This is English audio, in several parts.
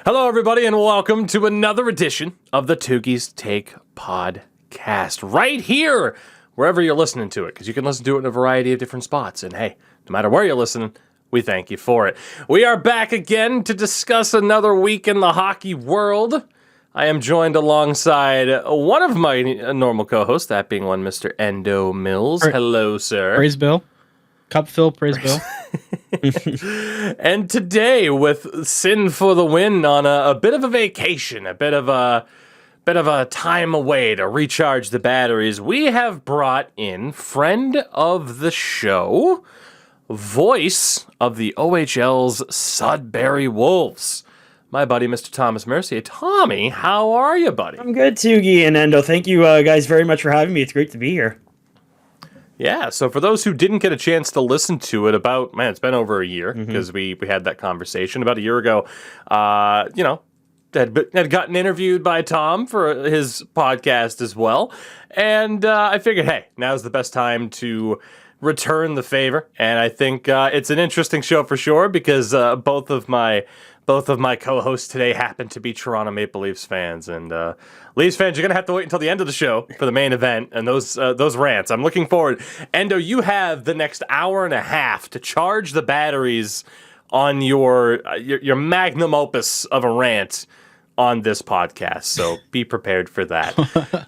Hello, everybody, and welcome to another edition of the Tougies Take podcast. Right here, wherever you're listening to it, because you can listen to it in a variety of different spots. And hey, no matter where you're listening, we thank you for it. We are back again to discuss another week in the hockey world. I am joined alongside one of my normal co-hosts, that being one Mr. Endo Mills. Hello, sir. Praise Bill. Cup fill, praise Bill. And today, with Sin for the win on a bit of a vacation, a bit of a time away to recharge the batteries, we have brought in friend of the show, voice of the OHL's Sudbury Wolves, my buddy, Mr. Thomas Mercier. Tommy, how are you, buddy? I'm good, Tougie and Endo. Thank you guys very much for having me. It's great to be here. Yeah, so for those who didn't get a chance to listen to it it's been over a year because we had that conversation about a year ago. Had gotten interviewed by Tom for his podcast as well. And I figured, hey, now's the best time to return the favor. And I think it's an interesting show for sure because both of my co-hosts today happen to be Toronto Maple Leafs fans. And Leafs fans, you're going to have to wait until the end of the show for the main event and those rants. I'm looking forward. Endo, you have the next hour and a half to charge the batteries on your magnum opus of a rant on this podcast, so be prepared for that.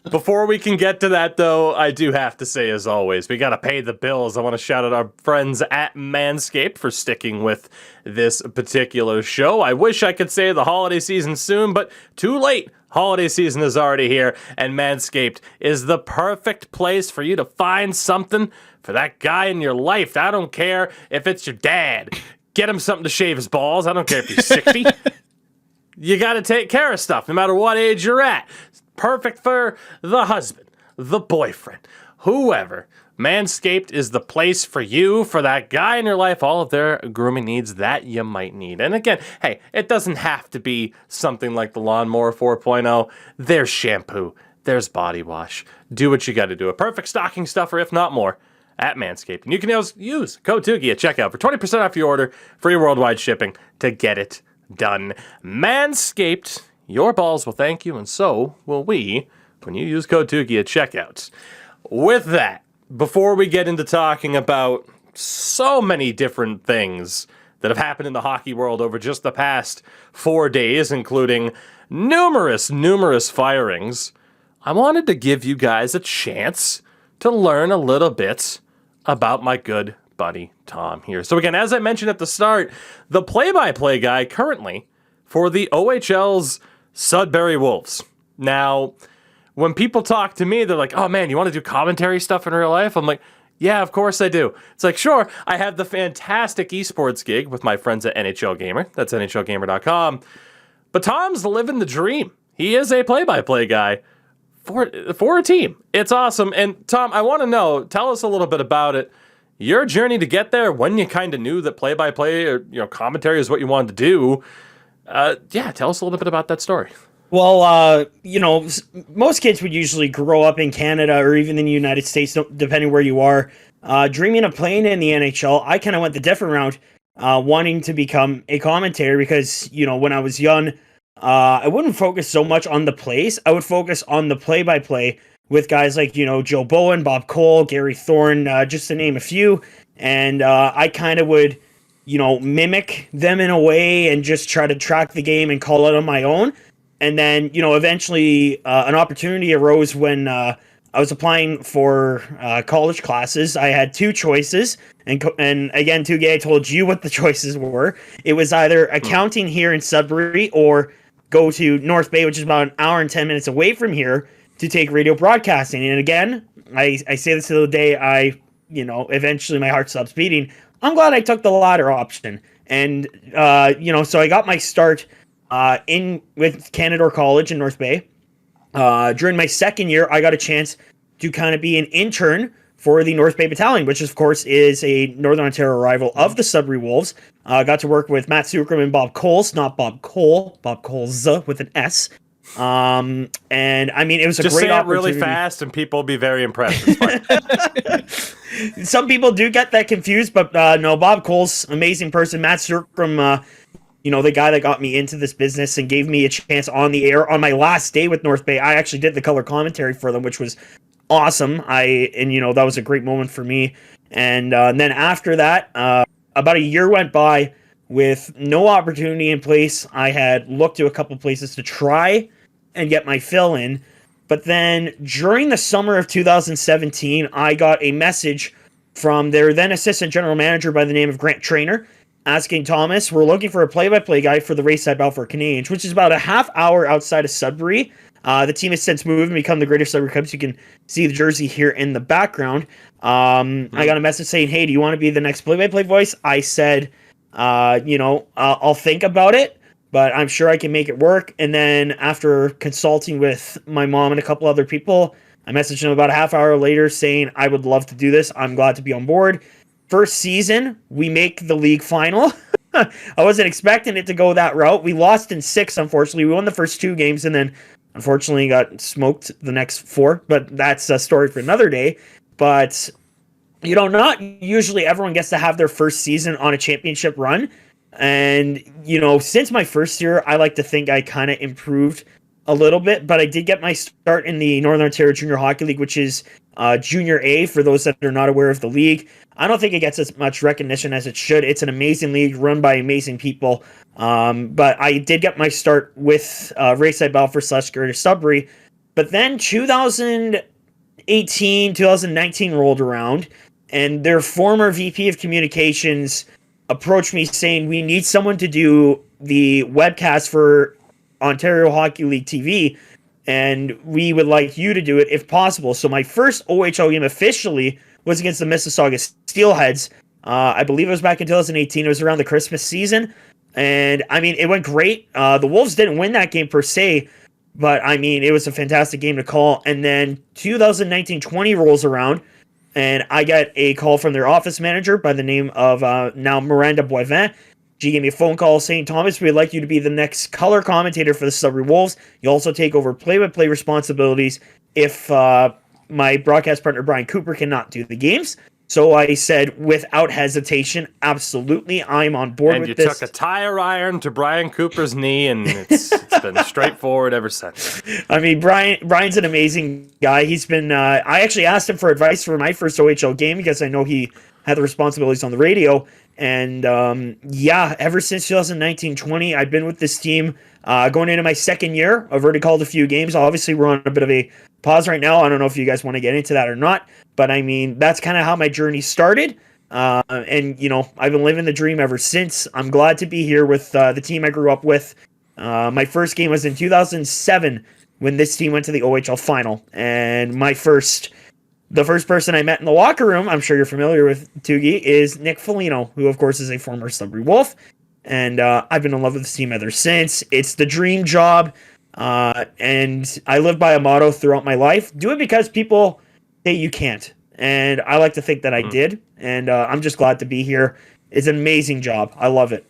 Before we can get to that, though, I do have to say, as always, we got to pay the bills. I want to shout out our friends at Manscaped for sticking with this particular show. I wish I could say the holiday season soon, but too late. Holiday season is already here, and Manscaped is the perfect place for you to find something for that guy in your life. I don't care if it's your dad. Get him something to shave his balls. I don't care if he's 60. You got to take care of stuff, no matter what age you're at. Perfect for the husband, the boyfriend, whoever. Manscaped is the place for you, for that guy in your life, all of their grooming needs that you might need. And again, hey, it doesn't have to be something like the Lawnmower 4.0. There's shampoo. There's body wash. Do what you got to do. A perfect stocking stuffer, if not more, at Manscaped. And you can use code Tougie at checkout for 20% off your order, free worldwide shipping to get it done. Manscaped, your balls will thank you, and so will we when you use code Tougie at checkout. With that, before we get into talking about so many different things that have happened in the hockey world over just the past 4 days, including numerous firings, I wanted to give you guys a chance to learn a little bit about my good buddy Tom here. So again, as I mentioned at the start, the play-by-play guy currently for the OHL's Sudbury Wolves. Now, when people talk to me, they're like, oh man, you want to do commentary stuff in real life? I'm like, yeah, of course I do. It's like, sure, I have the fantastic esports gig with my friends at NHL Gamer. That's NHLGamer.com. But Tom's living the dream. He is a play-by-play guy for a team. It's awesome. And Tom, I want to know, tell us a little bit about it. Your journey to get there, when you kind of knew that play-by-play or commentary is what you wanted to do. Tell us a little bit about that story. Well, most kids would usually grow up in Canada or even in the United States, depending where you are, dreaming of playing in the NHL. I kind of went the different route, wanting to become a commentator because, when I was young, I wouldn't focus so much on the plays. I would focus on the play-by-play with guys like, Joe Bowen, Bob Cole, Gary Thorne, just to name a few. And I kind of would, mimic them in a way and just try to track the game and call it on my own. And then, eventually an opportunity arose when I was applying for college classes. I had two choices. And again, Tougie, I told you what the choices were. It was either accounting here in Sudbury or go to North Bay, which is about an hour and 10 minutes away from here, to take radio broadcasting. And again, I say this to the day eventually my heart stops beating. I'm glad I took the latter option. And, so I got my start with Canadore College in North Bay. During my second year, I got a chance to kind of be an intern for the North Bay Battalion, which of course is a Northern Ontario rival of the Sudbury Wolves. Got to work with Matt Sucrum and Bob Coles, not Bob Cole, Bob Coles with an S. And I mean, it was a just great say it opportunity. really fast and people will be very impressed. It's fine. Some people do get that confused, but no, Bob Cole's amazing person. Matt Sucrum, the guy that got me into this business and gave me a chance on the air on my last day with North Bay. I actually did the color commentary for them, which was awesome. That was a great moment for me. And then after that, about a year went by with no opportunity in place. I had looked to a couple places to try and get my fill in. But then during the summer of 2017, I got a message from their then assistant general manager by the name of Grant Trainer, asking Thomas, we're looking for a play-by-play guy for the Rayside Balfour Canadians, which is about a half hour outside of Sudbury. The team has since moved and become the Greater Sudbury Cubs. You can see the jersey here in the background. I got a message saying, hey, do you want to be the next play-by-play voice? I said, I'll think about it, but I'm sure I can make it work. And then after consulting with my mom and a couple other people, I messaged him about a half hour later saying, I would love to do this. I'm glad to be on board. First season, we make the league final. I wasn't expecting it to go that route. We lost in 6, unfortunately. We won the first 2 games and then unfortunately got smoked the next 4. But that's a story for another day. But, not usually everyone gets to have their first season on a championship run. And, since my first year, I like to think I kind of improved a little bit. But I did get my start in the Northern Ontario Junior Hockey League, which is Junior A for those that are not aware of the league. I don't think it gets as much recognition as it should. It's an amazing league run by amazing people. But I did get my start with Rayside Balfour / Greater Sudbury. But then 2018, 2019 rolled around, and their former VP of Communications approached me saying, we need someone to do the webcast for Ontario Hockey League TV, and we would like you to do it if possible. So my first OHL game officially was against the Mississauga Steelheads. I believe it was back in 2018. It was around the Christmas season. And, it went great. The Wolves didn't win that game per se, but, it was a fantastic game to call. And then 2019-20 rolls around, and I got a call from their office manager by the name of now Miranda Boivin. She gave me a phone call saying, Thomas, we'd like you to be the next color commentator for the Sudbury Wolves. You also take over play-by-play responsibilities if my broadcast partner Brian Cooper cannot do the games. So I said, without hesitation, absolutely, I'm on board with this. And you took a tire iron to Brian Cooper's knee, and it's been straightforward ever since. Brian's an amazing guy. He's been, I actually asked him for advice for my first OHL game because I know he had the responsibilities on the radio. And ever since 2019-20, I've been with this team going into my second year. I've already called a few games. Obviously, we're on a bit of a pause right now. I don't know if you guys want to get into that or not. But, that's kind of how my journey started. And, I've been living the dream ever since. I'm glad to be here with the team I grew up with. My first game was in 2007 when this team went to the OHL final. And the first person I met in the locker room, I'm sure you're familiar with Tougie, is Nick Foligno, who, of course, is a former Sudbury Wolf. And I've been in love with this team ever since. It's the dream job. And I live by a motto throughout my life. Do it because people say you can't. And I like to think that I did. And I'm just glad to be here. It's an amazing job. I love it.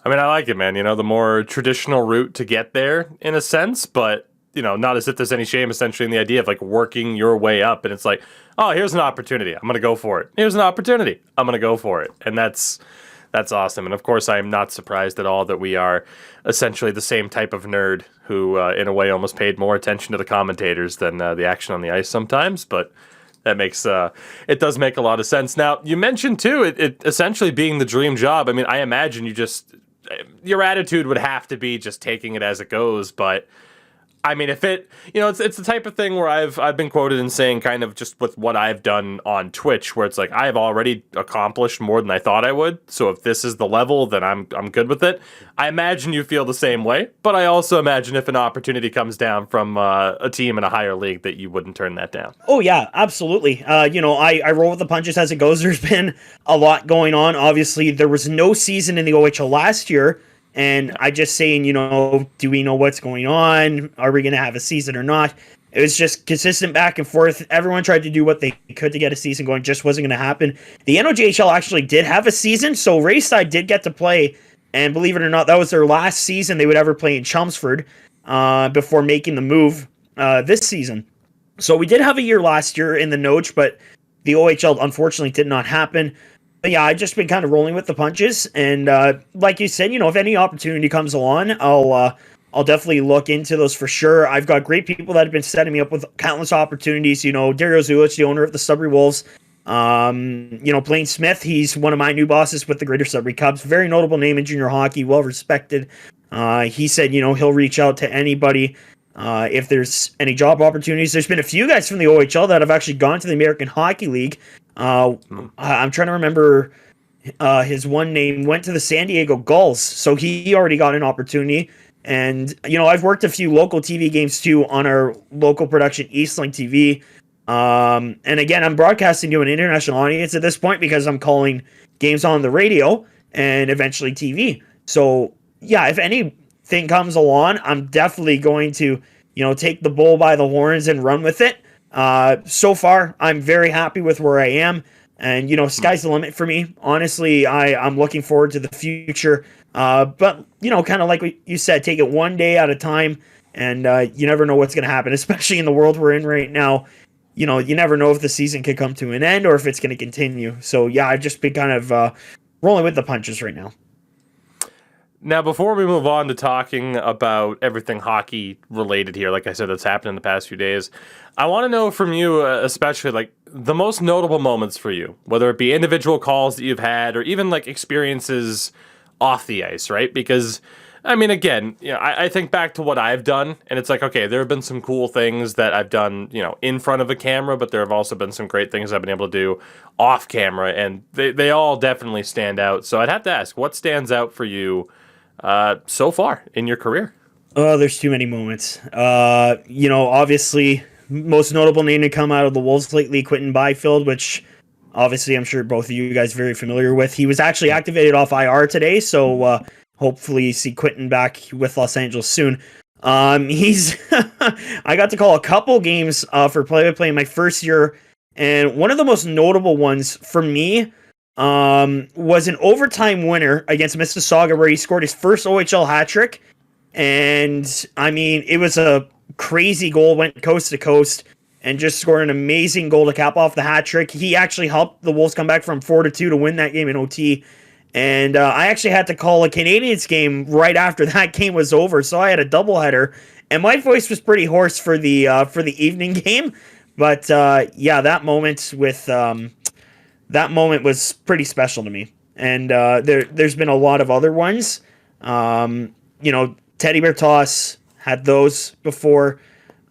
I like it, man. The more traditional route to get there, in a sense, but not as if there's any shame essentially in the idea of like working your way up. And it's like, oh, here's an opportunity. I'm going to go for it. Here's an opportunity. I'm going to go for it. And that's awesome. And of course, I am not surprised at all that we are essentially the same type of nerd who, in a way, almost paid more attention to the commentators than the action on the ice sometimes. But that makes it does make a lot of sense. Now, you mentioned too, it essentially being the dream job. I imagine your attitude would have to be just taking it as it goes. But if it, it's the type of thing where I've been quoted in saying kind of just with what I've done on Twitch, where it's like I've already accomplished more than I thought I would. So if this is the level, then I'm good with it. I imagine you feel the same way, but I also imagine if an opportunity comes down from a team in a higher league that you wouldn't turn that down. Oh yeah, absolutely. I roll with the punches as it goes. There's been a lot going on. Obviously, there was no season in the OHL last year. And I just saying, do we know what's going on? Are we going to have a season or not? It was just consistent back and forth. Everyone tried to do what they could to get a season going. Just wasn't going to happen. The NOJHL actually did have a season, so Rayside did get to play. And believe it or not, that was their last season they would ever play in Chelmsford before making the move this season. So we did have a year last year in the Noge, but the OHL unfortunately did not happen. yeah, I've just been kind of rolling with the punches, and like you said, if any opportunity comes along, I'll definitely look into those for sure. I've got great people that have been setting me up with countless opportunities. Dario Zulich, the owner of the Sudbury Wolves. Blaine Smith, he's one of my new bosses with the Greater Sudbury Cubs. Very notable name in junior hockey, well respected. He said, he'll reach out to anybody if there's any job opportunities. There's been a few guys from the OHL that have actually gone to the American Hockey League. I'm trying to remember his one name, went to the San Diego Gulls, so he already got an opportunity. And, I've worked a few local TV games too on our local production, Eastlink TV. And again, I'm broadcasting to an international audience at this point because I'm calling games on the radio and eventually TV. So, yeah, if anything comes along, I'm definitely going to, take the bull by the horns and run with it. So far, I'm very happy with where I am. And, sky's the limit for me. Honestly, I'm looking forward to the future. But, kind of like what you said, take it one day at a time. And you never know what's going to happen, especially in the world we're in right now. You never know if the season could come to an end or if it's going to continue. So, yeah, I've just been kind of rolling with the punches right now. Now, before we move on to talking about everything hockey related here, like I said, that's happened in the past few days, I want to know from you, especially like the most notable moments for you, whether it be individual calls that you've had or even like experiences off the ice, right? Because, I mean, again, I think back to what I've done, and it's like, okay, there have been some cool things that I've done, in front of a camera, but there have also been some great things I've been able to do off camera, and they all definitely stand out. So I'd have to ask, what stands out for you so far in your career? Oh, there's too many moments. Obviously, most notable name to come out of the Wolves lately, Quinton Byfield, which obviously I'm sure both of you guys are very familiar with. He was actually activated off IR today, so hopefully see Quinton back with Los Angeles soon. He's I got to call a couple games for play-by-play in my first year, and one of the most notable ones for me was an overtime winner against Mississauga where he scored his first OHL hat trick. And I mean, it was a crazy goal, went coast to coast, and just scored an amazing goal to cap off the hat trick. He actually helped the Wolves come back from 4-2 to win that game in OT. And I actually had to call a Canadiens game right after that game was over, so I had a doubleheader. And my voice was pretty hoarse for the evening game, but yeah, that moment was pretty special to me. And there's been a lot of other ones. Teddy Bear Toss had those before.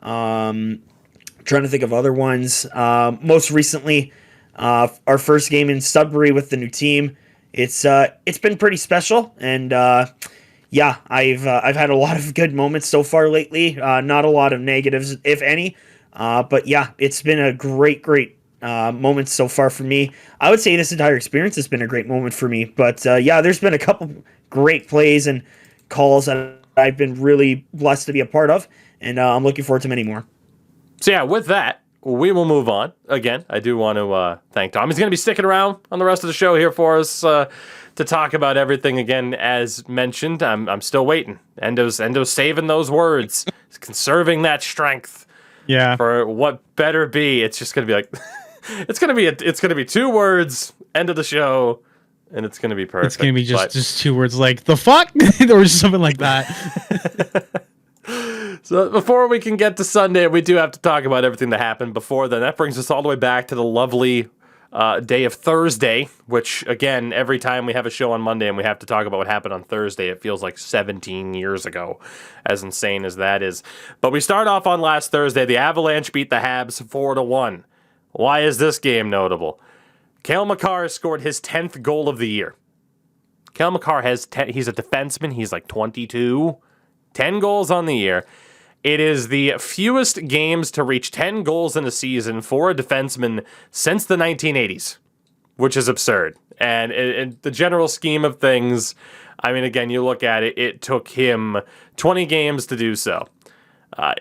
Trying to think of other ones. Most recently, our first game in Sudbury with the new team. It's been pretty special, and yeah, I've had a lot of good moments so far lately. Not a lot of negatives, if any. But yeah, it's been a great moment so far for me. I would say this entire experience has been a great moment for me. But yeah, there's been a couple great plays and calls that I've been really blessed to be a part of, and I'm looking forward to many more. So yeah, with that, we will move on. Again, I do want to thank Tom. He's going to be sticking around on the rest of the show here for us to talk about everything again. As mentioned, I'm still waiting. Endo's saving those words. He's conserving that strength. Yeah. For what better be. It's just going to be like it's going to be 2 words, end of the show, and it's going to be perfect. It's going to be just 2 words like the fuck or something like that. So before we can get to Sunday, we do have to talk about everything that happened before then. That brings us all the way back to the lovely day of Thursday, which, again, every time we have a show on Monday and we have to talk about what happened on Thursday, it feels like 17 years ago, as insane as that is. But we start off on last Thursday. The Avalanche beat the Habs 4-1. Why is this game notable? Cale Makar scored his 10th goal of the year. Cale Makar he's a defenseman. He's like 22. 10 goals on the year. It is the fewest games to reach 10 goals in a season for a defenseman since the 1980s, which is absurd. And in the general scheme of things, I mean, again, you look at it, it took him 20 games to do so.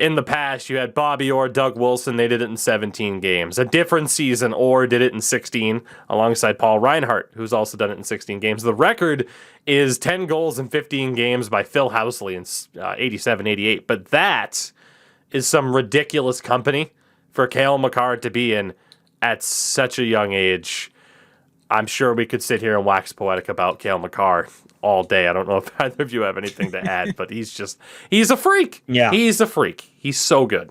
In the past, you had Bobby Orr, Doug Wilson. They did it in 17 games. A different season, Orr did it in 16, alongside Paul Reinhart, who's also done it in 16 games. The record is 10 goals in 15 games by Phil Housley in 87-88. But that is some ridiculous company for Cale Makar to be in at such a young age. I'm sure we could sit here and wax poetic about Cale Makar all day. I don't know if either of you have anything to add, but he's a freak. Yeah. He's a freak. He's so good.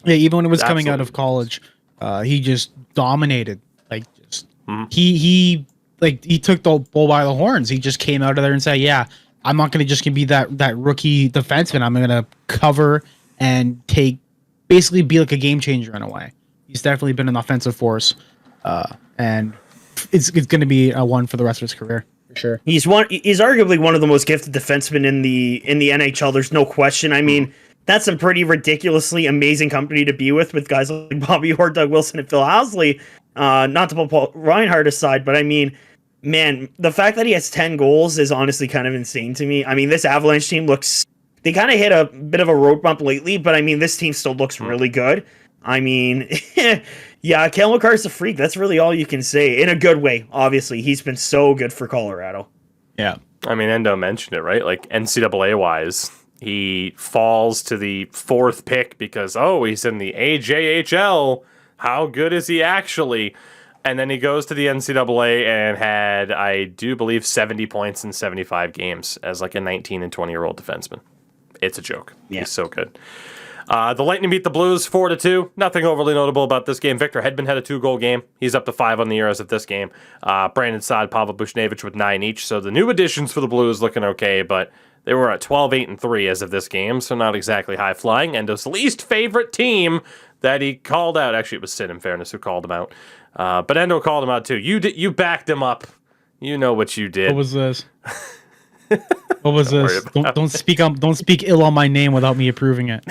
Yeah, even when it was coming out of college, he just dominated. Like, just he took the bull by the horns. He just came out of there and said, "Yeah, I'm not going to just be that rookie defenseman. I'm going to cover and basically be like a game changer in a way." He's definitely been an offensive force, and it's going to be a one for the rest of his career for sure. He's arguably one of the most gifted defensemen in the NHL. There's no question. I mean, that's some pretty ridiculously amazing company to be with guys like Bobby Orr, Doug Wilson, and Phil Housley. Not to put Paul Reinhart aside, but I mean, man, the fact that he has 10 goals is honestly kind of insane to me. I mean, this Avalanche team they kind of hit a bit of a road bump lately, but I mean, this team still looks really good. I mean, yeah, Cale Makar's a freak. That's really all you can say. In a good way, obviously. He's been so good for Colorado. Yeah. I mean, Endo mentioned it, right? Like, NCAA-wise, he falls to the 4th pick because, he's in the AJHL. How good is he actually? And then he goes to the NCAA and had, I do believe, 70 points in 75 games as like a 19 and 20-year-old defenseman. It's a joke. Yeah. He's so good. The Lightning beat the Blues 4-2. Nothing overly notable about this game. Victor Hedman had a 2-goal game. He's up to 5 on the year as of this game. Brandon Saad, Pavel Buchnevich with 9 each. So the new additions for the Blues looking okay, but they were at 12-8-3 as of this game, so not exactly high flying. Endo's least favorite team that he called out. Actually, it was Sid, in fairness, who called him out. But Endo called him out too. You backed him up. You know what you did. What was this? What was this? Don't speak ill on my name without me approving it.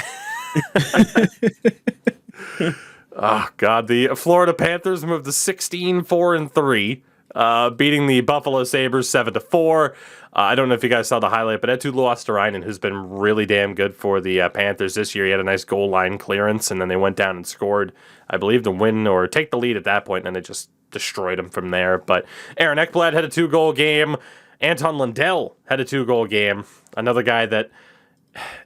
Oh God, the Florida Panthers moved to 16-4-3, beating the Buffalo Sabres 7-4. I don't know if you guys saw the highlight, but Eetu Luosterainen, who's been really damn good for the Panthers this year, he had a nice goal line clearance, and then they went down and scored, I believe, to win or take the lead at that point, and then they just destroyed them from there. But Aaron Ekblad had a 2-goal game. Anton Lundell had a 2-goal game. Another guy that,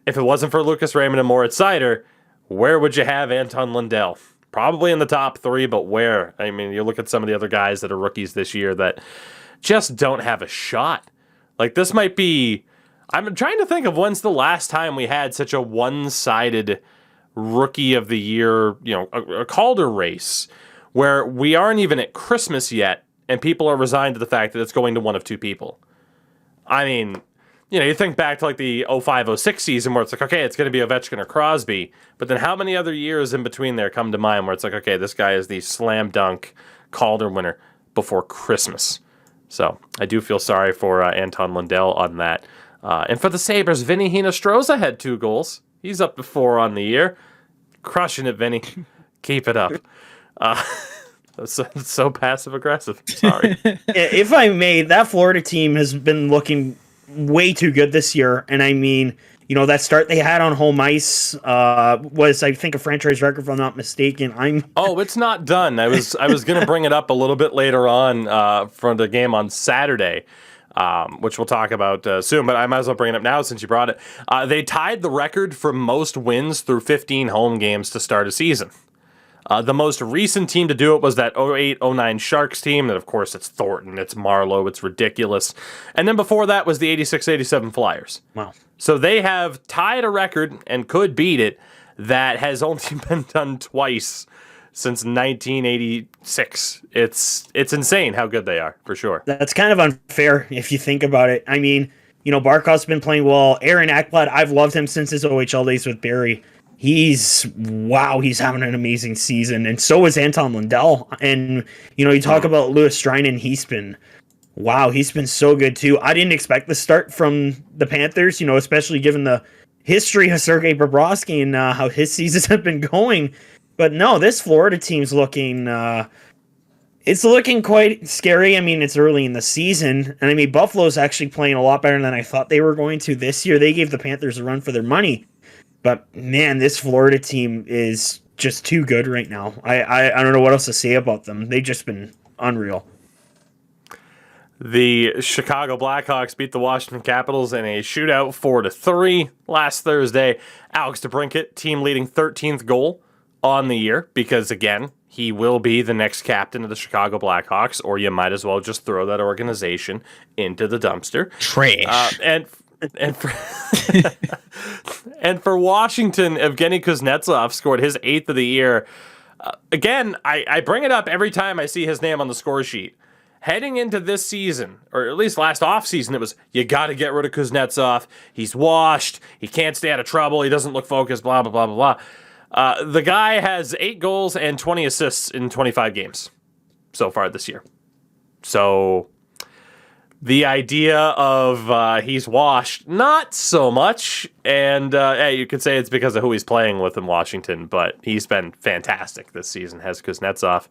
if it wasn't for Lucas Raymond and Moritz Seider, where would you have Anton Lundell? Probably in the top 3, but where? I mean, you look at some of the other guys that are rookies this year that just don't have a shot. Like, this might be... I'm trying to think of when's the last time we had such a one-sided rookie of the year, a Calder race, where we aren't even at Christmas yet, and people are resigned to the fact that it's going to one of two people. I mean... you think back to like the 05-06 season where it's like, okay, it's going to be Ovechkin or Crosby. But then how many other years in between there come to mind where it's like, okay, this guy is the slam dunk Calder winner before Christmas. So I do feel sorry for Anton Lundell on that. And for the Sabres, Vinny Hinostroza had 2 goals. He's up to 4 on the year. Crushing it, Vinny. Keep it up. So passive-aggressive. Sorry. If I may, that Florida team has been looking way too good this year, and I mean, that start they had on home ice was, I think, a franchise record, if I'm not mistaken. It's not done. I was going to bring it up a little bit later on for the game on Saturday, which we'll talk about soon, but I might as well bring it up now since you brought it. They tied the record for most wins through 15 home games to start a season. The most recent team to do it was that 08-09 Sharks team. And of course, it's Thornton, it's Marlowe, it's ridiculous. And then before that was the 86-87 Flyers. Wow. So they have tied a record and could beat it that has only been done twice since 1986. It's insane how good they are, for sure. That's kind of unfair if you think about it. I mean, Barkov's been playing well. Aaron Ekblad, I've loved him since his OHL days with Barrie. He's having an amazing season, and so is Anton Lundell. And you talk about Louis Strinen, he's been so good too. I didn't expect the start from the Panthers, especially given the history of Sergei Bobrovsky and how his seasons have been going. But no, this Florida team's looking it's looking quite scary. I mean, it's early in the season, and I mean, Buffalo's actually playing a lot better than I thought they were going to this year. They gave the Panthers a run for their money. But, man, this Florida team is just too good right now. I don't know what else to say about them. They've just been unreal. The Chicago Blackhawks beat the Washington Capitals in a shootout 4-3 last Thursday. Alex DeBrincat, team leading 13th goal on the year because, again, he will be the next captain of the Chicago Blackhawks, or you might as well just throw that organization into the dumpster. Trash. And for and for Washington, Evgeny Kuznetsov scored his 8th of the year. Again, I bring it up every time I see his name on the score sheet. Heading into this season, or at least last offseason, it was, you got to get rid of Kuznetsov. He's washed. He can't stay out of trouble. He doesn't look focused, blah, blah, blah, blah, blah. The guy has 8 goals and 20 assists in 25 games so far this year. So the idea of he's washed, not so much. And hey, you could say it's because of who he's playing with in Washington, but he's been fantastic this season, has Kuznetsov.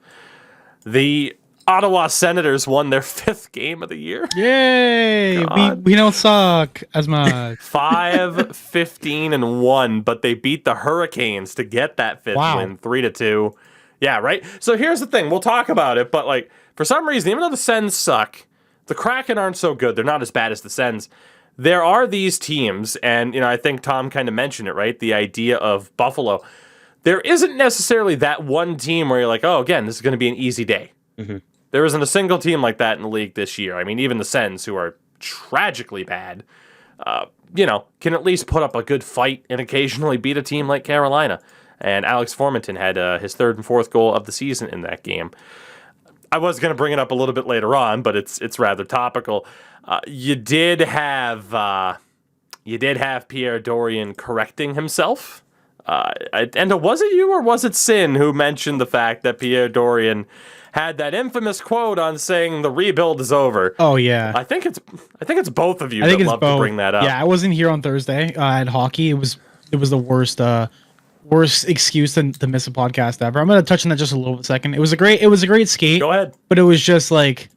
The Ottawa Senators won their 5th game of the year. Yay! We don't suck as much. 5-15-1, but they beat the Hurricanes to get that 5th win, 3-2. Yeah, right? So here's the thing. We'll talk about it, but like for some reason, even though the Sens suck, the Kraken aren't so good. They're not as bad as the Sens. There are these teams, and I think Tom kind of mentioned it, right? The idea of Buffalo. There isn't necessarily that one team where you're like, oh, again, this is going to be an easy day. Mm-hmm. There isn't a single team like that in the league this year. I mean, even the Sens, who are tragically bad, can at least put up a good fight and occasionally beat a team like Carolina. And Alex Formenton had his 3rd and 4th goal of the season in that game. I was going to bring it up a little bit later on, but it's rather topical. You did have Pierre Dorion correcting himself. And was it you or was it Sin who mentioned the fact that Pierre Dorion had that infamous quote on saying the rebuild is over? Oh yeah, I think it's both of you that love to bring that up. Yeah, I wasn't here on Thursday at hockey. It was the worst excuse to miss a podcast ever. I'm gonna touch on that just a little second. It was a great skate. Go ahead. But it was just like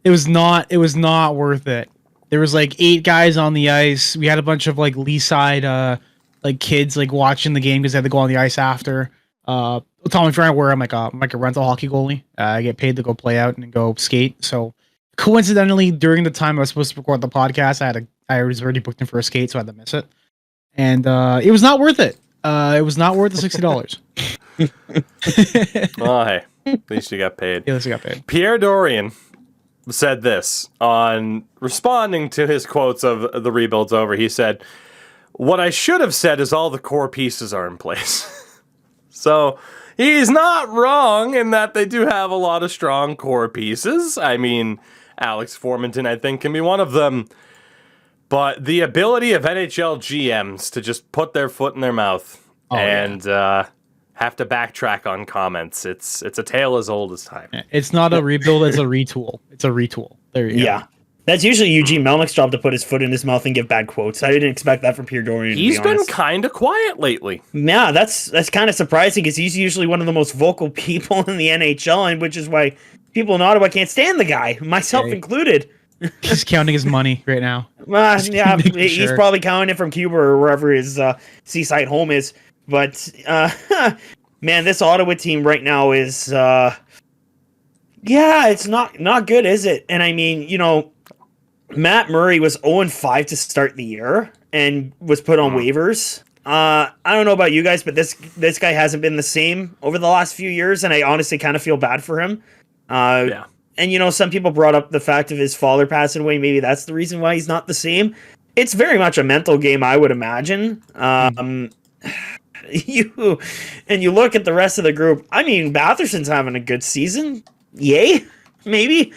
it was not worth it. There was like 8 guys on the ice. We had a bunch of like Lee side kids like watching the game because they had to go on the ice after. Tom, if you're aware, I'm like a rental hockey goalie. I get paid to go play out and go skate. So coincidentally, during the time I was supposed to record the podcast, I was already booked in for a skate, so I had to miss it. And it was not worth it. It was not worth the $60. Oh, hey, at least you got paid. Yeah, at least you got paid. Pierre Dorion said this on responding to his quotes of the rebuild's over. He said, "What I should have said is all the core pieces are in place." So he's not wrong in that they do have a lot of strong core pieces. I mean, Alex Formenton, I think, can be one of them. But the ability of NHL GMs to just put their foot in their mouth and have to backtrack on comments, it's a tale as old as time. It's not a rebuild, it's a retool. It's a retool. There you go. Yeah. That's usually Eugene Melnick's job to put his foot in his mouth and give bad quotes. I didn't expect that from Pierre Dorion. He's been kind of quiet lately. Yeah, that's kind of surprising because he's usually one of the most vocal people in the NHL, and which is why people in Ottawa can't stand the guy, myself included. He's counting his money right now. Yeah, he's probably counting it from Cuba or wherever his seaside home is. But man, this Ottawa team right now is it's not good, is it? And I mean, Matt Murray was 0-5 to start the year and was put on waivers. I don't know about you guys, but this guy hasn't been the same over the last few years, and I honestly kind of feel bad for him. And some people brought up the fact of his father passing away. Maybe that's the reason why he's not the same. It's very much a mental game, I would imagine. You look at the rest of the group. I mean, Batherson's having a good season. Yay, maybe.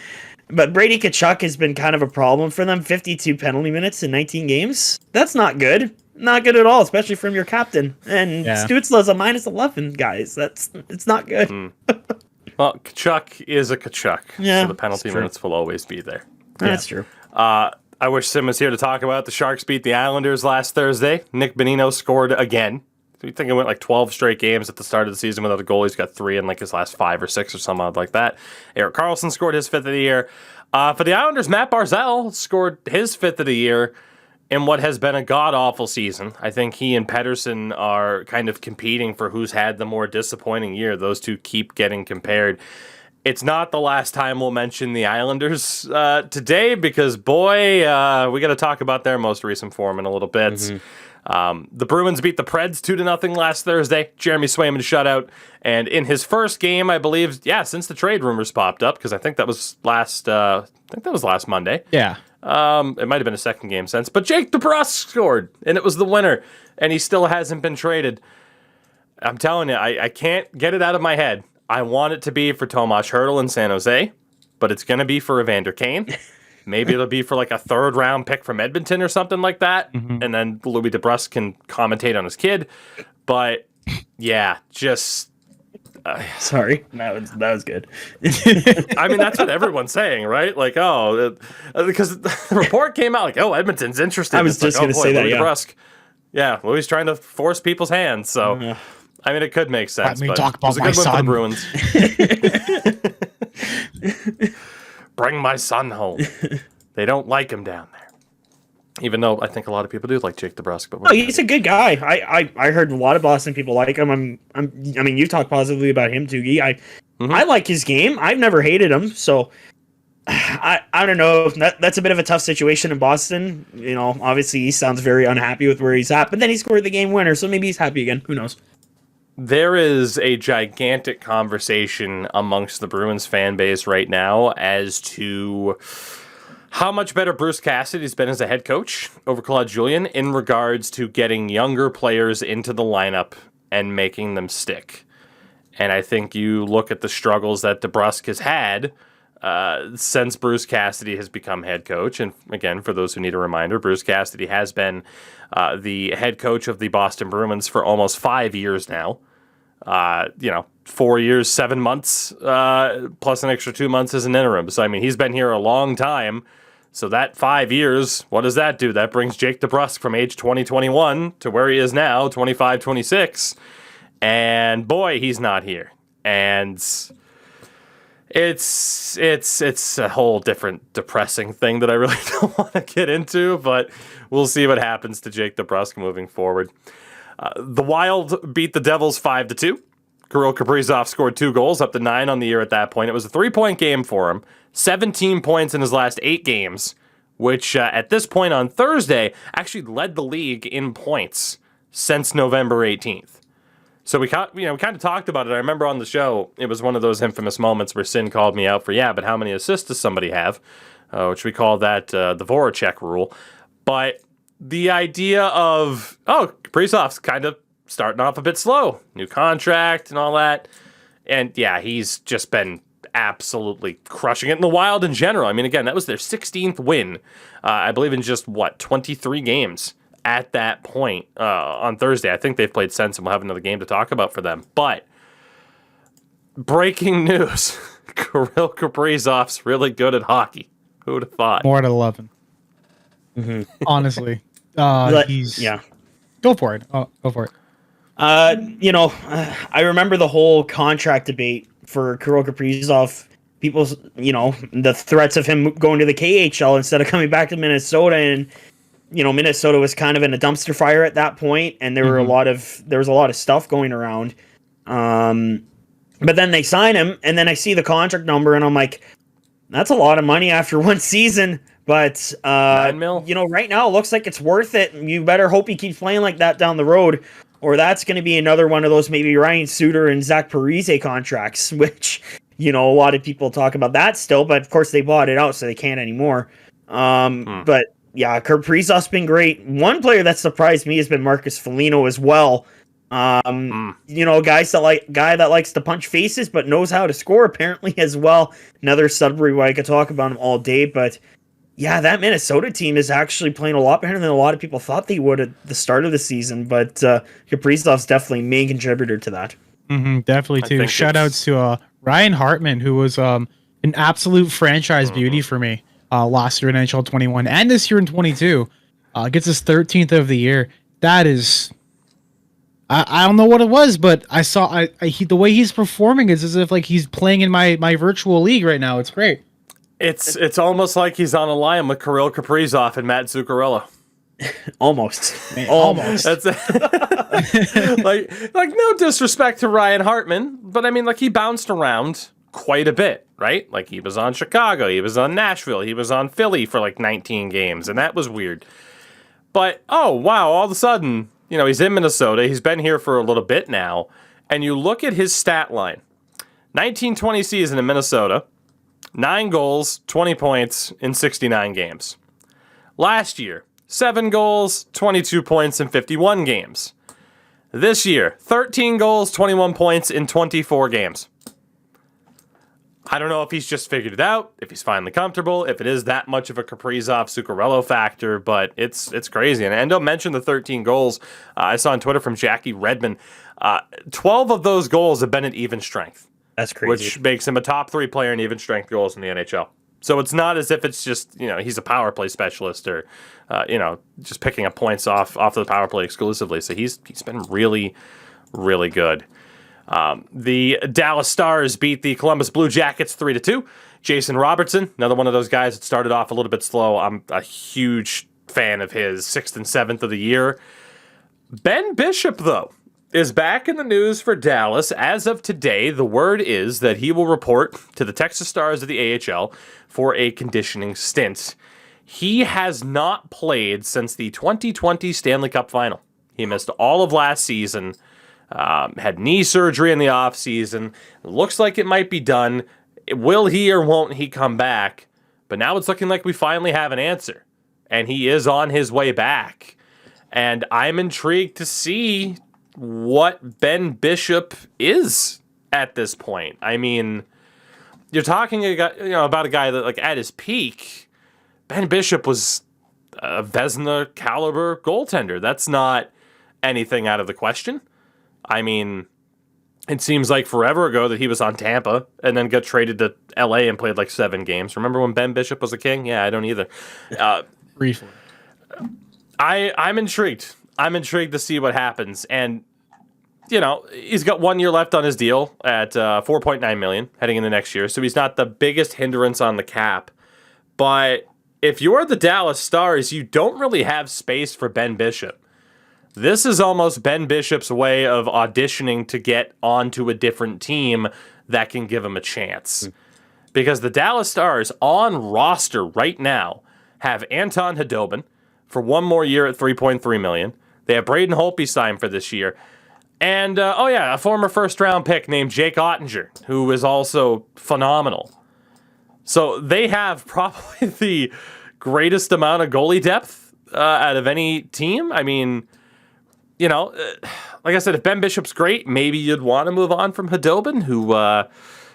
But Brady Tkachuk has been kind of a problem for them. 52 penalty minutes in 19 games. That's not good. Not good at all, especially from your captain. And Stützle's a -11, guys. It's not good. Well, Tkachuk is a Tkachuk. So the penalty minutes will always be there. That's true. I wish Sim was here to talk about the Sharks beat the Islanders last Thursday. Nick Bonino scored again. You think it went like 12 straight games at the start of the season without a goal. He's got 3 in like his last 5 or 6 or something like that. Erik Karlsson scored his 5th of the year. For the Islanders, Matt Barzal scored his 5th of the year in what has been a god-awful season. I think he and Pettersson are kind of competing for who's had the more disappointing year. Those two keep getting compared. It's not the last time we'll mention the Islanders today because, boy, we got to talk about their most recent form in a little bit. The Bruins beat the Preds 2-0 last Thursday. Jeremy Swayman shutout. And in his first game, I believe, since the trade rumors popped up, because I think that was last Monday. Yeah. It might have been a second game since. But Jake DeBrusk scored, and it was the winner. And he still hasn't been traded. I'm telling you, I can't get it out of my head. I want it to be for Tomas Hertl in San Jose, but it's going to be for Evander Kane. Maybe it'll be for like a third-round pick from Edmonton or something like that, and then Louis DeBrusk can commentate on his kid. But, yeah, just... Sorry, that was good. I mean, that's what everyone's saying, right? Like, because the report came out like, Edmonton's interested. I was just going to say that, Louis DeBrusk. Yeah, Louis trying to force people's hands, so... I mean, it could make sense, but talk about it was a good my win son. for the Bruins. Bring my son home. They don't like him down there. Even though I think a lot of people do like Jake DeBrusk. But he's a good guy. I heard a lot of Boston people like him. I mean, you talk positively about him, Tougie. I like his game. I've never hated him, so... I don't know. That's a bit of a tough situation in Boston. You know, obviously he sounds very unhappy with where he's at, but then he scored the game winner, so maybe he's happy again. Who knows? There is a gigantic conversation amongst the Bruins fan base right now as to how much better Bruce Cassidy's been as a head coach over Claude Julien in regards to getting younger players into the lineup and making them stick. And I think you look at the struggles that DeBrusk has had since Bruce Cassidy has become head coach. And again, for those who need a reminder, Bruce Cassidy has been the head coach of the Boston Bruins for almost 5 years now. 4 years, 7 months, plus an extra 2 months as an interim. So, I mean, he's been here a long time. So that 5 years, what does that do? That brings Jake DeBrusk from age 20-21 to where he is now, 25-26. And boy, he's not here. And... It's a whole different depressing thing that I really don't want to get into, but we'll see what happens to Jake DeBrusk moving forward. The Wild beat the Devils 5-2. Kirill Kaprizov scored 2 goals, up to 9 on the year at that point. It was a 3-point game for him, 17 points in his last 8 games, which at this point on Thursday actually led the league in points since November 18th. So we kind of talked about it. I remember on the show, it was one of those infamous moments where Sin called me out for, but how many assists does somebody have? Which we call that the Voracek rule. But the idea of, Kaprizov's kind of starting off a bit slow. New contract and all that. And he's just been absolutely crushing it in the Wild in general. I mean, again, that was their 16th win, I believe in just, 23 games. At that point on Thursday. I think they've played since, and we'll have another game to talk about for them. But breaking news: Kirill Kaprizov's really good at hockey. Who would have thought? More at 11. Honestly, he's Go for it. Oh, go for it. I remember the whole contract debate for Kirill Kaprizov. People's, the threats of him going to the KHL instead of coming back to Minnesota and. Minnesota was kind of in a dumpster fire at that point, and there was a lot of stuff going around. But then they sign him, and then I see the contract number, and I'm like, that's a lot of money after one season. But $9 million. Right now it looks like it's worth it. You better hope he keeps playing like that down the road, or that's going to be another one of those maybe Ryan Suter and Zach Parise contracts, which a lot of people talk about that still. But of course they bought it out, so they can't anymore. But. Yeah, Kaprizov's been great. One player that surprised me has been Marcus Foligno as well. Guy that likes to punch faces but knows how to score apparently as well. Another Sudbury Wolf. I could talk about him all day, but that Minnesota team is actually playing a lot better than a lot of people thought they would at the start of the season. But Kaprizov's definitely a main contributor to that. Definitely too. Shout outs to Ryan Hartman, who was an absolute franchise beauty for me. Last year in NHL 21 and this year in 22, gets his 13th of the year. That is, I don't know what it was, but I saw the way he's performing is as if like he's playing in my virtual league right now. It's great. It's almost like he's on a line with Kirill Kaprizov and Matt Zuccarello. Almost. That's like no disrespect to Ryan Hartman, but I mean like he bounced around quite a bit, right? Like he was on Chicago, he was on Nashville, he was on Philly for like 19 games, and that was weird. But, oh, wow, all of a sudden, he's in Minnesota. He's been here for a little bit now. And you look at his stat line. 1920 season in Minnesota. 9 goals, 20 points in 69 games. Last year, 7 goals, 22 points in 51 games. This year, 13 goals, 21 points in 24 games. I don't know if he's just figured it out, if he's finally comfortable, if it is that much of a Kaprizov-Zuccarello factor, but it's crazy. And Endo mentioned the 13 goals I saw on Twitter from Jackie Redmond. 12 of those goals have been at even strength. That's crazy. Which makes him a top 3 player in even strength goals in the NHL. So it's not as if it's just, he's a power play specialist or, just picking up points off the power play exclusively. So he's been really, really good. The Dallas Stars beat the Columbus Blue Jackets 3-2. Jason Robertson, another one of those guys that started off a little bit slow. I'm a huge fan of his, 6th and 7th of the year. Ben Bishop, though, is back in the news for Dallas. As of today, the word is that he will report to the Texas Stars of the AHL for a conditioning stint. He has not played since the 2020 Stanley Cup Final. He missed all of last season. Had knee surgery in the offseason. Looks like it might be done. Will he or won't he come back? But now it's looking like we finally have an answer. And he is on his way back. And I'm intrigued to see what Ben Bishop is at this point. I mean, you're talking about a guy that, like, at his peak, Ben Bishop was a Vezina caliber goaltender. That's not anything out of the question. I mean, it seems like forever ago that he was on Tampa and then got traded to LA and played like 7 games. Remember when Ben Bishop was a king? Yeah, I don't either. Briefly. I'm intrigued. I'm intrigued to see what happens. And, he's got 1 year left on his deal at $4.9 million heading into next year. So he's not the biggest hindrance on the cap. But if you're the Dallas Stars, you don't really have space for Ben Bishop. This is almost Ben Bishop's way of auditioning to get onto a different team that can give him a chance. Because the Dallas Stars on roster right now have Anton Khudobin for 1 more year at $3.3 million. They have Braden Holtby signed for this year. And, a former first-round pick named Jake Ottinger, who is also phenomenal. So they have probably the greatest amount of goalie depth out of any team. I mean, like I said, if Ben Bishop's great, maybe you'd want to move on from Khudobin, who,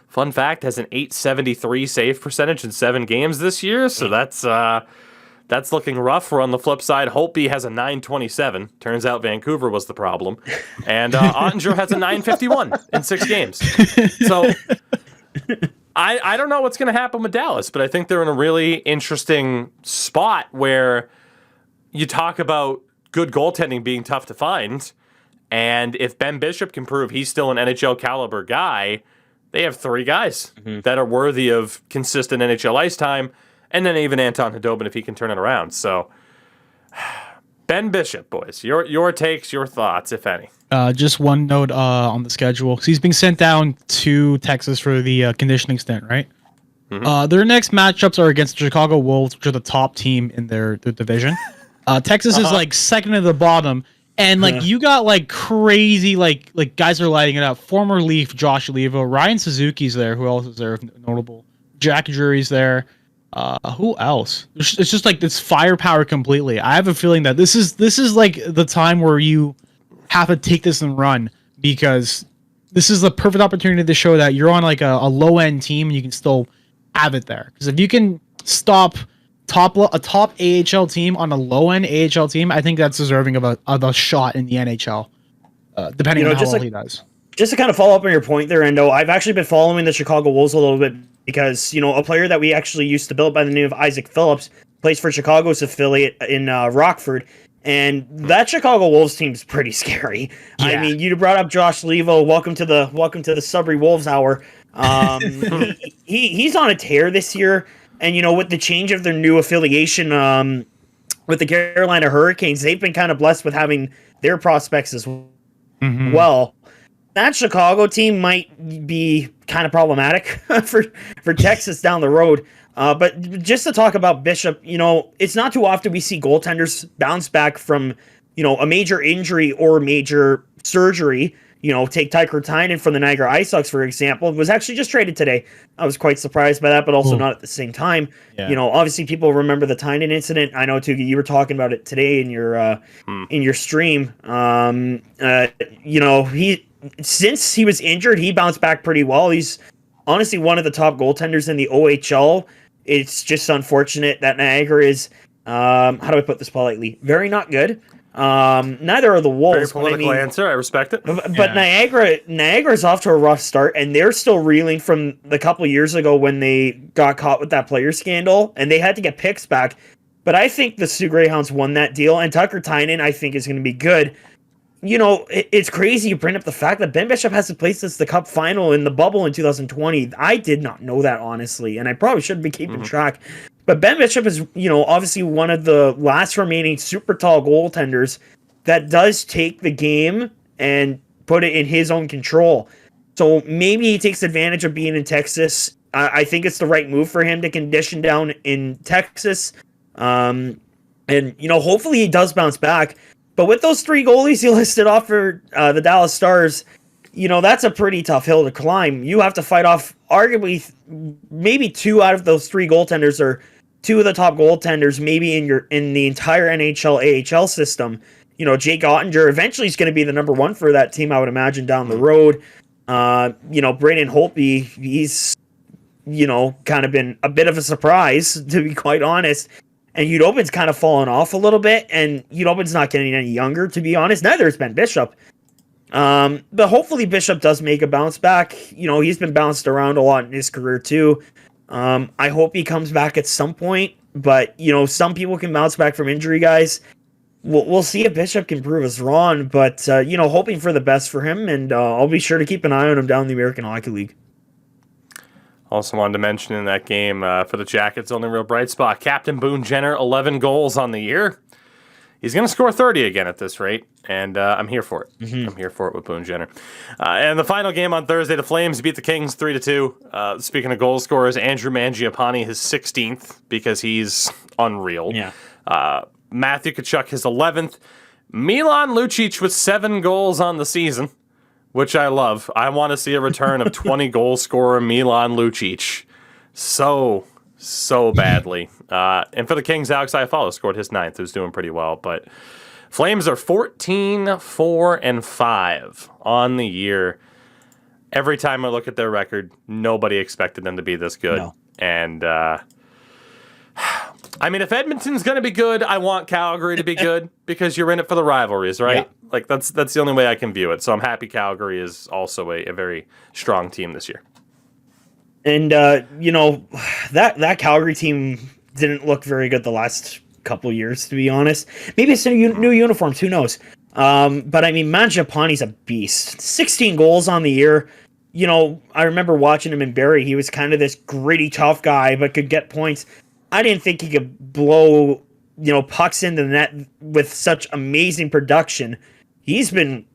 fun fact, has an .873 save percentage in 7 games this year. So that's looking rough. We're on the flip side. Holtby has a .927. Turns out Vancouver was the problem. And Ottinger has a .951 in 6 games. So I don't know what's going to happen with Dallas, but I think they're in a really interesting spot where you talk about good goaltending being tough to find. And if Ben Bishop can prove he's still an NHL caliber guy, they have 3 guys that are worthy of consistent NHL ice time. And then even Anton Khudobin if he can turn it around. So, Ben Bishop, boys, your takes, your thoughts, if any. Just one note on the schedule. He's being sent down to Texas for the conditioning stint, right? Their next matchups are against the Chicago Wolves, which are the top team in their division. Texas is like second at the bottom. And you got crazy guys are lighting it up. Former Leaf Josh Olivo, Ryan Suzuki's there. Who else is there notable? Jack Drury's there. Who else? It's just this firepower completely. I have a feeling that this is the time where you have to take this and run, because this is the perfect opportunity to show that you're on a low end team and you can still have it there. Because if you can stop a top AHL team on a low end AHL team, I think that's deserving of a shot in the NHL. Depending on how well he does. Just to kind of follow up on your point there, Endo, I've actually been following the Chicago Wolves a little bit because, a player that we actually used to build by the name of Isaac Phillips plays for Chicago's affiliate in Rockford. And that Chicago Wolves team's pretty scary. Yeah. I mean, you brought up Josh Levo. Welcome to the Sudbury Wolves hour. He's on a tear this year. And, with the change of their new affiliation with the Carolina Hurricanes, they've been kind of blessed with having their prospects as well. That Chicago team might be kind of problematic for Texas down the road. But just to talk about Bishop, it's not too often we see goaltenders bounce back from, a major injury or major surgery. Take Tucker Tynan from the Niagara Ice Dogs, for example, was actually just traded today. I was quite surprised by that, but also not at the same time. Yeah. Obviously people remember the Tynan incident. I know, Tougie, you were talking about it today in your stream. Since he was injured, he bounced back pretty well. He's honestly one of the top goaltenders in the OHL. It's just unfortunate that Niagara is, how do I put this politely, very not good. Neither are the Wolves. Very political answer. I respect it. But Niagara's off to a rough start, and they're still reeling from the couple years ago when they got caught with that player scandal, and they had to get picks back. But I think the Sioux Greyhounds won that deal, and Tucker Tynan, I think, is going to be good. It's crazy you bring up the fact that Ben Bishop has to play since the Cup final in the bubble in 2020. I did not know that, honestly, and I probably should be keeping track. But Ben Bishop is, obviously one of the last remaining super tall goaltenders that does take the game and put it in his own control. So maybe he takes advantage of being in Texas. I think it's the right move for him to condition down in Texas. And, hopefully he does bounce back. But with those 3 goalies he listed off for the Dallas Stars, that's a pretty tough hill to climb. You have to fight off arguably maybe 2 out of those 3 goaltenders are 2 of the top goaltenders, maybe in the entire NHL AHL system. Jake Ottinger eventually is going to be the number 1 for that team, I would imagine, down the road. Braden Holtby, he's, kind of been a bit of a surprise, to be quite honest. And Hudobin's kind of fallen off a little bit, and Hudobin's not getting any younger, to be honest. Neither has Ben Bishop. But hopefully Bishop does make a bounce back. He's been bounced around a lot in his career, too. I hope he comes back at some point, but, some people can bounce back from injury, guys. We'll see if Bishop can prove us wrong, but, hoping for the best for him, and I'll be sure to keep an eye on him down in the American Hockey League. Also wanted to mention in that game for the Jackets, only real bright spot, Captain Boone Jenner, 11 goals on the year. He's going to score 30 again at this rate, and I'm here for it. I'm here for it with Boone Jenner. And the final game on Thursday, the Flames beat the Kings 3-2. Speaking of goal scorers, Andrew Mangiapane, his 16th, because he's unreal. Yeah. Matthew Tkachuk, his 11th. Milan Lucic with 7 goals on the season, which I love. I want to see a return of 20 goal scorer Milan Lucic so badly. And for the Kings, Alex Iafallo scored his 9th, who's doing pretty well. But Flames are 14-4-5 on the year. Every time I look at their record, nobody expected them to be this good. No. And if Edmonton's going to be good, I want Calgary to be good because you're in it for the rivalries, right? Yeah. Like that's the only way I can view it. So I'm happy Calgary is also a very strong team this year. And that Calgary team didn't look very good the last couple years, to be honest. Maybe it's new uniforms, who knows? But Mangiapane's a beast. 16 goals on the year. I remember watching him in Barrie. He was kind of this gritty, tough guy, but could get points. I didn't think he could blow, pucks into the net with such amazing production. He's been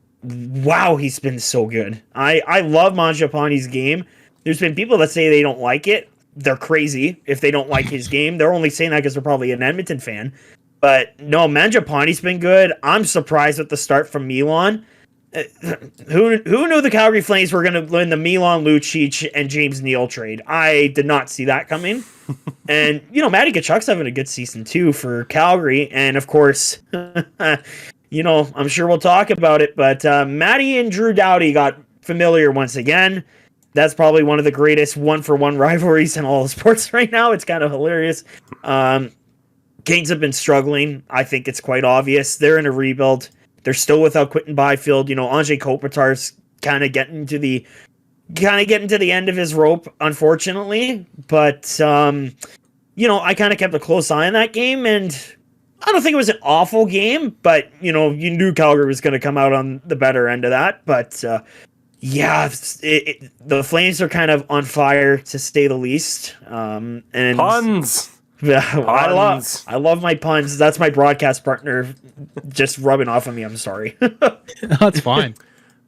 so good. I love Mangiapane's game. There's been people that say they don't like it. They're crazy if they don't like his game. They're only saying that because they're probably an Edmonton fan. But no, Mangiapane's been good. I'm surprised with the start from Milan. Who knew the Calgary Flames were going to win the Milan Lucic and James Neal trade? I did not see that coming. And, Matty Tkachuk's having a good season, too, for Calgary. And, of course, I'm sure we'll talk about it. But Matty and Drew Doughty got familiar once again. That's probably one of the greatest one-for-one rivalries in all of sports right now. It's kind of hilarious. Canes have been struggling. I think it's quite obvious. They're in a rebuild. They're still without Quentin Byfield. Andrei Kopitar's kind of getting to the end of his rope, unfortunately. But I kind of kept a close eye on that game, and I don't think it was an awful game. But you knew Calgary was going to come out on the better end of that. But the Flames are kind of on fire, to say the least. And puns. I love my puns. That's my broadcast partner just rubbing off on me. I'm sorry. That's fine.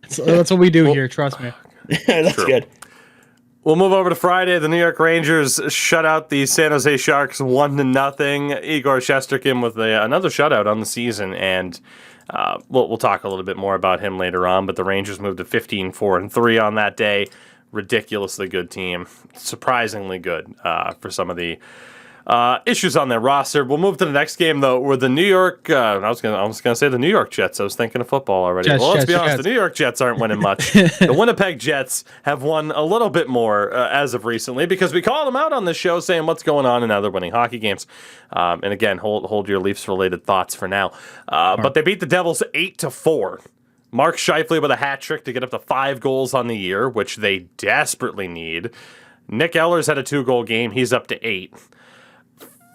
That's what we do here. Trust me. That's good. We'll move over to Friday. The New York Rangers shut out the San Jose Sharks 1-0. Igor Shesterkin with another shutout on the season, and we'll talk a little bit more about him later on. But the Rangers moved to 15-4-3 on that day. Ridiculously good team, surprisingly good for some of the issues on their roster. We'll move to the next game though, where the New York I was gonna say the New York Jets. I was thinking of football already. Let's be honest, the New York Jets aren't winning much. The Winnipeg Jets have won a little bit more as of recently, because we called them out on this show saying what's going on, and now they're winning hockey games. And again, hold your Leafs related thoughts for now. But they beat the Devils 8-4. Mark Scheifele with a hat trick to get up to 5 goals on the year, which they desperately need. Nick Ehlers had a 2-goal game. He's up to 8.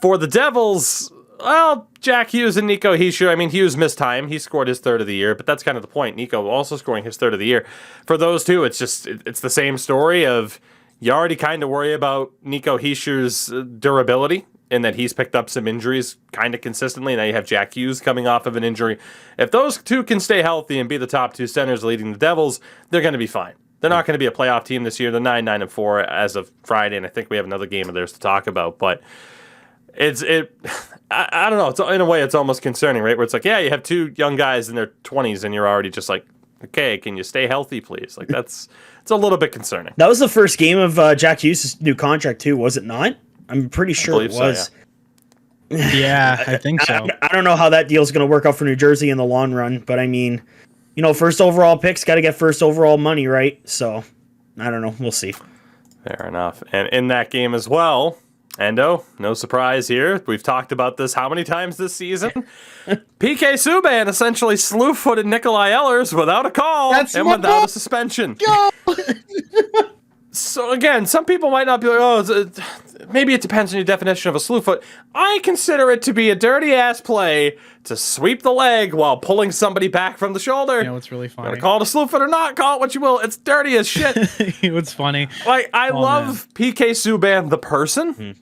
For the Devils, well, Jack Hughes and Nico Hischier. I mean, Hughes missed time. He scored his 3rd of the year, but that's kind of the point. Nico also scoring his 3rd of the year. For those two, it's the same story of you already kind of worry about Nico Hischier's durability, in that he's picked up some injuries kind of consistently. Now you have Jack Hughes coming off of an injury. If those two can stay healthy and be the top 2 centers leading the Devils, they're going to be fine. They're not going to be a playoff team this year. They're 9-4 as of Friday, and I think we have another game of theirs to talk about. But I don't know. In a way, it's almost concerning, right? Where it's like, yeah, you have 2 young guys in their 20s, and you're already just like, okay, can you stay healthy, please? Like it's a little bit concerning. That was the first game of Jack Hughes' new contract too, was it not? I'm pretty sure it was. So, yeah. Yeah, I think so. I don't know how that deal's going to work out for New Jersey in the long run, but I mean, first overall picks got to get first overall money, right? So, I don't know. We'll see. Fair enough. And in that game as well, Endo, no surprise here. We've talked about this how many times this season? PK Subban essentially slew-footed Nikolai Ehlers without a call and without a suspension. So again, some people might not be like, maybe it depends on your definition of a slew foot. I consider it to be a dirty-ass play to sweep the leg while pulling somebody back from the shoulder. You know what's really funny? Call it a slew foot or not, call it what you will. It's dirty as shit. What's funny? Like, I love PK Subban the person,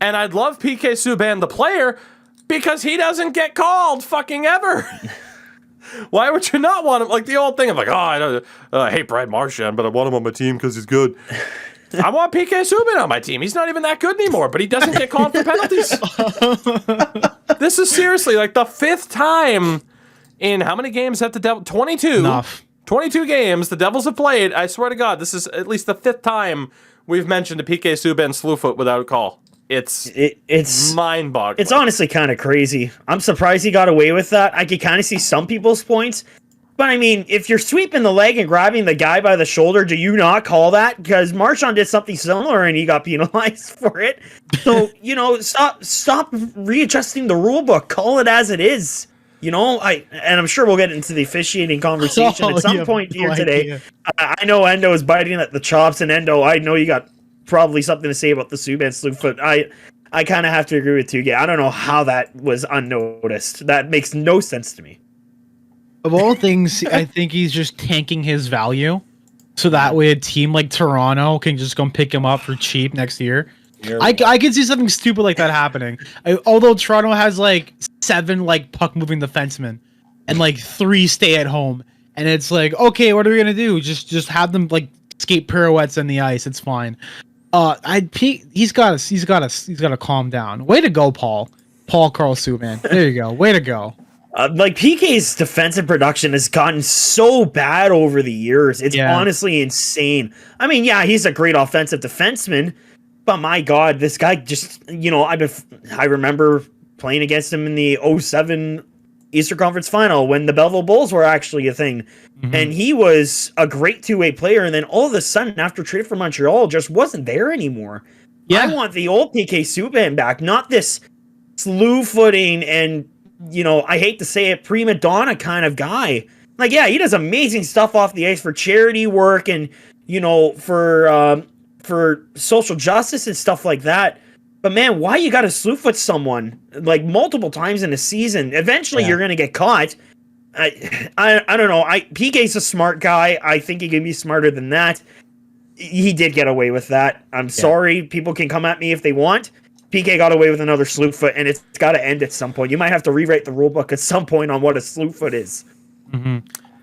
and I'd love PK Subban the player, because he doesn't get called fucking ever. Why would you not want him? Like the old thing of like, I hate Brad Marchand, but I want him on my team because he's good. I want PK Subban on my team. He's not even that good anymore, but he doesn't get called for penalties. This is seriously like the 5th time in how many games have the Devils? 22. Enough. 22 games the Devils have played. I swear to God, this is at least the 5th time we've mentioned a PK Subban slew foot without a call. It's mind-boggling. It's honestly kind of crazy. I'm surprised he got away with that. I could kind of see some people's points. But, I mean, if you're sweeping the leg and grabbing the guy by the shoulder, do you not call that? Because Marchand did something similar and he got penalized for it. So, stop readjusting the rule book. Call it as it is. And I'm sure we'll get into the officiating conversation at some point here today. I know Endo is biting at the chops, and Endo, I know you got probably something to say about the Subban slew foot. I kind of have to agree with Tougie. I don't know how that was unnoticed. That makes no sense to me. Of all things, I think he's just tanking his value, so that way a team like Toronto can just go pick him up for cheap next year. I can see something stupid like that happening. Although Toronto has like 7 like puck moving defensemen and like 3 stay at home, and it's like, okay, what are we gonna do? Just have them like skate pirouettes on the ice. It's fine. He's got to calm down. Way to go, Paul Carl Subban. There you go. Way to go. PK's defensive production has gotten so bad over the years. It's honestly insane. I mean, yeah, he's a great offensive defenseman, but my God, this guy just, I remember playing against him in the 2007 Eastern Conference Final when the Belleville Bulls were actually a thing. And he was a great 2-way player, and then all of a sudden, after traded for Montreal, just wasn't there anymore. Yeah. I want the old PK Subban back, not this slew-footing and, I hate to say it, prima donna kind of guy. Like, yeah, he does amazing stuff off the ice for charity work and, for social justice and stuff like that. But man, why you got to slew foot someone like multiple times in a season? Eventually, you're going to get caught. I don't know. PK's a smart guy. I think he can be smarter than that. He did get away with that. I'm sorry. People can come at me if they want. PK got away with another slew foot, and it's got to end at some point. You might have to rewrite the rule book at some point on what a slew foot is.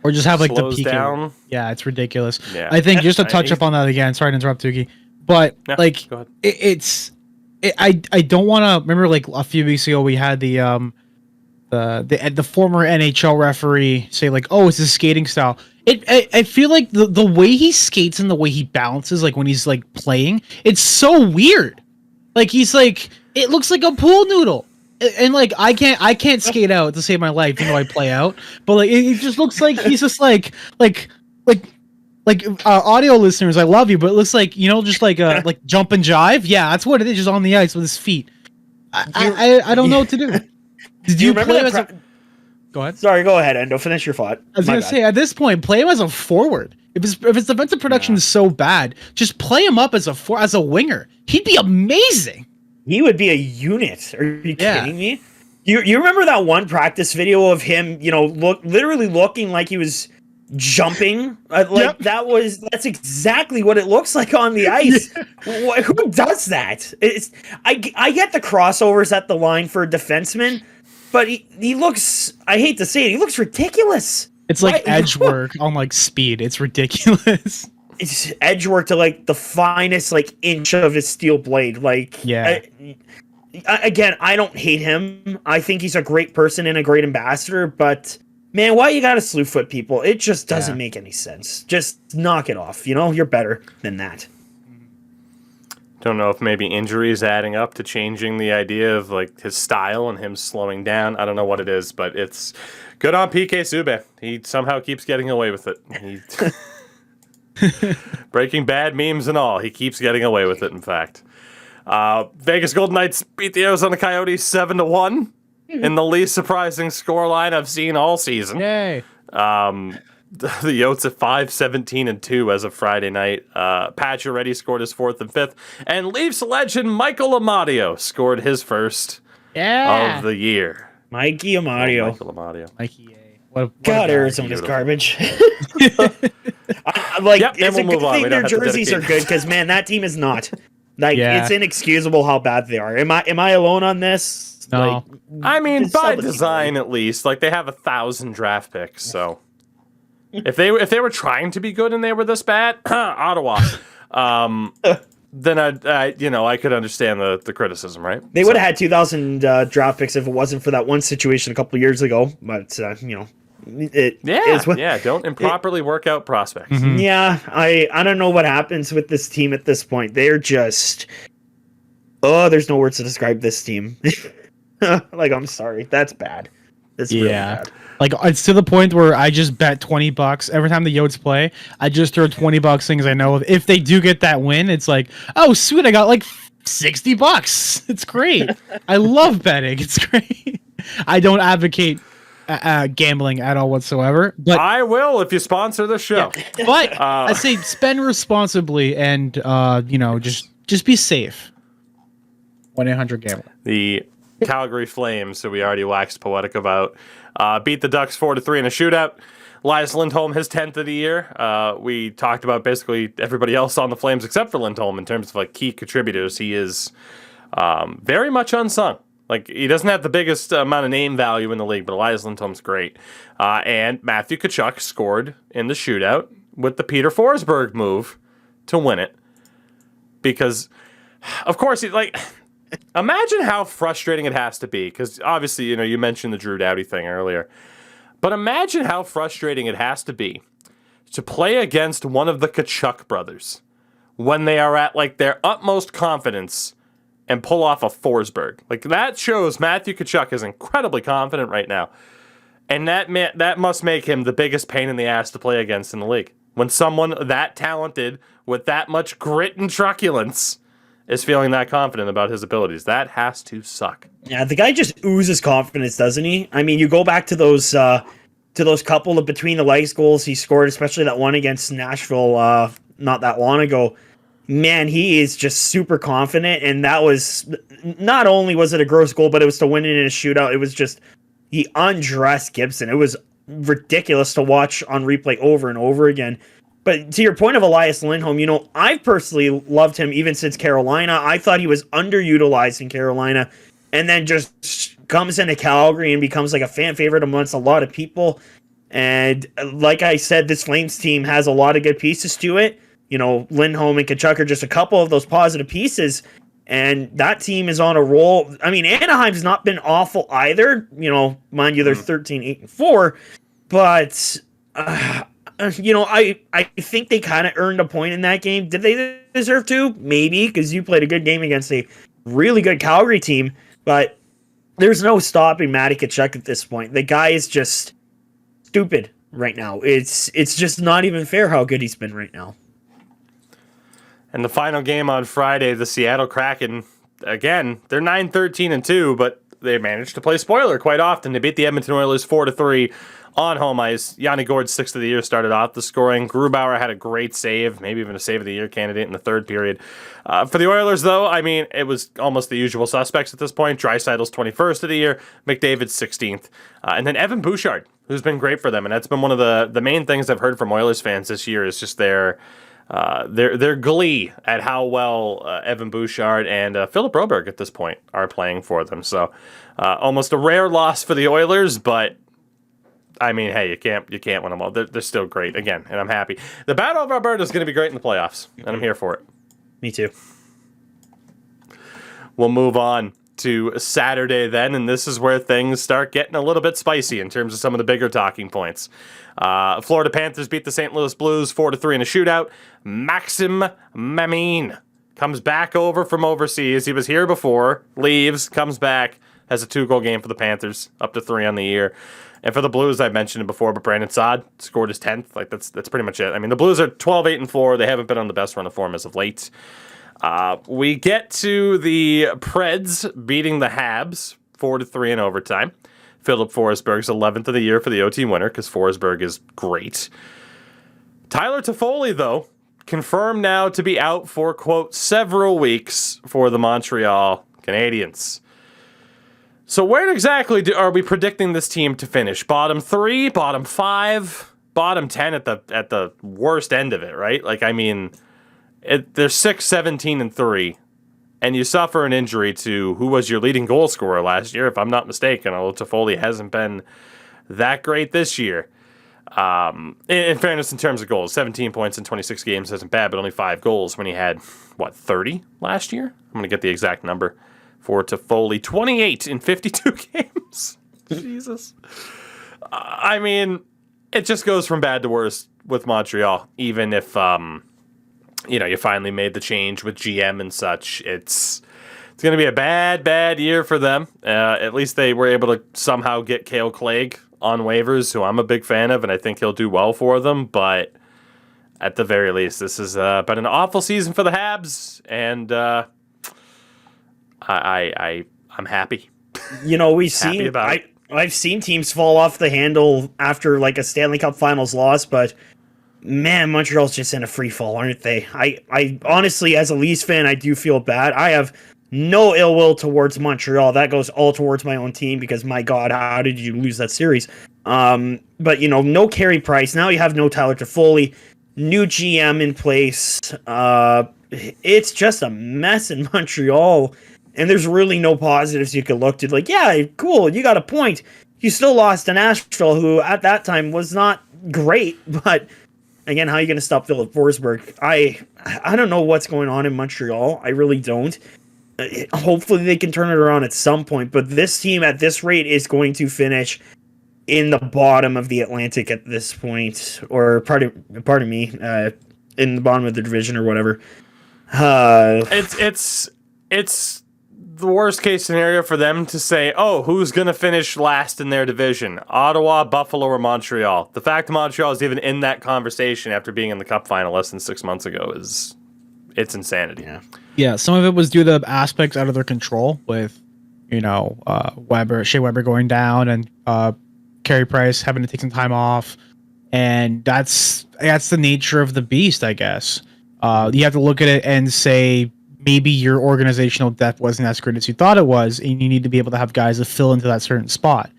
or just have like the slows peak. down. Yeah, it's ridiculous. Yeah. I think just to touch up on that again. Sorry to interrupt, Tougie, but Yeah, like go ahead. I don't want to remember like a few weeks ago we had the former NHL referee say like, oh, it's his skating style. I feel like the way he skates and the way he balances, like when he's like playing, it's so weird. Like he's like, it looks like a pool noodle. And like I can't skate out to save my life, even though I play out. But like it just looks like he's just like audio listeners, I love you, but it looks like, you know, just like jump and jive. Yeah, that's what it is, just on the ice with his feet. I don't know what to do. Did you remember play that? Go ahead. Sorry, go ahead, Endo. Finish your thought. I was gonna say, at this point, play him as a forward. If his defensive production is so bad, just play him up as a winger. He'd be amazing. He would be a unit. Are you kidding me? You remember that one practice video of him, you know, literally looking like he was jumping? Yep. That's exactly what it looks like on the ice. Who does that? I get the crossovers at the line for a defenseman, but he looks, I hate to say it, he looks ridiculous. It's like edge work on like speed. It's ridiculous. It's edge work to like the finest like inch of his steel blade. Like, yeah. Again, I don't hate him. I think he's a great person and a great ambassador, but man, why you gotta slew foot people? It just doesn't make any sense. Just knock it off. You know, you're better than that. Don't know if maybe injury is adding up to changing the idea of like his style and him slowing down. I don't know what it is, but it's good on PK Subban. He somehow keeps getting away with it. Breaking bad memes and all. He keeps getting away with it, in fact. Vegas Golden Knights beat the Arizona Coyotes 7-1 in the least surprising scoreline I've seen all season. Yay. The Yotes at 5-17-2 as of Friday night. Pacioretty scored his fourth and fifth, and Leafs legend Michael Amadio scored his first of the year. Mikey Amadio. Michael Amadio. Mikey A. What God, Arizona's garbage. It's a good thing their jerseys are good because, man, that team is not. Like, it's inexcusable how bad they are. Am I alone on this? No. I mean, by design, at least. Like, they have 1,000 draft picks, so if they were trying to be good and they were this bad, Ottawa, then I could understand the criticism, right? They would have had 2,000 draft picks if it wasn't for that one situation a couple of years ago. But don't improperly work out prospects. Mm-hmm. Yeah, I don't know what happens with this team at this point. They're just there's no words to describe this team. Like, I'm sorry, that's bad. It's really bad. Like, it's to the point where I just bet $20 every time the Yotes play. I just throw $20 things I know of. If they do get that win, it's like, oh sweet, I got like $60. It's great. I love betting. It's great. I don't advocate gambling at all whatsoever, but I will if you sponsor the show. Yeah. But I say spend responsibly and just be safe. 1-800-GAMBLER. The Calgary Flames, who we already waxed poetic about, beat the Ducks 4-3 in a shootout. Elias Lindholm, his 10th of the year. We talked about basically everybody else on the Flames except for Lindholm in terms of like key contributors. He is very much unsung. Like, he doesn't have the biggest amount of name value in the league, but Elias Lindholm's great. And Matthew Tkachuk scored in the shootout with the Peter Forsberg move to win it. Because, of course, imagine how frustrating it has to be. Because, obviously, you mentioned the Drew Doughty thing earlier. But imagine how frustrating it has to be to play against one of the Tkachuk brothers when they are at, like, their utmost confidence and pull off a Forsberg. Like, that shows Matthew Tkachuk is incredibly confident right now. And that must make him the biggest pain in the ass to play against in the league. When someone that talented with that much grit and truculence is feeling that confident about his abilities. That has to suck. Yeah, the guy just oozes confidence, doesn't he? I mean, you go back to those couple of between the legs goals he scored, especially that one against Nashville not that long ago. Man, he is just super confident, and that was not only was it a gross goal, but it was to win it in a shootout. It was just he undressed Gibson. It was ridiculous to watch on replay over and over again. But to your point of Elias Lindholm, I've personally loved him even since Carolina. I thought he was underutilized in Carolina, and then just comes into Calgary and becomes like a fan favorite amongst a lot of people. And like I said, this Flames team has a lot of good pieces to it. You know, Lindholm and Kachuk are just a couple of those positive pieces. And that team is on a roll. I mean, Anaheim's not been awful either. You know, mind you, they're 13-8-4. But, you know, I think they kind of earned a point in that game. Did they deserve to? Maybe, because you played a good game against a really good Calgary team. But there's no stopping Matty Kachuk at this point. The guy is just stupid right now. It's just not even fair how good he's been right now. And the final game on Friday, the Seattle Kraken, again, they're 9-13-2, but they managed to play spoiler quite often. They beat the Edmonton Oilers 4-3 on home ice. Yanni Gourde's 6th of the year started off the scoring. Grubauer had a great save, maybe even a save of the year candidate in the third period. For the Oilers, though, I mean, it was almost the usual suspects at this point. Draisaitl's 21st of the year, McDavid's 16th. And then Evan Bouchard, who's been great for them. And that's been one of the main things I've heard from Oilers fans this year is just their glee at how well Evan Bouchard and Philip Broberg at this point are playing for them. So almost a rare loss for the Oilers, but I mean, hey, you can't win them all. They're still great again, and I'm happy. The Battle of Alberta is going to be great in the playoffs, and I'm here for it. Me too. We'll move on to Saturday then, and this is where things start getting a little bit spicy in terms of some of the bigger talking points. Florida Panthers beat the St. Louis Blues 4-3 in a shootout. Maxim Mamin comes back over from overseas. He was here before, leaves, comes back, has a 2-goal game for the Panthers, up to 3 on the year. And for the Blues, I've mentioned it before, but Brandon Saad scored his 10th. Like that's pretty much it. I mean, the Blues are 12-8-4. They haven't been on the best run of form as of late. We get to the Preds beating the Habs 4-3 in overtime. Philip Forsberg's 11th of the year for the OT winner because Forsberg is great. Tyler Toffoli, though, confirmed now to be out for, quote, several weeks for the Montreal Canadiens. So where exactly are we predicting this team to finish? Bottom 3, bottom 5, bottom 10 at the worst end of it, right? Like, I mean, they're 6-17-3, and you suffer an injury to who was your leading goal scorer last year, if I'm not mistaken, although Toffoli hasn't been that great this year. In fairness, in terms of goals, 17 points in 26 games isn't bad, but only 5 goals when he had, 30 last year? I'm going to get the exact number for Toffoli. 28 in 52 games. Jesus. I mean, it just goes from bad to worse with Montreal, even if, you finally made the change with GM and such. It's going to be a bad year for them. At least they were able to somehow get Cale Clegg on waivers, who I'm a big fan of, and I think he'll do well for them. But at the very least, this has been an awful season for the Habs, and I'm happy. I've seen teams fall off the handle after like a Stanley Cup Finals loss, but man, Montreal's just in a free fall, aren't they? I honestly, as a Leafs fan, I do feel bad. I have no ill will towards Montreal. That goes all towards my own team because, my God, how did you lose that series? But, no Carey Price. Now you have no Tyler Toffoli. New GM in place. It's just a mess in Montreal. And there's really no positives you could look to. Like, yeah, cool, you got a point. You still lost to Nashville, who at that time was not great. But, again, how are you going to stop Philip Forsberg? I don't know what's going on in Montreal. I really don't. Hopefully they can turn it around at some point. But this team at this rate is going to finish in the bottom of the Atlantic at this point. Or, pardon me, in the bottom of the division or whatever. It's the worst case scenario for them to say, oh, who's going to finish last in their division? Ottawa, Buffalo, or Montreal? The fact that Montreal is even in that conversation after being in the Cup final less than 6 months ago it's insanity. Yeah, some of it was due to aspects out of their control with, Shea Weber going down and Carey Price having to take some time off. And that's the nature of the beast, I guess. You have to look at it and say, maybe your organizational depth wasn't as great as you thought it was, and you need to be able to have guys that fill into that certain spot.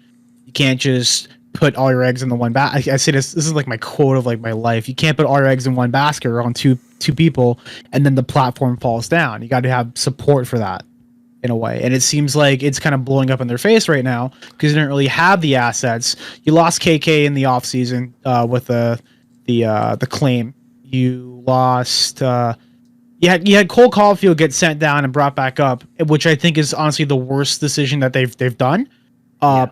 You can't just put all your eggs in the one basket. I say this is like my quote of like my life. You can't put all your eggs in one basket or on two people, and then the platform falls down. You got to have support for that. in a way. And it seems like it's kind of blowing up in their face right now because they didn't really have the assets. You lost KK in the offseason with the claim. You lost you had Cole Caulfield get sent down and brought back up, which I think is honestly the worst decision that they've done.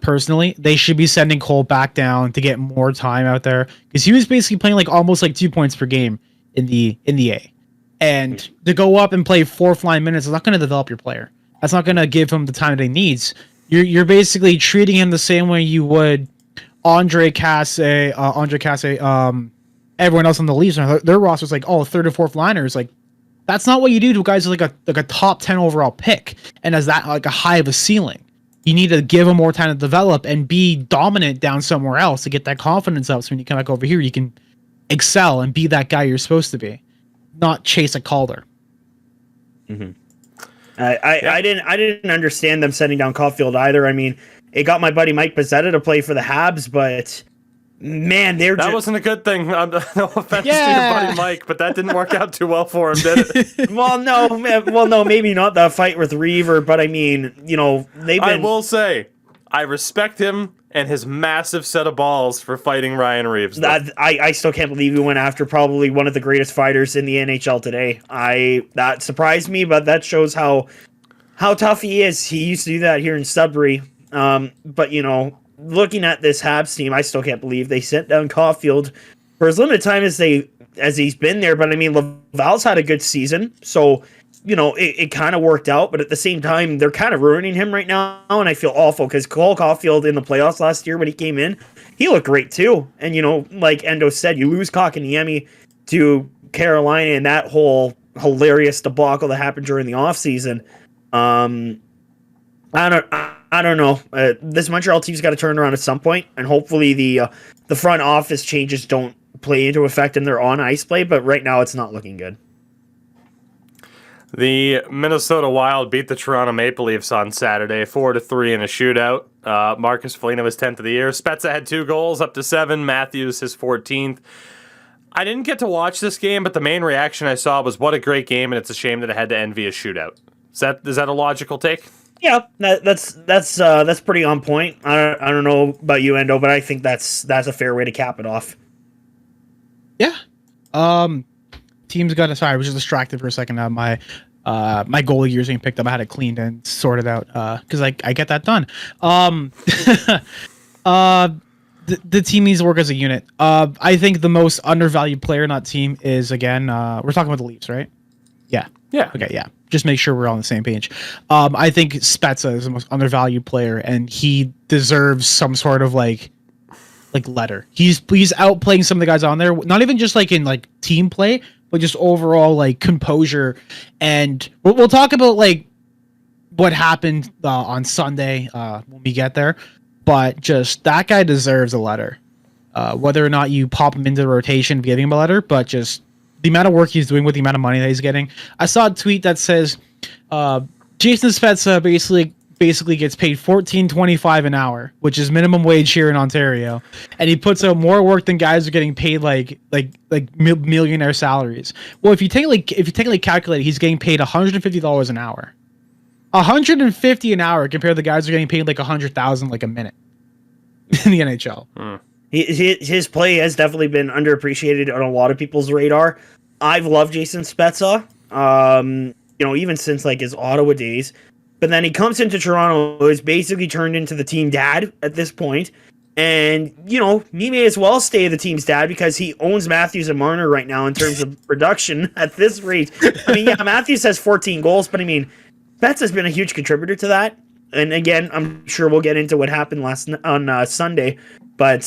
Personally, they should be sending Cole back down to get more time out there because he was basically playing like almost like 2 points per game in the A. And to go up and play fourth line minutes is not going to develop your player. That's not going to give him the time that he needs. You're basically treating him the same way you would Andre Casse, everyone else on the Leafs. Their roster's like, third or fourth liners. Like, that's not what you do to guys like a top 10 overall pick and as that like a high of a ceiling. You need to give him more time to develop and be dominant down somewhere else to get that confidence up. So when you come back over here, you can excel and be that guy you're supposed to be, not chase a Calder. Mm-hmm. I didn't understand them setting down Caulfield either. I mean, it got my buddy Mike Pizzetta to play for the Habs, but man, that wasn't a good thing. No offense to your buddy Mike, but that didn't work out too well for him, did it? Well, no, maybe not the fight with Reaver, but I mean, I will say, I respect him and his massive set of balls for fighting Ryan Reeves. I still can't believe he went after probably one of the greatest fighters in the NHL today. That surprised me, but that shows how tough he is. He used to do that here in Sudbury. But looking at this Habs team, I still can't believe they sent down Caulfield for as limited time as he's been there. But I mean, Laval's had a good season, so it kind of worked out, but at the same time, they're kind of ruining him right now, and I feel awful because Cole Caulfield in the playoffs last year when he came in, he looked great too. And, like Endo said, you lose Kotkaniemi to Carolina and that whole hilarious debacle that happened during the offseason. I don't know. This Montreal team's got to turn around at some point, and hopefully the front office changes don't play into effect in their on-ice play, but right now it's not looking good. The Minnesota Wild beat the Toronto Maple Leafs on Saturday, 4-3 in a shootout. Marcus Foligno was 10th of the year. Spezza had 2 goals, up to 7. Matthews his 14th. I didn't get to watch this game, but the main reaction I saw was, what a great game, and it's a shame that it had to end via shootout. Is that a logical take? Yeah, that's pretty on point. I don't know about you, Endo, but I think that's a fair way to cap it off. Yeah. Team's got to. Sorry, I was just distracted for a second. My goalie gear's being picked up. I had it cleaned and sorted out because I get that done. The team needs to work as a unit. I think the most undervalued player in that team is, again, we're talking about the Leafs, right? Yeah. Okay, yeah. Just make sure we're on the same page. I think Spezza is the most undervalued player, and he deserves some sort of like letter. He's outplaying some of the guys on there, not even just like in like team play, but just overall like composure. And we'll talk about like what happened on Sunday when we get there. But just that guy deserves a letter. Whether or not you pop him into the rotation, giving him a letter, but just the amount of work he's doing with the amount of money that he's getting. I saw a tweet that says Jason Spezza basically gets paid $14.25 an hour, which is minimum wage here in Ontario, and he puts out more work than guys are getting paid like millionaire salaries. Well, if you technically calculate, he's getting paid $150 an hour. $150 an hour compared to the guys who are getting paid like $100,000 like a minute in the NHL. His play has definitely been underappreciated on a lot of people's radar. I've loved Jason Spezza, even since like his Ottawa days. But then he comes into Toronto, who is basically turned into the team dad at this point. And, he may as well stay the team's dad because he owns Matthews and Marner right now in terms of production at this rate. I mean, yeah, Matthews has 14 goals, but I mean, Betts has been a huge contributor to that. And again, I'm sure we'll get into what happened on Sunday. But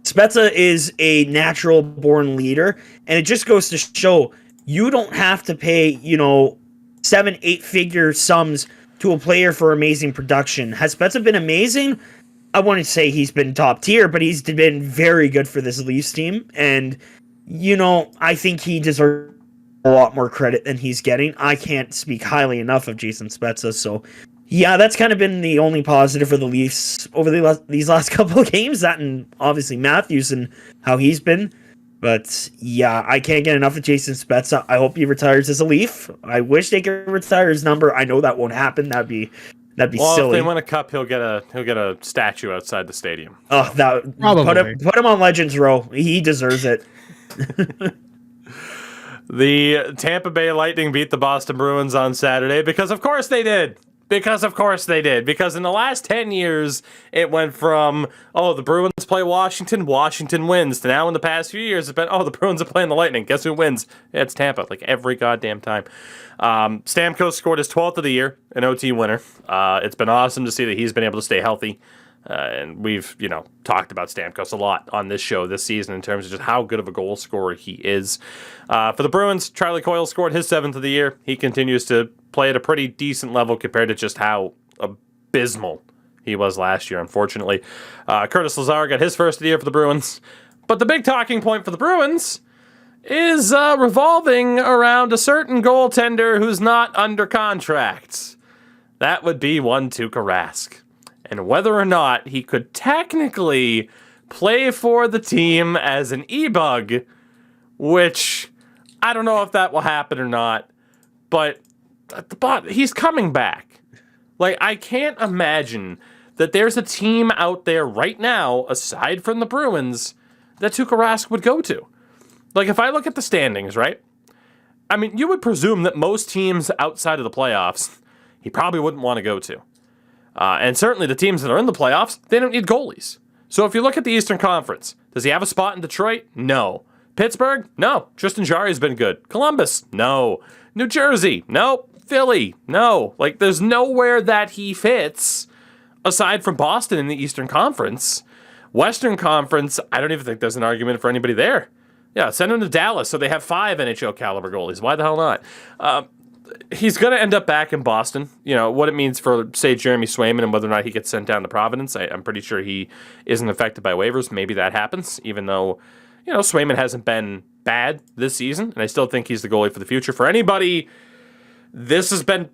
Spezza is a natural born leader. And it just goes to show you don't have to pay, 7-8 figure sums to a player for amazing production. Has Spezza been amazing? I wouldn't say he's been top tier, but he's been very good for this Leafs team. And, I think he deserves a lot more credit than he's getting. I can't speak highly enough of Jason Spezza. So, yeah, that's kind of been the only positive for the Leafs over these last couple of games. That and obviously Matthews and how he's been. But yeah, I can't get enough of Jason Spezza. I hope he retires as a Leaf. I wish they could retire his number. I know that won't happen. That'd be silly. If they win a cup, he'll get a statue outside the stadium. Oh, that Probably. put him on Legends Row. He deserves it. The Tampa Bay Lightning beat the Boston Bruins on Saturday because of course they did. Because in the last 10 years, it went from, the Bruins play Washington wins, to now in the past few years, it's been, the Bruins are playing the Lightning. Guess who wins? It's Tampa, like every goddamn time. Stamkos scored his 12th of the year, an OT winner. It's been awesome to see that he's been able to stay healthy. And we've, talked about Stamkos a lot on this show this season in terms of just how good of a goal scorer he is. For the Bruins, Charlie Coyle scored his 7th of the year. He continues to play at a pretty decent level compared to just how abysmal he was last year, unfortunately. Curtis Lazar got his 1st of the year for the Bruins. But the big talking point for the Bruins is revolving around a certain goaltender who's not under contract. That would be one Tuukka Rask. And whether or not he could technically play for the team as an e-bug, which I don't know if that will happen or not, but at the bottom, he's coming back. Like, I can't imagine that there's a team out there right now, aside from the Bruins, that Tuukka Rask would go to. Like, if I look at the standings, right? I mean, you would presume that most teams outside of the playoffs, he probably wouldn't want to go to. And certainly the teams that are in the playoffs, they don't need goalies. So if you look at the Eastern Conference, does he have a spot in Detroit? No. Pittsburgh? No. Tristan Jarry's been good. Columbus? No. New Jersey? No. Philly? No. Like, there's nowhere that he fits aside from Boston in the Eastern Conference. Western Conference, I don't even think there's an argument for anybody there. Yeah, send him to Dallas so they have 5 NHL caliber goalies. Why the hell not? He's going to end up back in Boston. What it means for, say, Jeremy Swayman and whether or not he gets sent down to Providence. I'm pretty sure he isn't affected by waivers. Maybe that happens, even though, Swayman hasn't been bad this season. And I still think he's the goalie for the future. For anybody, this has been...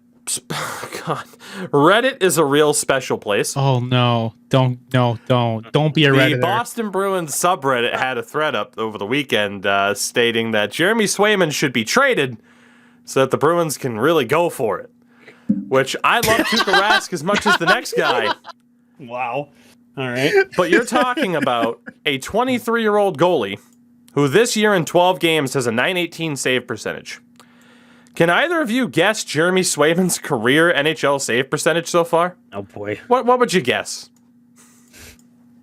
God, Reddit is a real special place. Oh, no. Don't be a Redditor. The Boston Bruins subreddit had a thread up over the weekend stating that Jeremy Swayman should be traded so that the Bruins can really go for it. Which I love Tuukka Rask as much as the next guy. Wow. All right. But you're talking about a 23-year-old goalie who this year in 12 games has a .918 save percentage. Can either of you guess Jeremy Swayman's career NHL save percentage so far? Oh, boy. What would you guess?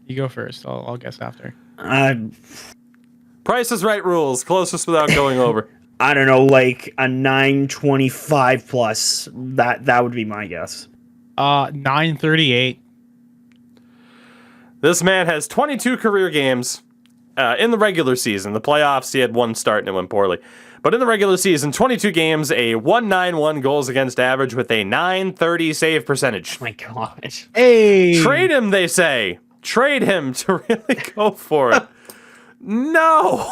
You go first. I'll guess after. Price is Right rules. Closest without going over. I don't know, like a 925 plus. That would be my guess. 938. This man has 22 career games in the regular season. The playoffs, he had one start and it went poorly. But in the regular season, 22 games, a 191 goals against average with a 930 save percentage. Oh my gosh. Hey! Trade him, they say. Trade him to really go for it. No.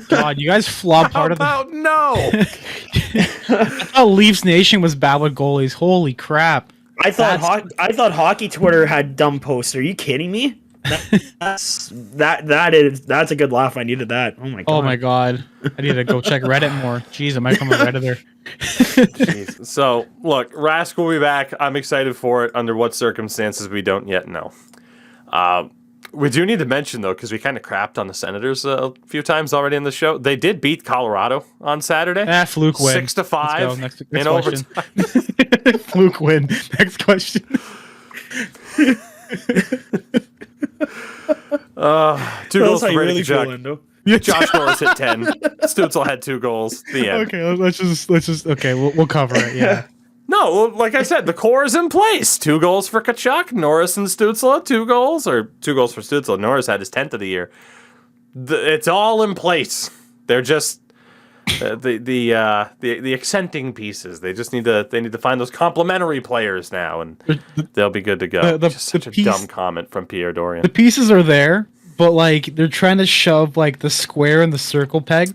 God, you guys flopped How part of the... about no? I thought Leafs Nation was bad with goalies. Holy crap. I thought hockey Twitter had dumb posts. Are you kidding me? That's a good laugh. I needed that. Oh my god. Oh my god. I need to go check Reddit more. Jeez, I might become a Redditor. Jeez. So, look, Rask will be back. I'm excited for it. Under what circumstances, we don't yet know. We do need to mention, though, because we kind of crapped on the Senators a few times already in the show. They did beat Colorado on Saturday. Fluke win. 6-5 next in question. overtime. Fluke win. Next question. 2 goals for Brady Tkachuk. Feel, Josh Norris hit 10. Stutzel had 2 goals. The end. Okay, let's just okay, we'll cover it. Yeah. No, like I said, the core is in place. 2 goals for Tkachuk. Norris and Stutzel 2 goals, or 2 goals for Stutzel. Norris had his 10th of the year. It's all in place. They're just the accenting pieces. They just need to find those complementary players now, and they'll be good to go. Just such a dumb comment from Pierre Dorian. The pieces are there, but like they're trying to shove like the square and the circle peg.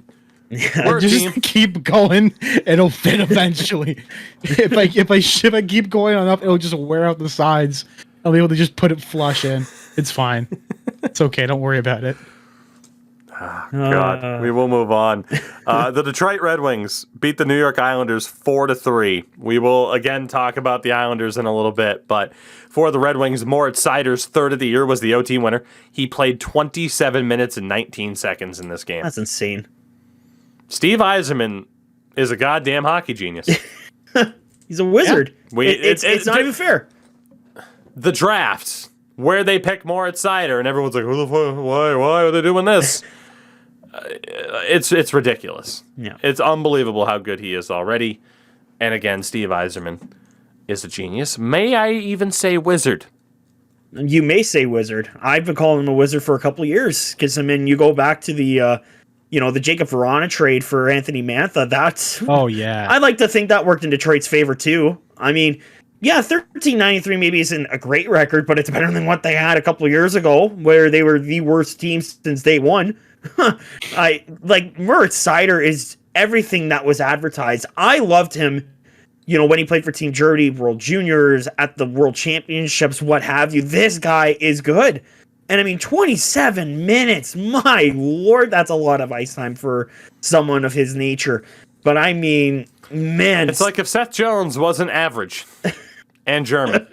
We're a just team. keep going, it'll fit eventually. if I keep going on up, it'll just wear out the sides. I'll be able to just put it flush in. It's fine. It's okay. Don't worry about it. God, we will move on. The Detroit Red Wings beat the New York Islanders 4-3. We will again talk about the Islanders in a little bit, but for the Red Wings, Moritz Seider's third of the year was the OT winner. He played 27 minutes and 19 seconds in this game. That's insane. Steve Yzerman is a goddamn hockey genius. He's a wizard. Yeah. It's not even fair. The draft, where they pick Moritz Seider, and everyone's like, "Who the fuck? Why are they doing this?" It's ridiculous. Yeah. It's unbelievable how good he is already. And again, Steve Yzerman is a genius. May I even say wizard? You may say wizard. I've been calling him a wizard for a couple of years because, I mean, you go back to the Jacob Verana trade for Anthony Mantha. That's I'd like to think that worked in Detroit's favor too. I mean, yeah, 1393 maybe isn't a great record, but it's better than what they had a couple of years ago, where they were the worst team since day one. Moritz Seider is everything that was advertised. I loved him, when he played for Team Germany, World Juniors, at the World Championships, what have you. This guy is good. And I mean, 27 minutes, my lord, that's a lot of ice time for someone of his nature. But I mean, man. It's like if Seth Jones wasn't average and German.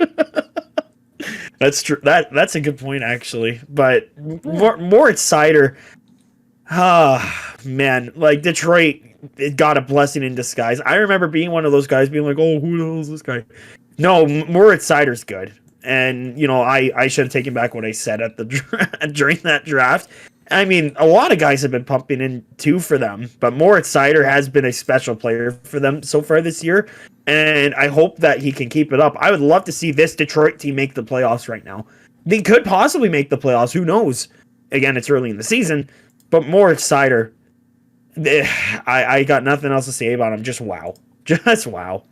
That's true. That's a good point, actually. But Moritz Seider, man, like Detroit, it got a blessing in disguise. I remember being one of those guys being like, oh, who the hell is this guy? No, Moritz Seider's good. And, I should have taken back what I said at the during that draft. I mean, a lot of guys have been pumping in too for them, but Moritz Seider has been a special player for them so far this year, and I hope that he can keep it up. I would love to see this Detroit team make the playoffs right now. They could possibly make the playoffs. Who knows? Again, it's early in the season, but Moritz Seider, I got nothing else to say about him. Just wow. Just wow.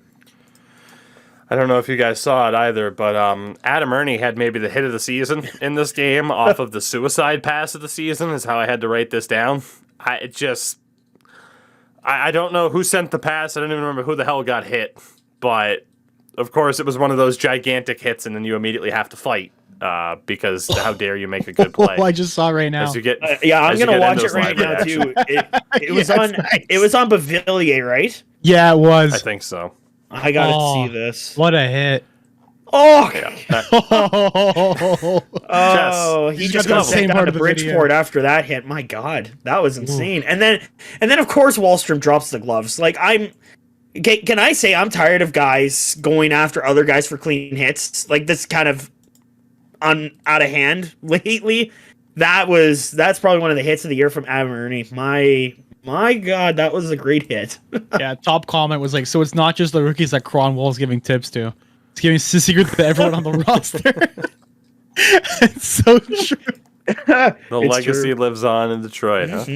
I don't know if you guys saw it either, but Adam Ernie had maybe the hit of the season in this game off of the suicide pass of the season is how I had to write this down. I don't know who sent the pass. I don't even remember who the hell got hit. But, of course, it was one of those gigantic hits, and then you immediately have to fight because how dare you make a good play. I just saw right now. I'm going to watch it right now, too. It was on Bavilier, right? Yeah, it was. I think so. I got to see this. What a hit. Oh, yeah. He just got sent down to Bridgeport after that hit. My God, that was insane. And then of course Wallstrom drops the gloves. Like can I say I'm tired of guys going after other guys for clean hits? Like this kind of out of hand lately. That's probably one of the hits of the year from Adam Ernie. My God, that was a great hit. Yeah, top comment was like, so it's not just the rookies that Cronwall's giving tips to. It's giving secrets to everyone on the roster. It's so true. The legacy lives on in Detroit, huh?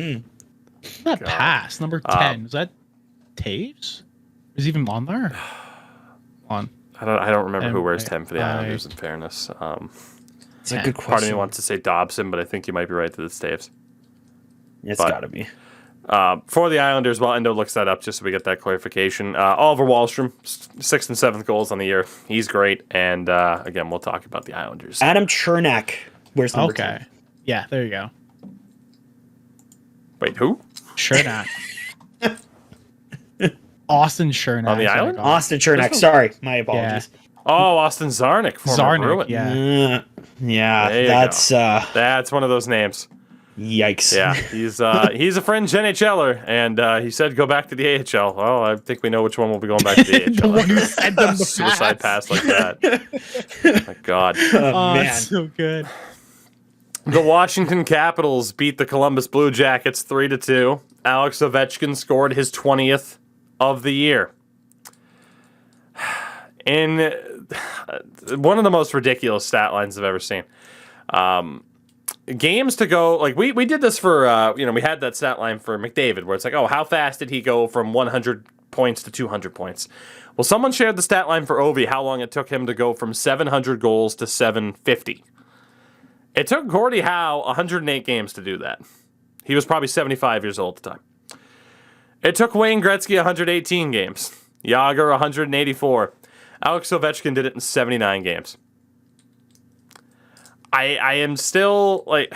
That pass, number 10. Was that Taves? Is he even on there? I don't remember who wears 10 for the Islanders, in fairness. It's a good question. Part of me wants to say Dobson, but I think you might be right that it's Taves. It's got to be. For the Islanders, while Endo looks that up, just so we get that clarification, Oliver Wahlstrom, 6th and 7th goals on the year. He's great. And again, we'll talk about the Islanders. Adam Chernak. Where's number 10? Yeah, there you go. Wait, who? Chernak. Austin Chernak. On the island? Austin Chernak. Sorry. My apologies. Yeah. Oh, Austin Zarnik. Former Bruin. Yeah. That's one of those names. Yikes. Yeah, he's a fringe NHLer, and he said go back to the AHL. Well, I think we know which one will be going back to the AHL. The one who sent them the suicide pass like that. My God. Oh, man. So good. The Washington Capitals beat the Columbus Blue Jackets 3-2. Alex Ovechkin scored his 20th of the year. In one of the most ridiculous stat lines I've ever seen. Games to go, like we did this for, we had that stat line for McDavid where it's like, oh, how fast did he go from 100 points to 200 points? Well, someone shared the stat line for Ovi, how long it took him to go from 700 goals to 750. It took Gordie Howe 108 games to do that. He was probably 75 years old at the time. It took Wayne Gretzky 118 games. Yager 184. Alex Ovechkin did it in 79 games. I am still, like,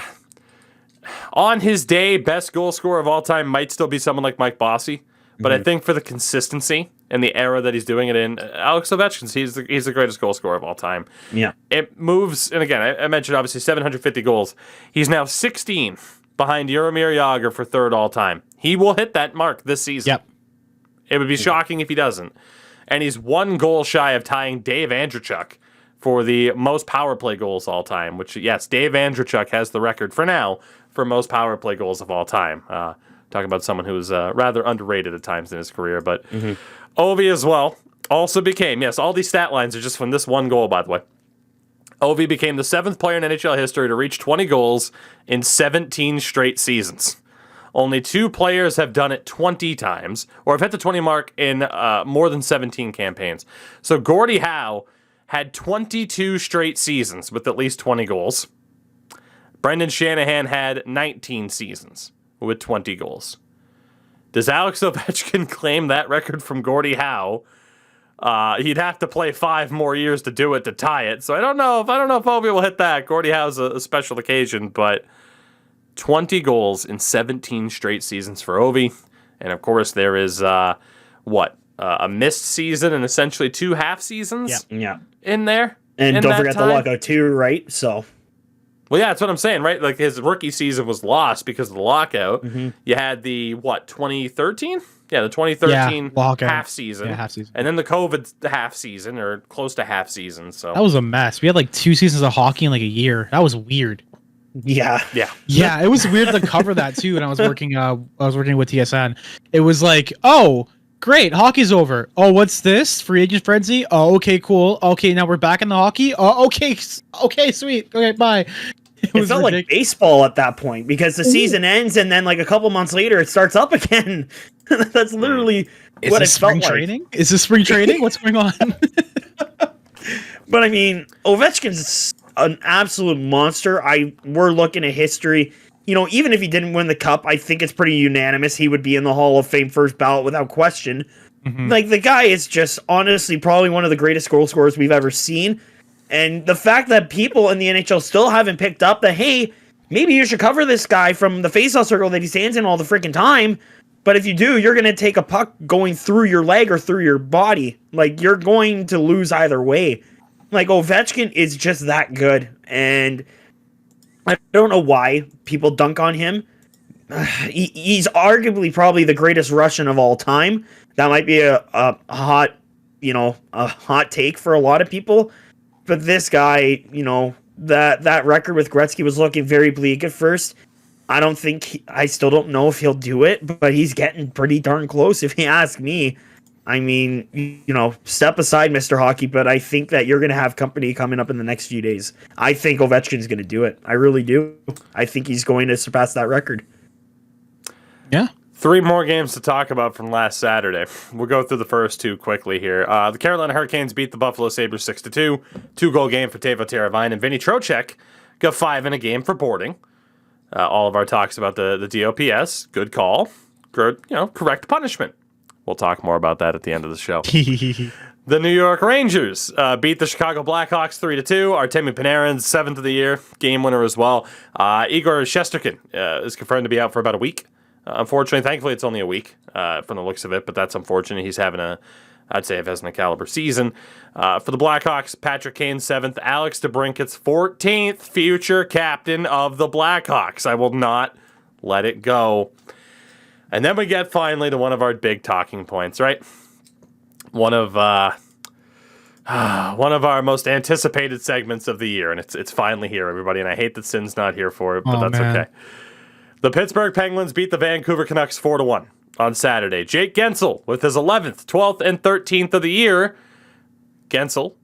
on his day, best goal scorer of all time might still be someone like Mike Bossy. But I think for the consistency and the era that he's doing it in, Alex Ovechkin, he's the greatest goal scorer of all time. Yeah. It moves, and again, I mentioned obviously 750 goals. He's now 16 behind Jaromir Jagr for third all time. He will hit that mark this season. Yep. It would be shocking if he doesn't. And he's one goal shy of tying Dave Andreychuk for the most power play goals all time, which, yes, Dave Andreychuk has the record for now for most power play goals of all time. Talking about someone who's rather underrated at times in his career. But Ovi as well also became, yes, all these stat lines are just from this one goal, by the way. Ovi became the 7th player in NHL history to reach 20 goals in 17 straight seasons. Only 2 players have done it 20 times, or have hit the 20 mark in more than 17 campaigns. So Gordie Howe had 22 straight seasons with at least 20 goals. Brendan Shanahan had 19 seasons with 20 goals. Does Alex Ovechkin claim that record from Gordie Howe? He'd have to play 5 more years to do it to tie it. So I don't know if Ovi will hit that. Gordie Howe's a special occasion, but 20 goals in 17 straight seasons for Ovi. And of course there is a missed season and essentially 2 half seasons in there. And don't forget the lockout too, right? So well, yeah, that's what I'm saying, right? Like, his rookie season was lost because of the lockout. You had the, 2013? Yeah, the 2013 half season. Yeah, half season. And then the COVID half season, or close to half season. So that was a mess. We had like 2 seasons of hockey in like a year. That was weird. Yeah. Yeah, it was weird to cover that too. And I was working with TSN. It was like, oh, great, hockey's over. Oh, what's this? Free agent frenzy? Oh, okay, cool. Okay, now we're back in the hockey. Oh, okay, sweet. Okay, bye. It felt like baseball at that point because the season ends and then like a couple months later it starts up again. That's literally what it felt like. Training? Is this spring training? What's going on? But I mean, Ovechkin's an absolute monster. We're looking at history. You know, even if he didn't win the cup, I think it's pretty unanimous he would be in the Hall of Fame first ballot without question. Like, the guy is just honestly probably one of the greatest goal scorers we've ever seen. And the fact that people in the NHL still haven't picked up that, hey, maybe you should cover this guy from the faceoff circle that he stands in all the freaking time. But if you do, you're going to take a puck going through your leg or through your body. Like, you're going to lose either way. Like, Ovechkin is just that good. And I don't know why people dunk on him. He's arguably probably the greatest Russian of all time. That might be a hot take for a lot of people. But this guy, that record with Gretzky was looking very bleak at first. I still don't know if he'll do it, but he's getting pretty darn close if you ask me. I mean, step aside, Mr. Hockey, but I think that you're going to have company coming up in the next few days. I think Ovechkin's going to do it. I really do. I think he's going to surpass that record. Yeah. 3 more games to talk about from last Saturday. We'll go through the first 2 quickly here. The Carolina Hurricanes beat the Buffalo Sabres 6-2. 2-goal game for Teuvo Teravainen, and Vinny Trocheck got 5 in a game for boarding. All of our talks about the DOPS. Good call. Good, correct punishment. We'll talk more about that at the end of the show. The New York Rangers beat the Chicago Blackhawks 3-2. Artemi Panarin's 7th of the year game winner as well. Igor Shesterkin is confirmed to be out for about a week. Unfortunately, thankfully, it's only a week from the looks of it, but that's unfortunate. He's having I'd say, a Vezina caliber season. For the Blackhawks, Patrick Kane 7th, Alex DeBrincat's 14th future captain of the Blackhawks. I will not let it go. And then we get finally to one of our big talking points, right? One of our most anticipated segments of the year, and it's finally here, everybody. And I hate that Sin's not here for it, but that's okay. The Pittsburgh Penguins beat the Vancouver Canucks 4-1 on Saturday. Jake Guentzel with his 11th, 12th, and 13th of the year. Guentzel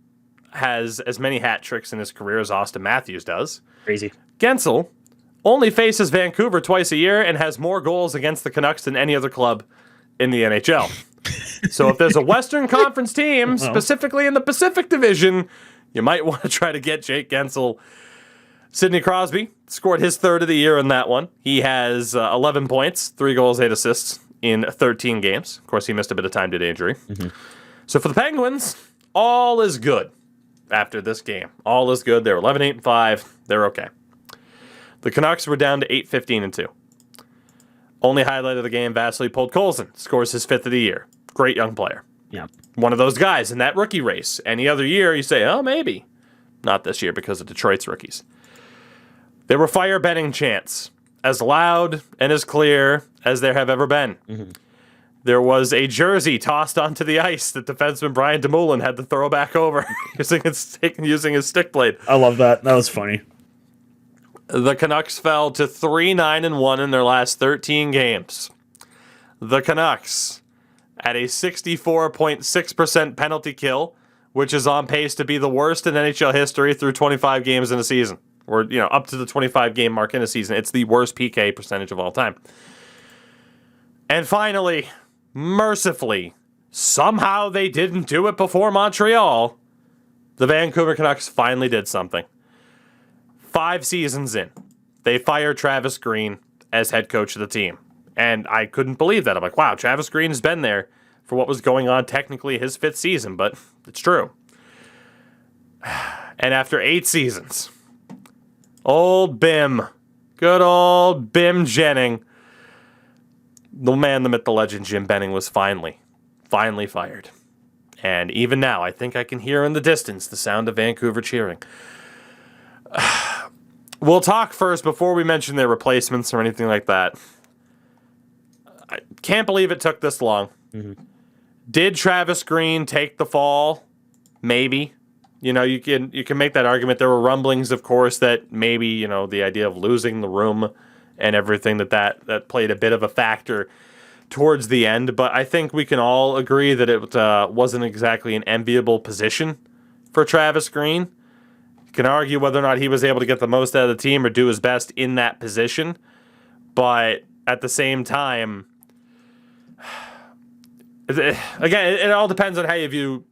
has as many hat tricks in his career as Austin Matthews does. Crazy. Guentzel only faces Vancouver twice a year and has more goals against the Canucks than any other club in the NHL. So if there's a Western Conference team, specifically in the Pacific Division, you might want to try to get Jake Guentzel. Sidney Crosby scored his 3rd of the year in that one. He has 11 points, 3 goals, 8 assists in 13 games. Of course, he missed a bit of time due to injury. Mm-hmm. So for the Penguins, all is good after this game. All is good. They're 11-8-5. They're okay. The Canucks were down to 8-15-2. Only highlight of the game, Vasily Podkolzin scores his 5th of the year. Great young player. Yeah. One of those guys in that rookie race. Any other year, you say, oh, maybe. Not this year because of Detroit's rookies. There were fire Benning chants, as loud and as clear as there have ever been. Mm-hmm. There was a jersey tossed onto the ice that defenseman Brian Dumoulin had to throw back over using his stick blade. I love that. That was funny. The Canucks fell to 3-9-1 in their last 13 games. The Canucks at a 64.6% penalty kill, which is on pace to be the worst in NHL history through 25 games in a season. Or, up to the 25-game mark in a season. It's the worst PK percentage of all time. And finally, mercifully, somehow they didn't do it before Montreal, the Vancouver Canucks finally did something. 5 seasons in, they fired Travis Green as head coach of the team. And I couldn't believe that. I'm like, wow, Travis Green has been there for what was going on technically his 5th season, but it's true. And after 8 seasons, old Bim, good old Bim Jennings, the man, the myth, the legend, Jim Benning was finally fired. And even now, I think I can hear in the distance the sound of Vancouver cheering. We'll talk first before we mention their replacements or anything like that. I can't believe it took this long. Mm-hmm. Did Travis Green take the fall? Maybe. You can make that argument. There were rumblings, of course, that maybe, the idea of losing the room and everything that played a bit of a factor towards the end. But I think we can all agree that it wasn't exactly an enviable position for Travis Green. Can argue whether or not he was able to get the most out of the team or do his best in that position. But at the same time, again, it all depends on how you view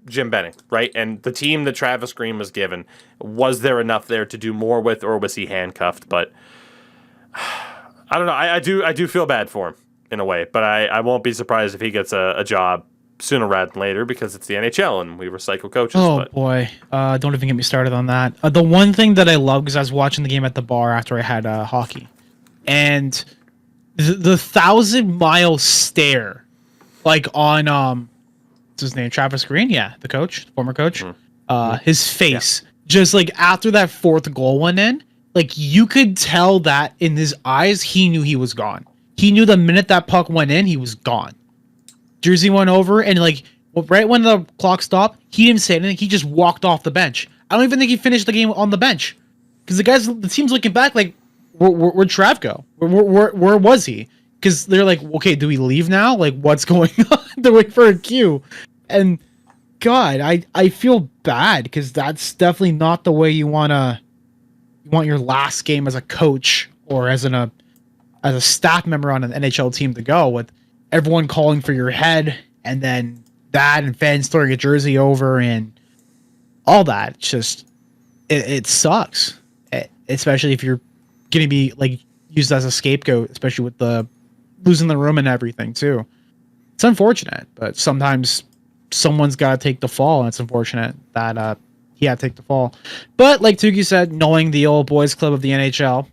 Jim Benning, right? And the team that Travis Green was given, was there enough there to do more with, or was he handcuffed? But I don't know. I do feel bad for him in a way, but I won't be surprised if he gets a job sooner rather than later because it's the NHL and we recycle coaches. Boy. Don't even get me started on that. The one thing that I love, because I was watching the game at the bar after I had hockey, and the 1,000-mile stare, like on, what's his name, Travis Green? Yeah, the coach, the former coach. His face, just like after that 4th goal went in, like you could tell that in his eyes, he knew he was gone. He knew the minute that puck went in, he was gone. Jersey went over, and right when the clock stopped, he didn't say anything. He just walked off the bench. I don't even think he finished the game on the bench, because the team's looking back like, where'd Trav go? Where was he? Because they're like, okay, do we leave now? Like, what's going on? They're waiting for a cue, and God, I feel bad because that's definitely not the way you want your last game as a coach or as a staff member on an NHL team to go, with everyone calling for your head, and then that, and fans throwing a jersey over, and all that. It's just, it sucks, especially if you're going to be like used as a scapegoat, especially with the losing the room and everything too. It's unfortunate, but sometimes someone's got to take the fall, and it's unfortunate that he had to take the fall. But like Tougie said, knowing the old boys club of the NHL,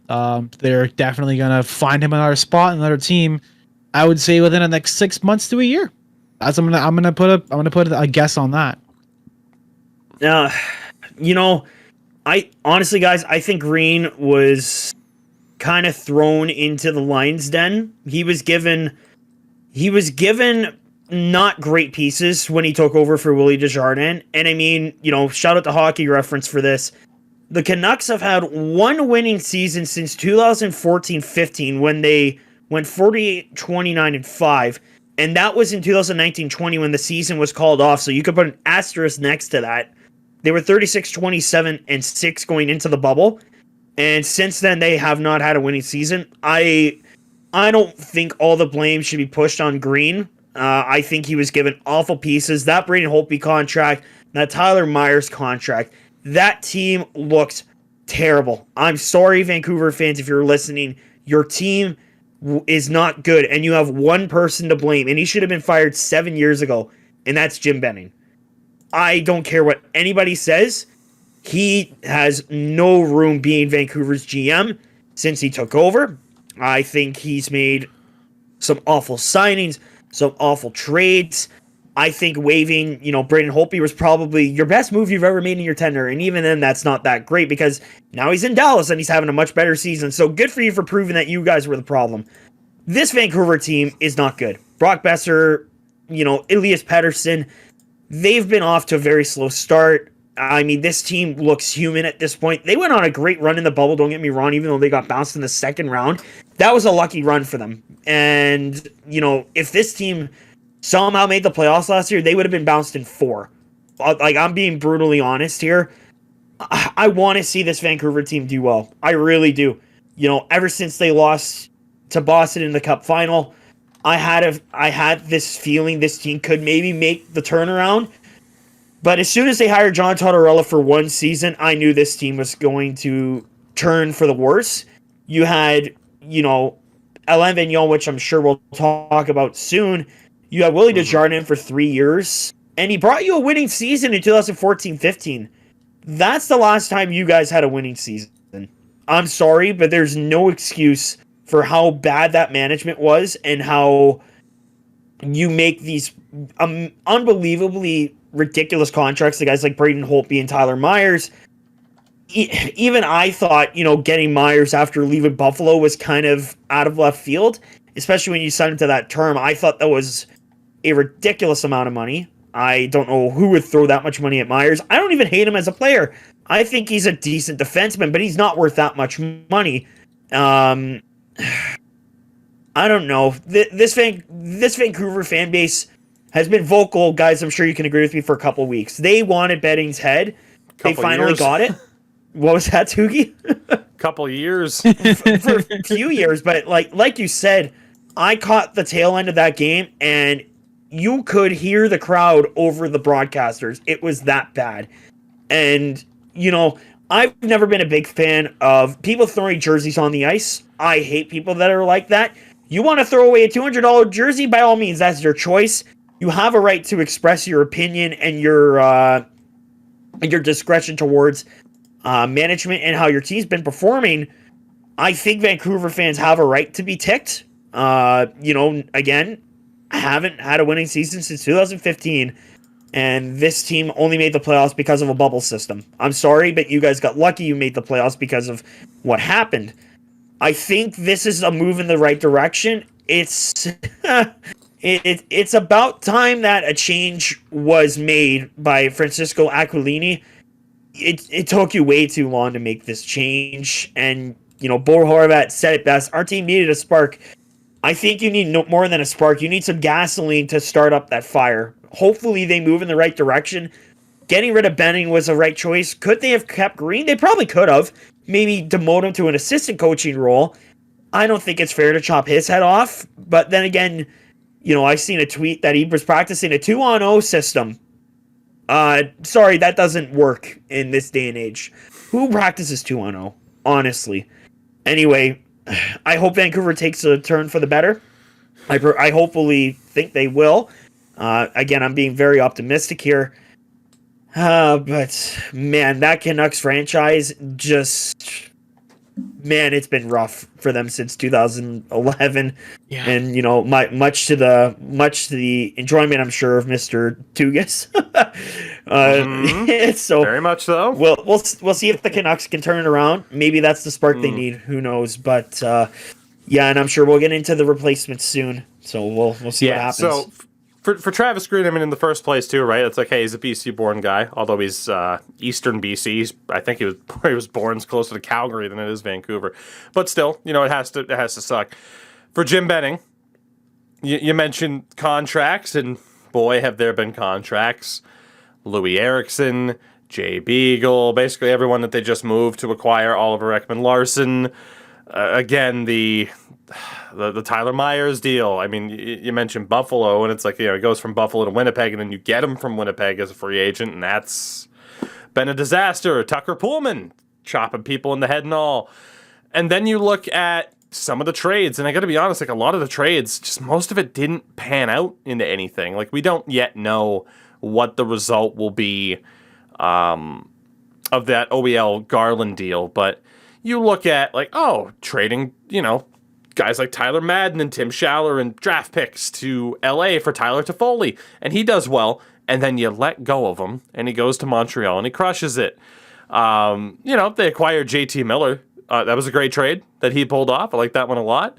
they're definitely going to find him another spot, another team. I would say within the next 6 months to a year. I'm gonna put a guess on that. I honestly, guys, I think Green was kind of thrown into the lion's den. He was given not great pieces when he took over for Willie Desjardins. And I mean, shout out to Hockey Reference for this. The Canucks have had one winning season since 2014-15 when they went 48-29-5, and that was in 2019-20 when the season was called off, so you could put an asterisk next to that. They were 36-27-6 going into the bubble, and since then they have not had a winning season. I don't think all the blame should be pushed on Green. I think he was given awful pieces. That Braden Holtby contract, that Tyler Myers contract, that team looked terrible. I'm sorry, Vancouver fans, if you're listening. Your team is not good, and you have one person to blame, and he should have been fired 7 years ago, and that's Jim Benning. I don't care what anybody says. He has no room being Vancouver's GM. since he took over. I think he's made some awful signings, some awful trades. I think waiving, Braden Holtby was probably your best move you've ever made in your tenure. And even then, that's not that great because now he's in Dallas and he's having a much better season. So good for you for proving that you guys were the problem. This Vancouver team is not good. Brock Besser, Elias Pettersson, they've been off to a very slow start. I mean, this team looks human at this point. They went on a great run in the bubble, don't get me wrong, even though they got bounced in the second round. That was a lucky run for them. And, if this team somehow made the playoffs last year, they would have been bounced in 4. Like, I'm being brutally honest here. I want to see this Vancouver team do well. I really do. Ever since they lost to Boston in the Cup final, I had this feeling this team could maybe make the turnaround. But as soon as they hired John Tortorella for one season, I knew this team was going to turn for the worse. You had, Alain Vigneault, which I'm sure we'll talk about soon. You had Willie Desjardins for 3 years, and he brought you a winning season in 2014-15. That's the last time you guys had a winning season. I'm sorry, but there's no excuse for how bad that management was and how you make these unbelievably ridiculous contracts to guys like Braden Holtby and Tyler Myers. Even I thought, getting Myers after leaving Buffalo was kind of out of left field, especially when you signed him to that term. I thought that was a ridiculous amount of money. I don't know who would throw that much money at Myers. I don't even hate him as a player. I think he's a decent defenseman, but he's not worth that much money. I don't know. This Vancouver fan base has been vocal, guys. I'm sure you can agree with me, for a couple weeks. They wanted Betting's head. They finally got it. What was that, Tougie? Couple years. for a few years, but like you said, I caught the tail end of that game, and you could hear the crowd over the broadcasters. It was that bad. And, I've never been a big fan of people throwing jerseys on the ice. I hate people that are like that. You want to throw away a $200 jersey? By all means, that's your choice. You have a right to express your opinion and your discretion towards management and how your team's been performing. I think Vancouver fans have a right to be ticked. Again, I haven't had a winning season since 2015, and this team only made the playoffs because of a bubble system. I'm sorry, but you guys got lucky you made the playoffs because of what happened. I think this is a move in the right direction. It's it's about time that a change was made by Francisco Aquilini. It took you way too long to make this change, and Bo Horvat said it best. Our team needed a spark. I think you need more than a spark. You need some gasoline to start up that fire. Hopefully they move in the right direction. Getting rid of Benning was the right choice. Could they have kept Green? They probably could have. Maybe demote him to an assistant coaching role. I don't think it's fair to chop his head off. But then again, I seen a tweet that he was practicing a 2-on-0 system. Sorry, that doesn't work in this day and age. Who practices 2-on-0? Honestly. Anyway, I hope Vancouver takes a turn for the better. I hopefully think they will. Again, I'm being very optimistic here. But, man, that Canucks franchise it's been rough for them since 2011. Yeah. And, much to the enjoyment, I'm sure, of Mr. Tougies. So very much so. We'll see if the Canucks can turn it around. Maybe that's the spark they need. Who knows? But, and I'm sure we'll get into the replacements soon. So we'll see what happens. So for Travis Green, in the first place too, right? It's like, hey, he's a BC-born guy, although he's Eastern BC. I think he was born closer to Calgary than it is Vancouver. But still, it has to suck. For Jim Benning, you mentioned contracts, and boy, have there been contracts. Louis Eriksson, Jay Beagle, basically everyone that they just moved to acquire Oliver Ekman-Larsson. Again, the Tyler Myers deal. You mentioned Buffalo, and it's like, it goes from Buffalo to Winnipeg, and then you get him from Winnipeg as a free agent, and that's been a disaster. Tucker Pullman, chopping people in the head and all. And then you look at some of the trades, and I got to be honest, a lot of the trades, just most of it didn't pan out into anything. We don't yet know what the result will be of that OEL Garland deal, but you look at, like, trading, guys like Tyler Madden and Tim Schaller and draft picks to LA for Tyler Toffoli, and he does well, and then you let go of him, and he goes to Montreal, and he crushes it. They acquired JT Miller. That was a great trade that he pulled off. I like that one a lot.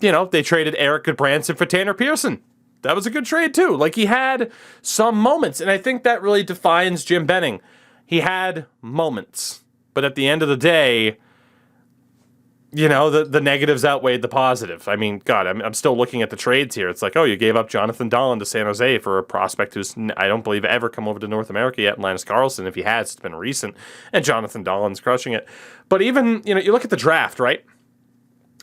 They traded Eric Goodbranson for Tanner Pearson. That was a good trade, too. Like, he had some moments, and I think that really defines Jim Benning. He had moments, but at the end of the day, the negatives outweighed the positive. I mean, God, I'm still looking at the trades here. It's like, you gave up Jonathan Dahlen to San Jose for a prospect who's, I don't believe, ever come over to North America yet, Linus Karlsson. If he has, it's been recent, and Jonathan Dahlen's crushing it. But even, you look at the draft, right?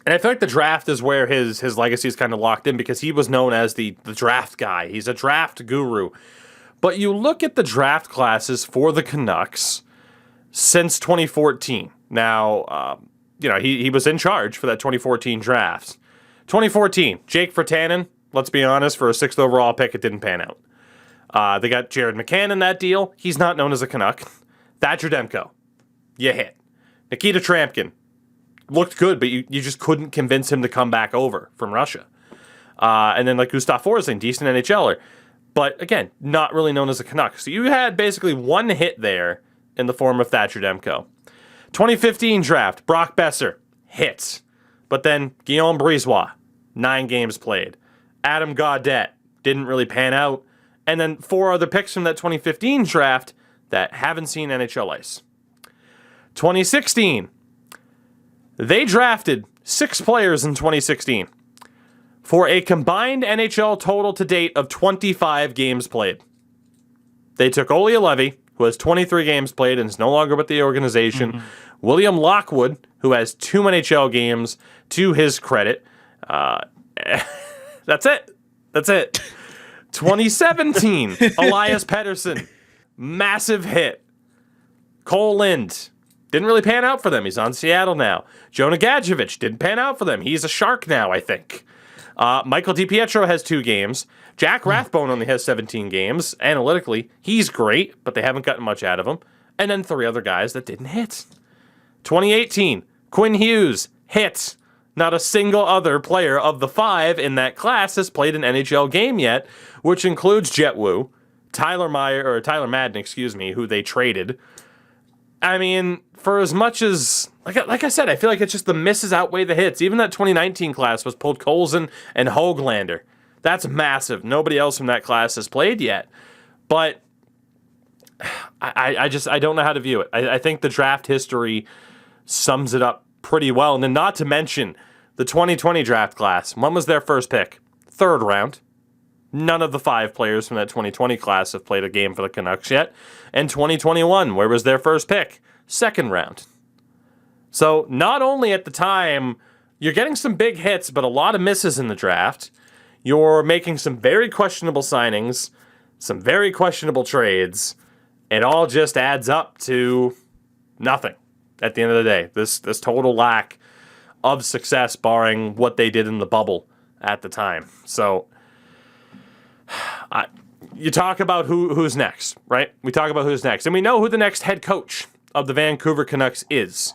And I feel like the draft is where his legacy is kind of locked in because he was known as the draft guy. He's a draft guru. But you look at the draft classes for the Canucks since 2014. Now, he was in charge for that 2014 draft. 2014, Jake Virtanen, let's be honest, for a 6th overall pick, it didn't pan out. They got Jared McCann in that deal. He's not known as a Canuck. Thatcher Demko, you hit. Nikita Trampkin, looked good, but you just couldn't convince him to come back over from Russia. And then like Gustav Forsling, decent NHLer. But again, not really known as a Canuck. So you had basically one hit there in the form of Thatcher Demko. 2015 draft, Brock Besser, hits. But then Guillaume Brisebois, 9 games played. Adam Gaudette, didn't really pan out. And then 4 other picks from that 2015 draft that haven't seen NHL ice. 2016, they drafted 6 players in 2016 for a combined NHL total to date of 25 games played. They took Ole Levy, who has 23 games played and is no longer with the organization. Mm-hmm. William Lockwood, who has 2 NHL games to his credit. That's it. 2017, Elias Pettersson, massive hit. Cole Lind, didn't really pan out for them. He's on Seattle now. Jonah Gadjevich, didn't pan out for them. He's a Shark now, I think. Michael DiPietro has 2 games. Jack Rathbone only has 17 games. Analytically, he's great, but they haven't gotten much out of him. And then 3 other guys that didn't hit. 2018, Quinn Hughes, hit. Not a single other player of the 5 in that class has played an NHL game yet, which includes Jet Wu, Tyler Madden, who they traded. I mean, for as much as, like I said, I feel like it's just the misses outweigh the hits. Even that 2019 class was pulled Colson and Höglander. That's massive. Nobody else from that class has played yet. But I don't know how to view it. I think the draft history sums it up pretty well. And then not to mention the 2020 draft class. When was their first pick? 3rd round. None of the 5 players from that 2020 class have played a game for the Canucks yet. And 2021, where was their first pick? 2nd round. So not only at the time, you're getting some big hits, but a lot of misses in the draft. You're making some very questionable signings, some very questionable trades. It all just adds up to nothing at the end of the day. This total lack of success, barring what they did in the bubble at the time. So you talk about who's next, right? We talk about who's next. And we know who the next head coach of the Vancouver Canucks is.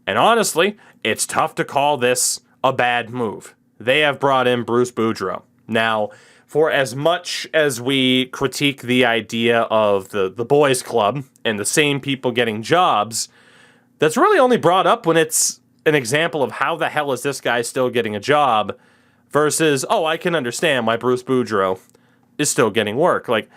And honestly, it's tough to call this a bad move. They have brought in Bruce Boudreau. Now, for as much as we critique the idea of the boys club and the same people getting jobs, that's really only brought up when it's an example of how the hell is this guy still getting a job versus, I can understand why Bruce Boudreau is still getting work. Like,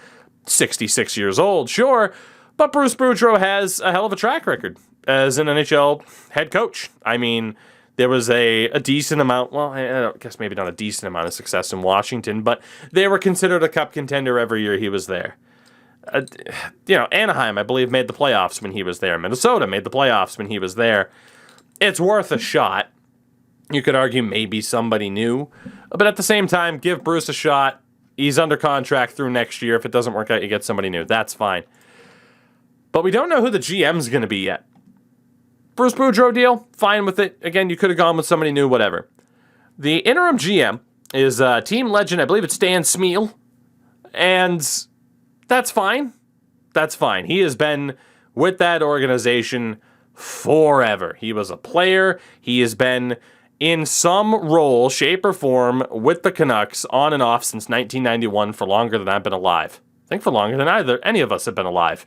66 years old, sure, but Bruce Boudreau has a hell of a track record as an NHL head coach. I mean, there was a decent amount, I guess maybe not a decent amount of success in Washington, but they were considered a cup contender every year he was there. Anaheim, I believe, made the playoffs when he was there. Minnesota made the playoffs when he was there. It's worth a shot. You could argue maybe somebody new, but at the same time, give Bruce a shot. He's under contract through next year. If it doesn't work out, you get somebody new. That's fine. But we don't know who the GM's going to be yet. Bruce Boudreau deal, fine with it. Again, you could have gone with somebody new, whatever. The interim GM is team legend, I believe it's Stan Smeel. And that's fine. That's fine. He has been with that organization forever. He was a player. He has been in some role, shape, or form with the Canucks on and off since 1991 for longer than I've been alive. I think for longer than any of us have been alive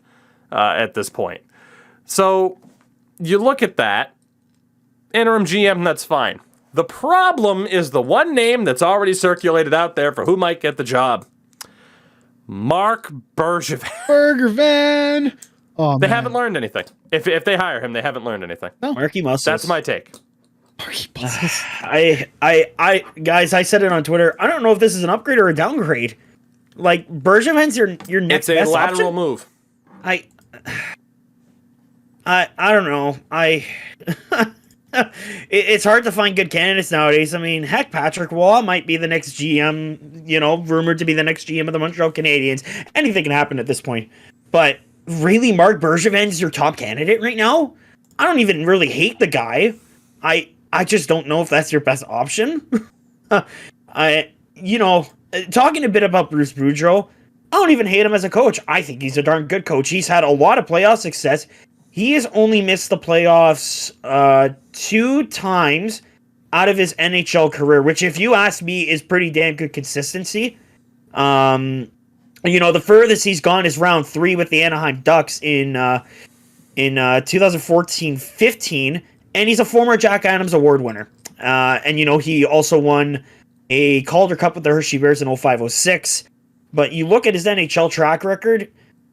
at this point. So you look at that, interim GM, that's fine. The problem is the one name that's already circulated out there for who might get the job. Mark Bergevin. Oh, they haven't learned anything. If they hire him, they haven't learned anything. No. Marky Muscles. That's my take. I guys, I said it on Twitter. I don't know if this is an upgrade or a downgrade. Like, Bergevin's your next best option. It's a lateral move. I don't know. It's hard to find good candidates nowadays. I mean, heck, Patrick Waugh might be the next GM, rumored to be the next GM of the Montreal Canadiens. Anything can happen at this point. But really, Mark Bergevin is your top candidate right now? I don't even really hate the guy. I just don't know if that's your best option. Talking a bit about Bruce Boudreau, I don't even hate him as a coach. I think he's a darn good coach. He's had a lot of playoff success. He has only missed the playoffs 2 times out of his NHL career, which, if you ask me, is pretty damn good consistency. The furthest he's gone is round 3 with the Anaheim Ducks in 2014-15, and he's a former Jack Adams Award winner. He also won a Calder Cup with the Hershey Bears in 05-06. But you look at his NHL track record,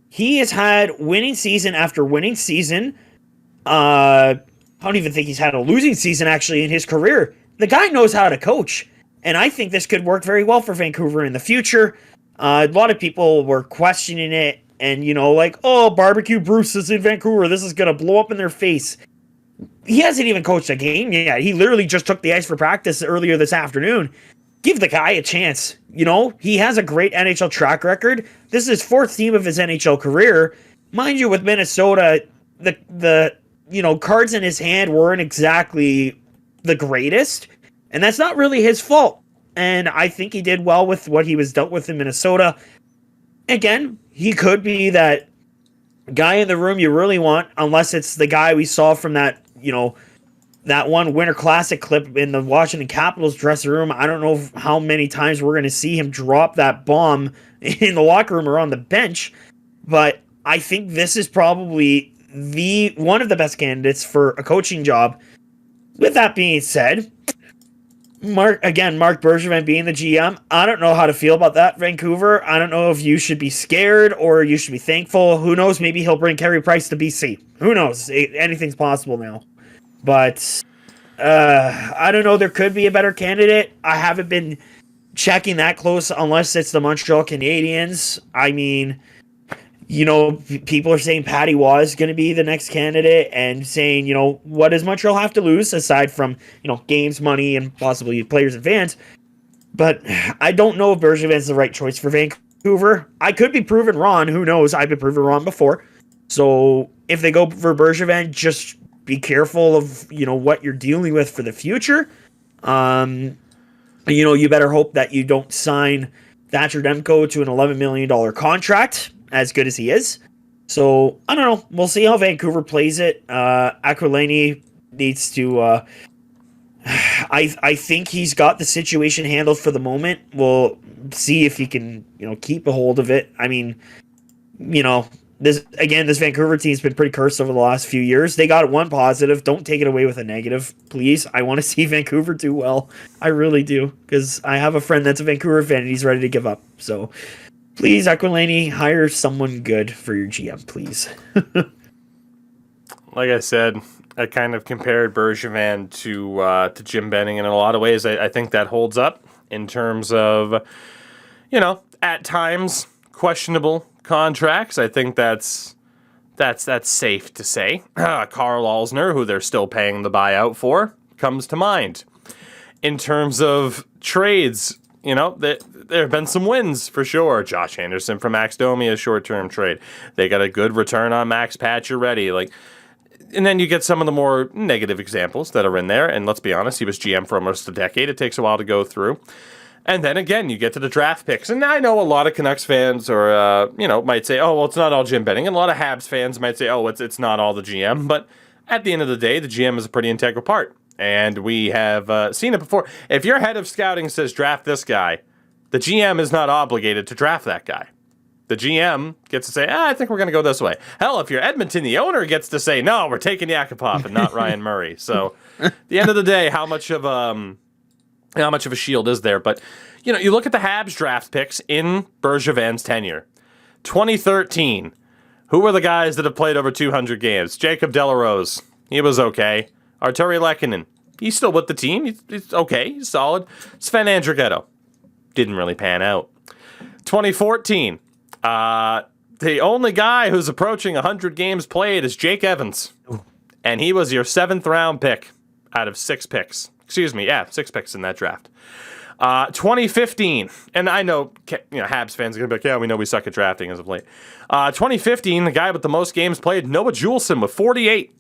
he has had winning season after winning season. I don't even think he's had a losing season, actually, in his career. The guy knows how to coach, and I think this could work very well for Vancouver in the future. A lot of people were questioning it, and, Barbecue Bruce is in Vancouver. This is going to blow up in their face. He hasn't even coached a game yet. He literally just took the ice for practice earlier this afternoon. Give the guy a chance. He has a great NHL track record. This is his 4th team of his NHL career. Mind you, with Minnesota, the cards in his hand weren't exactly the greatest, and that's not really his fault. And I think he did well with what he was dealt with in Minnesota. Again, he could be that guy in the room you really want, unless it's the guy we saw from that one Winter Classic clip in the Washington Capitals dressing room. I don't know how many times we're going to see him drop that bomb in the locker room or on the bench, but I think this is probably one of the best candidates for a coaching job. With that being said, Mark Bergevin being the GM, I don't know how to feel about that, Vancouver. I don't know if you should be scared or you should be thankful. Who knows? Maybe he'll bring Carey Price to BC. Who knows? Anything's possible now. But I don't know. There could be a better candidate. I haven't been checking that close unless it's the Montreal Canadiens. I mean, people are saying Patty Waugh is going to be the next candidate and saying, what does Montreal have to lose aside from, games, money, and possibly players and fans? But I don't know if Bergevin's the right choice for Vancouver. I could be proven wrong. Who knows? I've been proven wrong before. So if they go for Bergevin, just be careful of, what you're dealing with for the future. You better hope that you don't sign Thatcher Demko to an $11 million contract, as good as he is. So, I don't know. We'll see how Vancouver plays it. Aquilini needs to... I think he's got the situation handled for the moment. We'll see if he can, keep a hold of it. I mean, this Vancouver team's been pretty cursed over the last few years. They got one positive. Don't take it away with a negative, please. I want to see Vancouver do well. I really do, because I have a friend that's a Vancouver fan and he's ready to give up. So, please, Aquilini, hire someone good for your GM, please. Like I said, I kind of compared Bergevin to Jim Benning in a lot of ways. I think that holds up in terms of, at times questionable contracts. I think that's safe to say. Carl Alsner, who they're still paying the buyout for, comes to mind. In terms of trades, there have been some wins for sure. Josh Anderson from Max Domi, a short-term trade. They got a good return on Max Pacioretty. And then you get some of the more negative examples that are in there. And let's be honest, he was GM for almost a decade. It takes a while to go through. And then again, you get to the draft picks. And I know a lot of Canucks fans might say, oh, well, it's not all Jim Benning. And a lot of Habs fans might say, oh, it's not all the GM. But at the end of the day, the GM is a pretty integral part. And we have seen it before. If your head of scouting says draft this guy, the GM is not obligated to draft that guy. The GM gets to say, I think we're going to go this way. Hell, if you're Edmonton, the owner gets to say, no, we're taking Yakupov and not Ryan Murray. So at the end of the day, how much of a shield is there? But, you look at the Habs draft picks in Bergevin's tenure. 2013, who were the guys that have played over 200 games? Jacob Delarose, he was okay. Arturi Lehkonen, he's still with the team. He's okay. He's solid. Sven Andrighetto, didn't really pan out. 2014, the only guy who's approaching 100 games played is Jake Evans. And he was your 7th round pick out of 6 picks. 6 picks in that draft. 2015, and I know, Habs fans are going to be like, yeah, we know we suck at drafting as of late. 2015, the guy with the most games played, Noah Juleson with 48.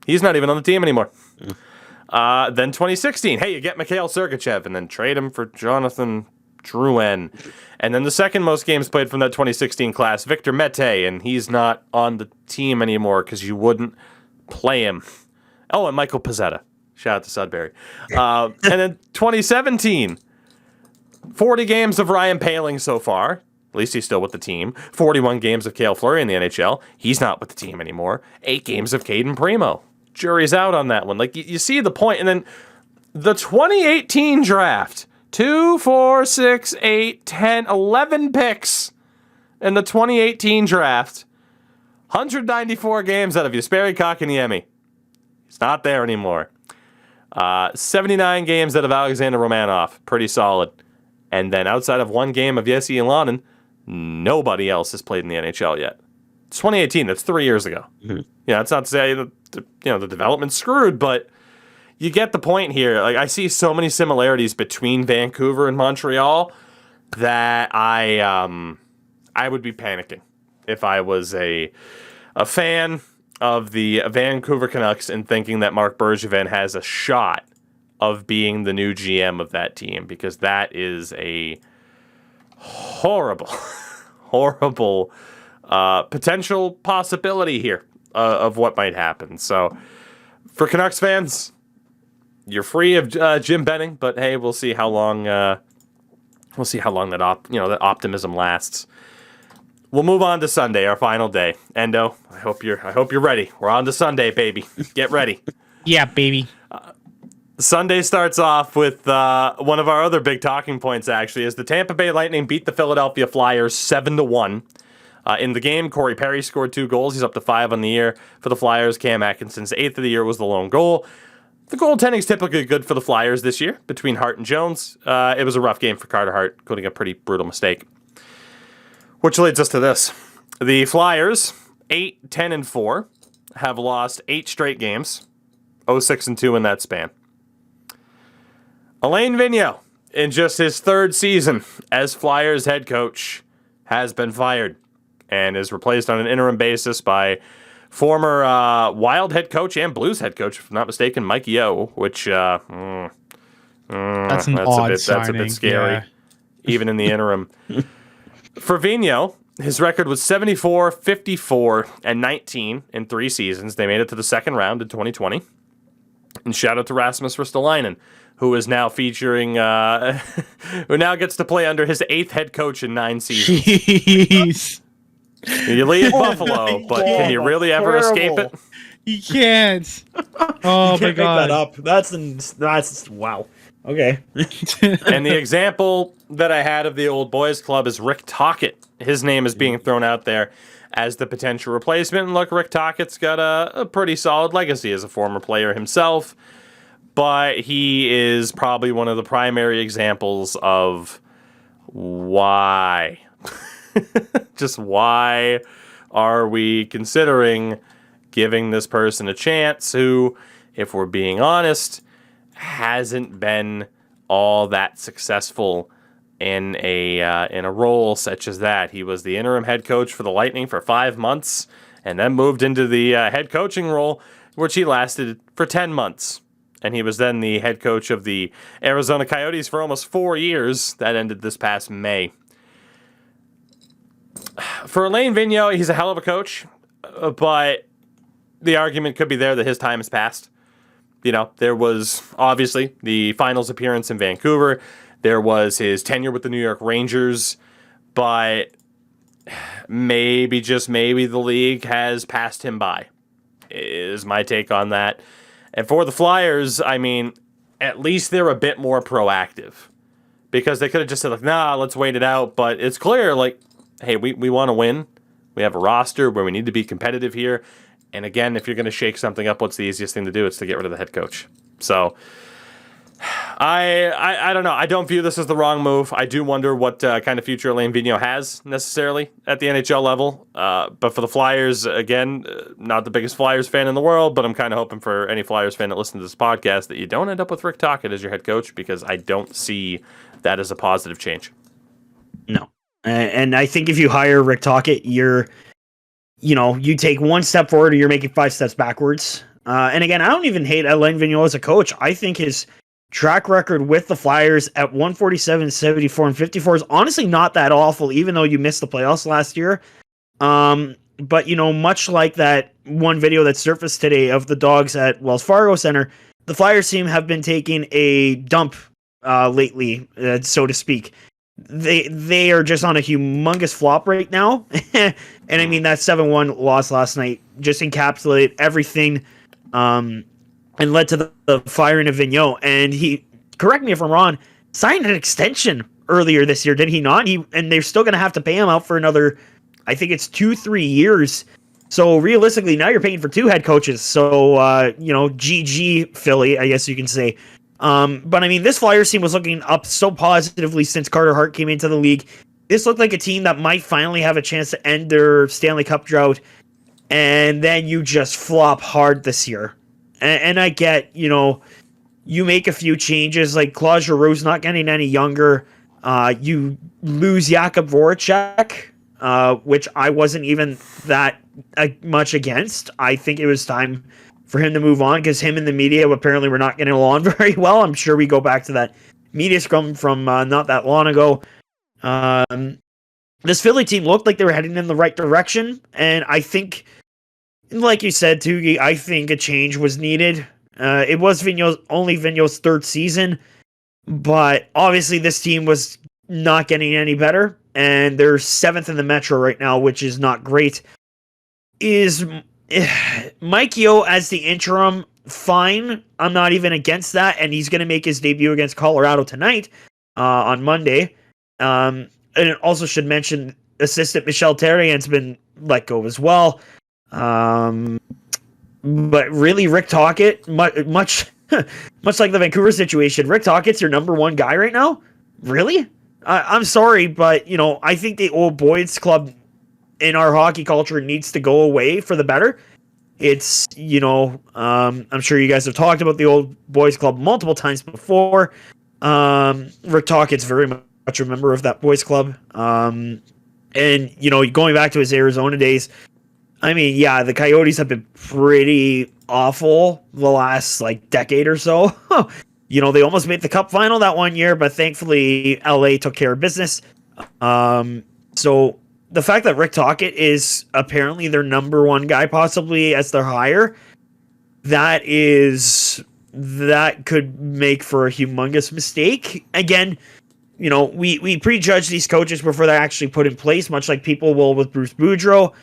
He's not even on the team anymore. Then 2016, hey, you get Mikhail Sergachev and then trade him for Jonathan Drouin. And then the second most games played from that 2016 class, Victor Mete, and he's not on the team anymore because you wouldn't play him. Oh, and Michael Pezzetta. Shout out to Sudbury. And then 2017, 40 games of Ryan Poehling so far. At least he's still with the team. 41 games of Cale Fleury in the NHL. He's not with the team anymore. 8 games of Caden Primo. Jury's out on that one. Like, you see the point. And then the 2018 draft, 2, 4, 6, 8, 10, 11 picks in the 2018 draft. 194 games out of Jesperi Kotkaniemi. He's not there anymore. 79 games out of Alexander Romanov. Pretty solid. And then outside of 1 game of Jesse Ilanen, nobody else has played in the NHL yet. It's 2018. That's 3 years ago. Mm-hmm. It's not to say that the development's screwed, but you get the point here. Like, I see so many similarities between Vancouver and Montreal that I would be panicking if I was a fan of the Vancouver Canucks and thinking that Marc Bergevin has a shot of being the new GM of that team, because that is a horrible, horrible potential possibility here of what might happen. So for Canucks fans, you're free of Jim Benning, but hey, we'll see how long that optimism lasts. We'll move on to Sunday, our final day. Endo, I hope you're ready. We're on to Sunday, baby. Get ready. Yeah, baby. Sunday starts off with one of our other big talking points, actually, as the Tampa Bay Lightning beat the Philadelphia Flyers 7-1. In the game, Corey Perry scored 2 goals. He's up to 5 on the year for the Flyers. Cam Atkinson's 8th of the year was the lone goal. The goaltending's typically good for the Flyers this year between Hart and Jones. It was a rough game for Carter Hart, including a pretty brutal mistake. Which leads us to this. The Flyers, 8-10-4, have lost 8 straight games, 0-6-2 in that span. Alain Vigneault, in just his 3rd season as Flyers head coach, has been fired and is replaced on an interim basis by former Wild head coach and Blues head coach, if I'm not mistaken, Mike Yeo, which that's an odd signing. That's a bit scary, yeah. Even in the interim. For Vigneault, his record was 74, 54, and 19 in 3 seasons. They made it to the second round in 2020. And shout out to Rasmus Ristolainen, who is now featuring, who now gets to play under his 8th head coach in 9 seasons. Jeez. You leave Buffalo, but can you really ever escape it? You can't. Oh, you can't my God. Make that up. That's wow. Okay. And the example that I had of the old boys club is Rick Tocchet. His name is being thrown out there as the potential replacement. And look, Rick Tocchet's got a pretty solid legacy as a former player himself, but he is probably one of the primary examples of why. Just why are we considering giving this person a chance who, if we're being honest, hasn't been all that successful in a role such as that. He was the interim head coach for the Lightning for 5 months and then moved into the head coaching role, which he lasted for 10 months. And he was then the head coach of the Arizona Coyotes for almost 4 years. That ended this past May. For Alain Vigneault, he's a hell of a coach, but the argument could be there that his time has passed. You know, there was obviously the finals appearance in Vancouver. There was his tenure with the New York Rangers, but maybe, just maybe, the league has passed him by, is my take on that. And for the Flyers, I mean, at least they're a bit more proactive, because they could have just said, like, nah, let's wait it out. But it's clear, like, hey, we want to win. We have a roster where we need to be competitive here. And again, if you're going to shake something up, what's the easiest thing to do? It's to get rid of the head coach. So I don't know. I don't view this as the wrong move. I do wonder what kind of future Alain Vigneault has necessarily at the NHL level. But for the Flyers, again, not the biggest Flyers fan in the world, but I'm kind of hoping for any Flyers fan that listens to this podcast that you don't end up with Rick Tocchet as your head coach, because I don't see that as a positive change. No. And I think if you hire Rick Tocchet, you take one step forward or you're making 5 steps backwards. And again, I don't even hate Alain Vigneault as a coach. I think his track record with the Flyers at 147, 74, and 54 is honestly not that awful, even though you missed the playoffs last year. But, much like that one video that surfaced today of the Dogs at Wells Fargo Center, the Flyers team have been taking a dump lately, so to speak. They are just on a humongous flop right now. And I mean, that 7-1 loss last night just encapsulated everything and led to the firing of Vigneault. And he, correct me if I'm wrong, signed an extension earlier this year, did he not? And they're still going to have to pay him out for another, I think it's 2-3 years. So realistically, now you're paying for 2 head coaches. So, GG Philly, I guess you can say. But I mean, this Flyers team was looking up so positively since Carter Hart came into the league. This looked like a team that might finally have a chance to end their Stanley Cup drought. And then you just flop hard this year. And I get, you make a few changes, like Claude Giroux's not getting any younger. You lose Jakub Voracek, which I wasn't even that much against. I think it was time for him to move on, because him and the media apparently were not getting along very well. I'm sure we go back to that media scrum from not that long ago. This Philly team looked like they were heading in the right direction, and I think, like you said, Tougie, I think a change was needed. It was Vigneault's 3rd season, but obviously this team was not getting any better, and they're 7th in the Metro right now, which is not great. Is Mike Yeo as the interim fine? I'm not even against that, and he's going to make his debut against Colorado tonight on Monday. And it also should mention assistant Michel Therrien's been let go as well. But really, Rick Tocchet, much like the Vancouver situation, Rick Tocchet's your number 1 guy right now? Really? I'm sorry, but I think the old boys club in our hockey culture needs to go away for the better. It's, I'm sure you guys have talked about the old boys club multiple times before. Rick Tocchet's very much a member of that boys club. And, going back to his Arizona days, I mean, yeah, the Coyotes have been pretty awful the last, decade or so. They almost made the Cup final that one year, but thankfully LA took care of business. So the fact that Rick Tocchet is apparently their number 1 guy, possibly as their hire, that could make for a humongous mistake. Again, we prejudge these coaches before they're actually put in place, much like people will with Bruce Boudreau.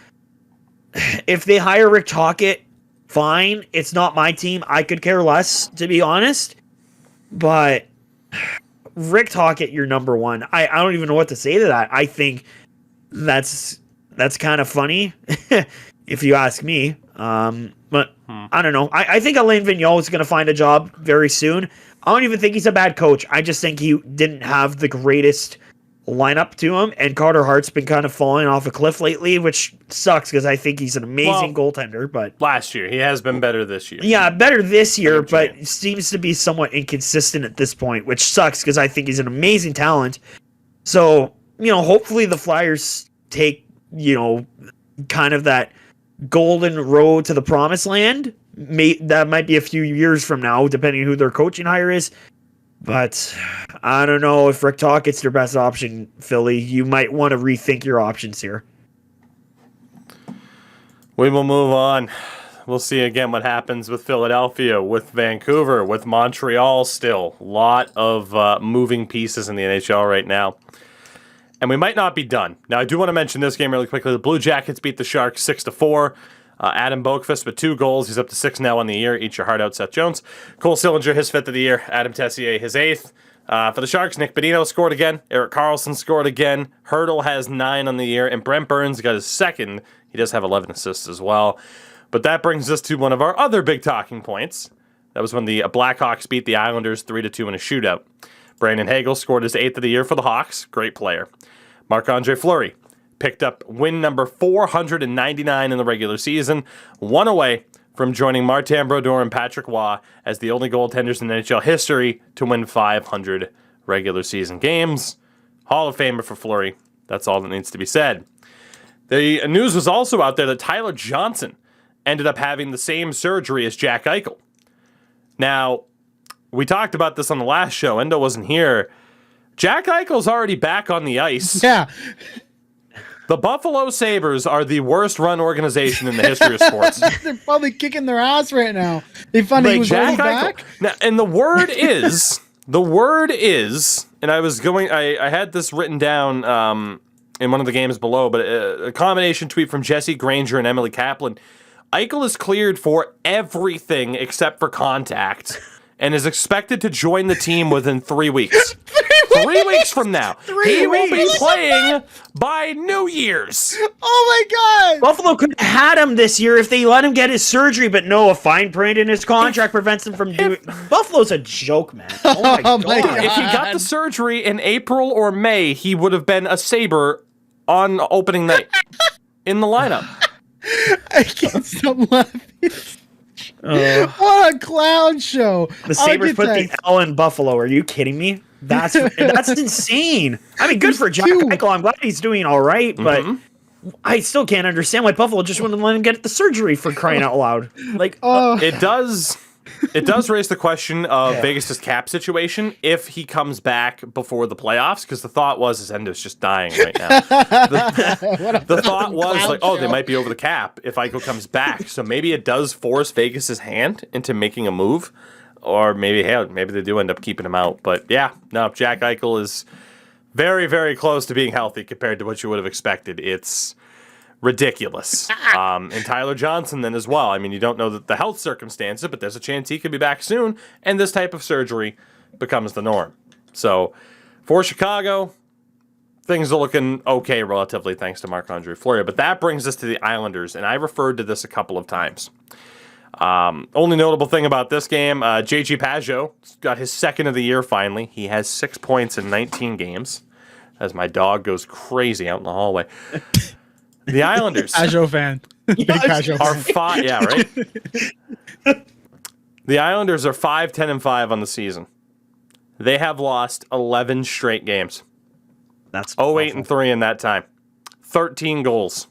If they hire Rick Tocchet, fine. It's not my team. I could care less, to be honest. But Rick Tocchet, you're number 1. I don't even know what to say to that. I think that's kind of funny, if you ask me. But I don't know. I think Alain Vigneault is going to find a job very soon. I don't even think he's a bad coach. I just think he didn't have the greatest lineup to him, and Carter Hart's been kind of falling off a cliff lately, which sucks because I think he's an amazing goaltender. But last year, he has been better this year. Yeah, better this year, but seems to be somewhat inconsistent at this point, which sucks because I think he's an amazing talent. So, hopefully the Flyers take, kind of that golden road to the promised land. That might be a few years from now, depending on who their coaching hire is. But I don't know if Rick Tocchet's their best option, Philly. You might want to rethink your options here. We will move on. We'll see again what happens with Philadelphia, with Vancouver, with Montreal still. A lot of moving pieces in the NHL right now. And we might not be done. Now, I do want to mention this game really quickly. The Blue Jackets beat the Sharks 6-4. Adam Boqvist with 2 goals. He's up to 6 now on the year. Eat your heart out, Seth Jones. Cole Sillinger, his 5th of the year. Adam Tessier, his 8th. For the Sharks, Nick Bonino scored again. Erik Karlsson scored again. Hurdle has 9 on the year. And Brent Burns got his 2nd. He does have 11 assists as well. But that brings us to one of our other big talking points. That was when the Blackhawks beat the Islanders 3-2 in a shootout. Brandon Hagel scored his 8th of the year for the Hawks. Great player. Marc-Andre Fleury picked up win number 499 in the regular season, 1 away from joining Martin Brodeur and Patrick Waugh as the only goaltenders in NHL history to win 500 regular season games. Hall of Famer for Fleury. That's all that needs to be said. The news was also out there that Tyler Johnson ended up having the same surgery as Jack Eichel. Now, we talked about this on the last show. Endo wasn't here. Jack Eichel's already back on the ice. Yeah. The Buffalo Sabres are the worst run organization in the history of sports. They're probably kicking their ass right now. They found he was already back. Now, and the word is, and I had this written down in one of the games below, but a combination tweet from Jesse Granger and Emily Kaplan. Eichel is cleared for everything except for contact and is expected to join the team within 3 weeks. 3 weeks from now. He will be playing by New Year's. Oh my God! Buffalo could have had him this year if they let him get his surgery, but no, a fine print in his contract prevents him from doing. Buffalo's a joke, man. Oh my God! If he got the surgery in April or May, he would have been a Sabre on opening night in the lineup. I can't stop laughing. What a clown show! The Sabres put the L in Buffalo. Are you kidding me? That's insane. I mean, good for Jack Eichel. I'm glad he's doing all right, but I still can't understand why Buffalo just wouldn't let him get the surgery, for crying out loud. Like, it does raise the question of Vegas' cap situation if he comes back before the playoffs, because the thought was his Endo's just dying right now. The thought was like, they might be over the cap if Eichel comes back. So maybe it does force Vegas' hand into making a move. Or maybe they do end up keeping him out. But yeah, no, Jack Eichel is very, very close to being healthy compared to what you would have expected. It's ridiculous. And Tyler Johnson then as well. I mean, you don't know the health circumstances, but there's a chance he could be back soon, and this type of surgery becomes the norm. So for Chicago, things are looking okay relatively thanks to Marc-Andre Fleury. But that brings us to the Islanders, and I referred to this a couple of times. Only notable thing about this game, J.G. Pageau got his 2nd of the year finally. He has 6 points in 19 games as my dog goes crazy out in the hallway. The Islanders. Pageau fan. Big Pageau are fan. Yeah, right? The Islanders are 5-10-5 on the season. They have lost 11 straight games. That's 0-8-3 in that time. 13 goals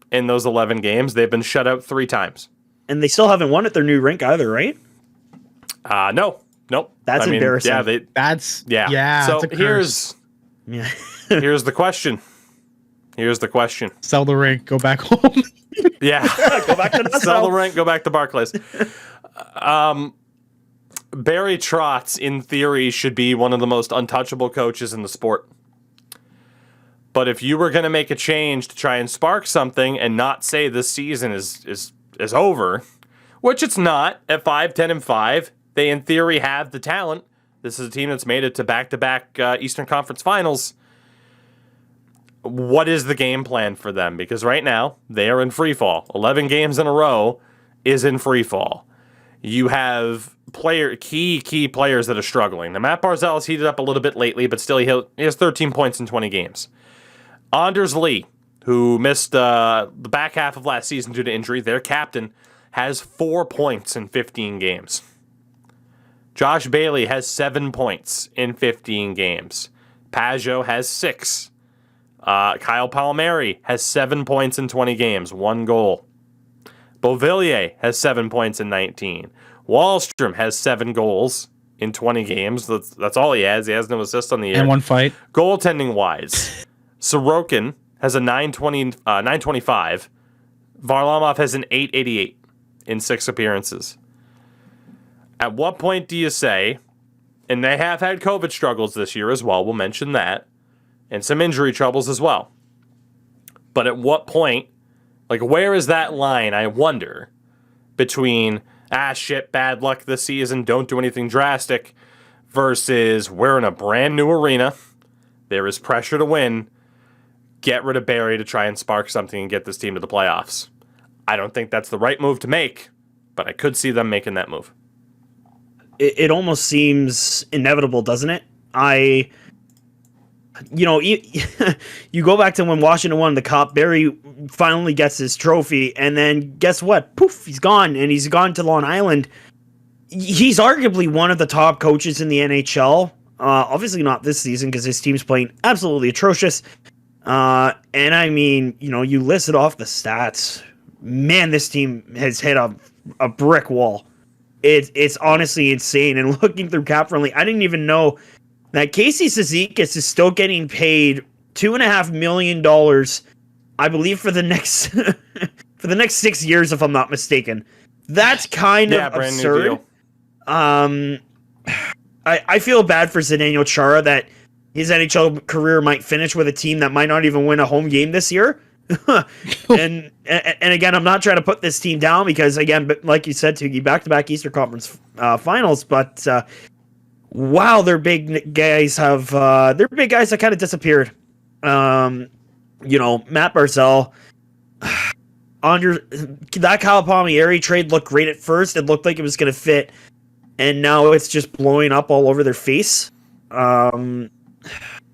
in those 11 games. They've been shut out 3 times. And they still haven't won at their new rink either, right? Nope. That's embarrassing. Yeah, So here's the question. Sell the rink, go back home. Yeah. Go back to the Sell the rink, go back to Barclays. Barry Trotz, in theory, should be one of the most untouchable coaches in the sport. But if you were going to make a change to try and spark something and not say this season is over, which it's not. At 5-10-5, they in theory have the talent. This is a team that's made it to back-to-back Eastern Conference Finals. What is the game plan for them? Because right now, they are in free-fall. 11 games in a row is in free-fall. You have key players that are struggling. Now, Matt Barzal has heated up a little bit lately, but still he has 13 points in 20 games. Anders Lee, who missed the back half of last season due to injury, their captain, has 4 points in 15 games. Josh Bailey has 7 points in 15 games. Pageau has 6. Kyle Palmieri has 7 points in 20 games, 1 goal. Beauvillier has 7 points in 19. Wallstrom has 7 goals in 20 games. That's all he has. He has no assists on the year. And 1 fight. Goaltending-wise, Sorokin has a 925. Varlamov has an 888. in 6 appearances. At what point do you say, and they have had COVID struggles this year as well, we'll mention that, and some injury troubles as well. But at what point, like, where is that line, I wonder, between, shit, bad luck this season, don't do anything drastic, versus we're in a brand new arena, there is pressure to win, get rid of Barry to try and spark something and get this team to the playoffs. I don't think that's the right move to make, but I could see them making that move. It almost seems inevitable, doesn't it? You go back to when Washington won the Cup, Barry finally gets his trophy, and then guess what? Poof, he's gone, and he's gone to Long Island. He's arguably one of the top coaches in the NHL. Obviously not this season because his team's playing absolutely atrocious. And I mean, you listed off the stats. Man, this team has hit a brick wall. It's honestly insane. And looking through cap friendly, I didn't even know that Casey Cizikas is still getting paid $2.5 million, I believe, for the next 6 years, if I'm not mistaken. That's kind of absurd. I feel bad for Zdeno Chara that his NHL career might finish with a team that might not even win a home game this year. and again, I'm not trying to put this team down because, again, but like you said, Tougie, back-to-back Eastern Conference finals, but wow, their big guys have kind of disappeared. Matt Barzal, that Kyle Palmieri trade looked great at first. It looked like it was going to fit, and now it's just blowing up all over their face.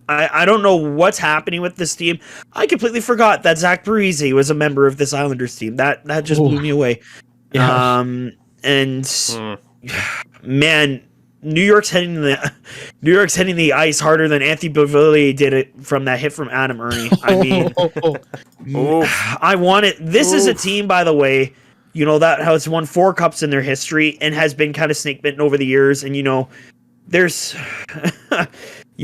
I don't know what's happening with this team. I completely forgot that Zach Parise was a member of this Islanders team. That just blew me away. Yeah. Man, New York's hitting the ice harder than Anthony Beauvillier did it from that hit from Adam Ernie. I mean, I want it. This is a team, by the way, that has won 4 cups in their history and has been kind of snake bitten over the years. And there's.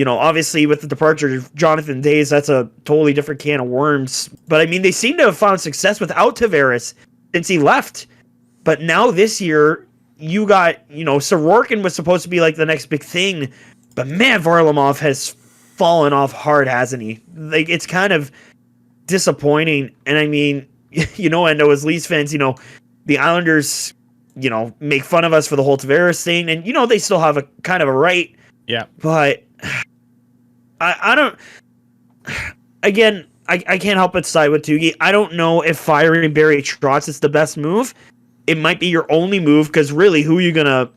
Obviously with the departure of Jonathan Days, that's a totally different can of worms. But I mean, they seem to have found success without Tavares since he left. But now this year, you got, Sorokin was supposed to be like the next big thing. But man, Varlamov has fallen off hard, hasn't he? Like, it's kind of disappointing. And I mean, I know as Leafs fans, the Islanders, make fun of us for the whole Tavares thing. And, they still have a kind of a right. Yeah. But I don't. Again, I can't help but side with Tougie. I don't know if firing Barry Trotz is the best move. It might be your only move because really, who are you gonna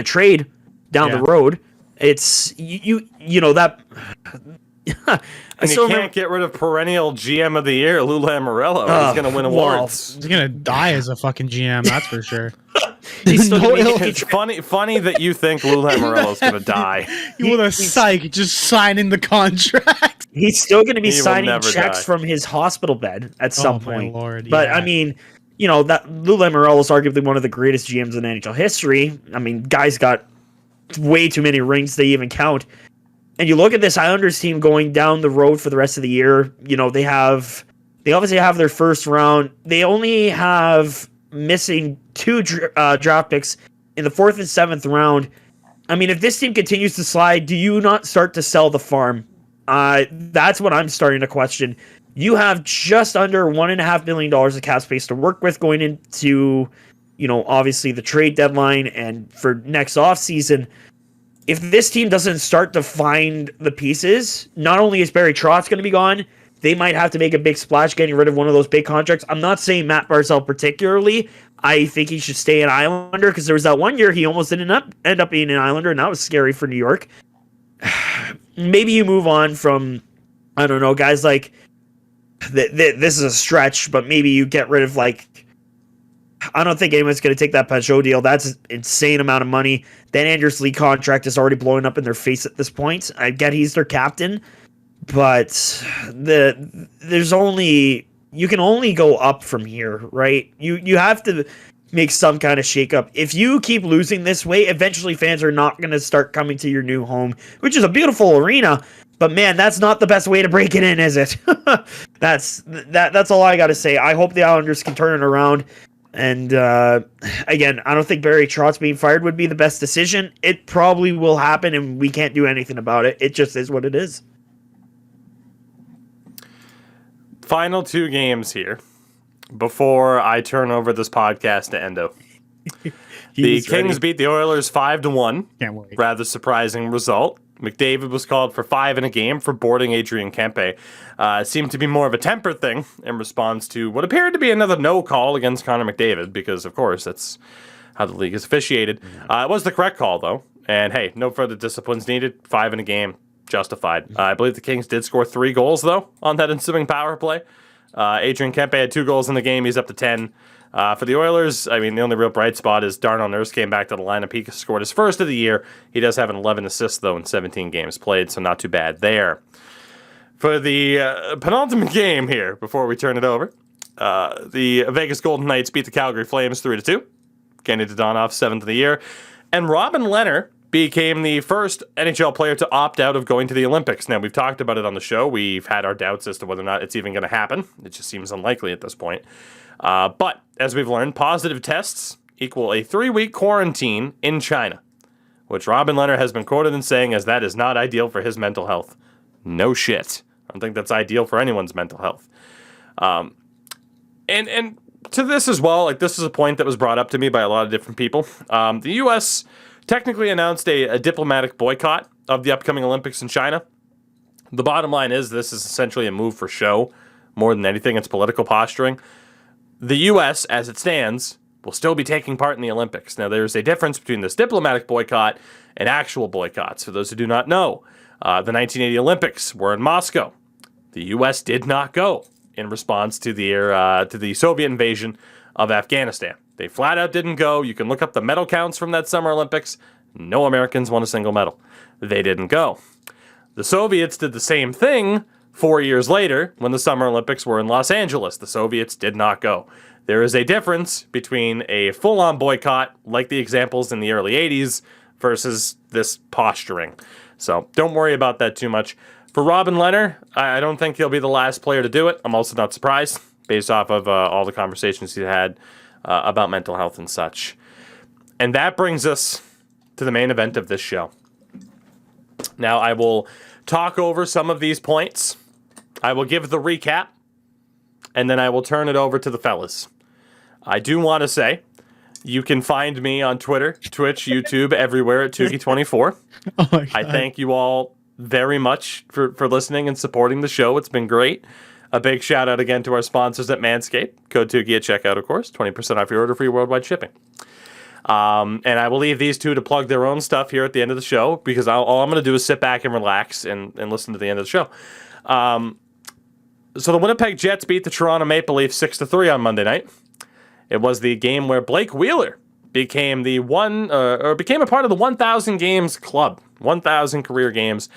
trade down the road? It's that. And you can't get rid of perennial GM of the year, Lou Lamoriello. He's going to win awards. He's going to die as a fucking GM, that's for sure. It's funny that you think Lou Lamoriello's going to die. You want a psych just signing the contract. He's still going to be signing checks from his hospital bed at some point. My Lord, but I mean, that Lou Lamoriello is arguably one of the greatest GMs in NHL history. I mean, guy's got way too many rings to even count. And you look at this Islanders team going down the road for the rest of the year. They obviously have their first round. They only have missing 2 draft picks in the 4th and 7th round. I mean, if this team continues to slide, do you not start to sell the farm? That's what I'm starting to question. You have just under $1.5 million of cap space to work with going into, obviously the trade deadline and for next offseason. If this team doesn't start to find the pieces, not only is Barry Trotz going to be gone, they might have to make a big splash getting rid of one of those big contracts. I'm not saying Matt Barzal particularly. I think he should stay an Islander because there was that one year he almost didn't end up being an Islander, and that was scary for New York. Maybe you move on from, I don't know, guys like, this is a stretch, but maybe you get rid of I don't think anyone's going to take that Peugeot deal. That's an insane amount of money. Dan Anders' Lee contract is already blowing up in their face at this point. I get he's their captain, but you can only go up from here, right? You have to make some kind of shakeup. If you keep losing this way, eventually fans are not going to start coming to your new home, which is a beautiful arena. But man, that's not the best way to break it in, is it? That's all I got to say. I hope the Islanders can turn it around. And again, I don't think Barry Trotz being fired would be the best decision. It probably will happen, and we can't do anything about it. It just is what it is. Final 2 games here before I turn over this podcast to Endo. The Kings beat the Oilers 5-1. Can't wait. Rather surprising result. McDavid was called for 5 in a game for boarding Adrian Kempe. It seemed to be more of a temper thing in response to what appeared to be another no call against Connor McDavid, because, of course, that's how the league is officiated. It was the correct call, though. And, hey, no further disciplines needed. 5 in a game. Justified. I believe the Kings did score 3 goals, though, on that ensuing power play. Adrian Kempe had 2 goals in the game. He's up to 10. For the Oilers, I mean, the only real bright spot is Darnell Nurse came back to the lineup. He scored his first of the year. He does have an 11 assists, though, in 17 games played, so not too bad there. For the penultimate game here, before we turn it over, the Vegas Golden Knights beat the Calgary Flames 3-2. Kenny Dodonov, 7th of the year. And Robin Lehner became the first NHL player to opt out of going to the Olympics. Now, we've talked about it on the show. We've had our doubts as to whether or not it's even going to happen. It just seems unlikely at this point. But, as we've learned, positive tests equal a 3-week quarantine in China, which Robin Lehner has been quoted in saying as that is not ideal for his mental health. No shit. I don't think that's ideal for anyone's mental health. And to this as well, like, this is a point that was brought up to me by a lot of different people. The U.S. technically announced a diplomatic boycott of the upcoming Olympics in China. The bottom line is this is essentially a move for show. More than anything, it's political posturing. The U.S., as it stands, will still be taking part in the Olympics. Now, there's a difference between this diplomatic boycott and actual boycotts. For those who do not know, the 1980 Olympics were in Moscow. The U.S. did not go in response to the Soviet invasion of Afghanistan. They flat out didn't go. You can look up the medal counts from that Summer Olympics. No Americans won a single medal. They didn't go. The Soviets did the same thing 4 years later when the Summer Olympics were in Los Angeles. The Soviets did not go. There is a difference between a full-on boycott, like the examples in the early 80s, versus this posturing. So don't worry about that too much. For Robin Lehner, I don't think he'll be the last player to do it. I'm also not surprised, based off of all the conversations he had about mental health and such. And that brings us to the main event of this show. Now, I will talk over some of these points. I will give the recap, and then I will turn it over to the fellas. I do want to say, you can find me on Twitter, Twitch, YouTube, everywhere at Tougie24. Oh my God. I thank you all very much for listening and supporting the show. It's been great. A big shout out again to our sponsors at Manscaped. Code Tougie at checkout, of course. 20% off your order, free worldwide shipping. And I will leave these two to plug their own stuff here at the end of the show, because all I'm going to do is sit back and relax and listen to the end of the show. So the Winnipeg Jets beat the Toronto Maple Leafs 6-3 on Monday night. It was the game where Blake Wheeler became became a part of the 1,000 games club, 1,000 career games.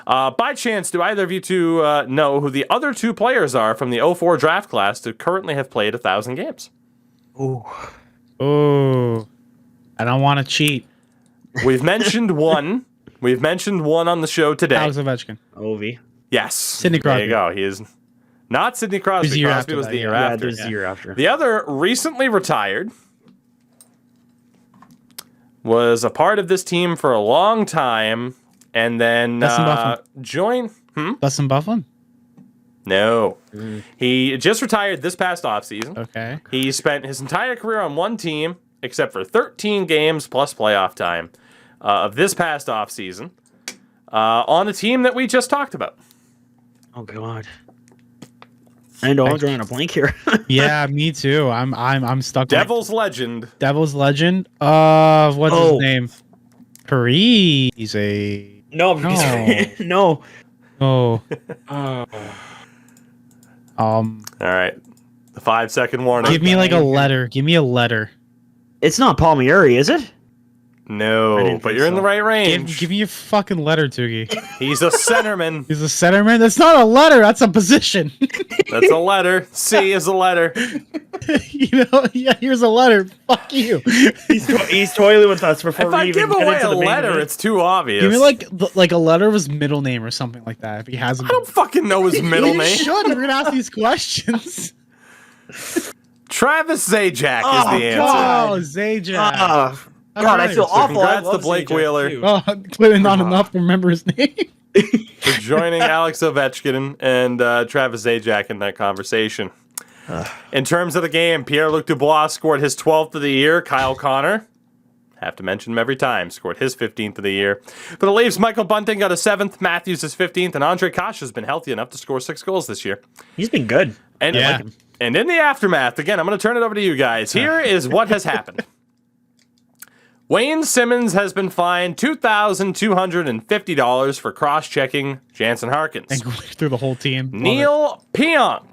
By chance, do either of you two know who the other two players are from the 04 draft class to currently have played 1,000 games? Oh, I don't want to cheat. We've mentioned one. We've mentioned one on the show today. Alex Ovechkin. Ovi. Yes. Sidney Crosby. There you go. He is not Sidney Crosby. The year Crosby after was that, the year yeah. after. There's the year after. The other recently retired was a part of this team for a long time and then joined. Dustin Byfuglien? No. He just retired this past offseason. Okay. He spent his entire career on one team, except for 13 games plus playoff time of this past offseason, on the team that we just talked about. Oh God. I know I'm drawing a blank here. Yeah, me too. I'm stuck. Devil's legend. Devil's legend. What's his name? Parise. No, because no. Oh. All right. The 5-second warning. Give me like a letter. Give me a letter. It's not Palmieri, is it? No, but you're in the right range. Give me a fucking letter, Tougie. He's a centerman. He's a centerman? That's not a letter. That's a position. That's a letter. C is a letter. Yeah, here's a letter. Fuck you. He's toiling with us before If we I even give get away into a the main letter, event. it's too obvious. Give me like a letter of his middle name or something like that. If he hasn't. I don't fucking know his middle You name. should. We're gonna ask these questions. Travis Zajac is the answer. Oh, Zajac. God, I feel So awful. congrats to Blake Wheeler. Oh, clearly not enough to remember his name. For joining Alex Ovechkin and Travis Zajac in that conversation. In terms of the game, Pierre-Luc Dubois scored his 12th of the year. Kyle Connor, have to mention him every time, scored his 15th of the year. For the Leafs, Michael Bunting got a 7th, Matthews his 15th, and Andre Kosh has been healthy enough to score 6 goals this year. He's been good. And, and in the aftermath, again, I'm going to turn it over to you guys. Here is what has happened. Wayne Simmons has been fined $2,250 for cross-checking Jansen Harkins. And going through the whole team. Neil Pionk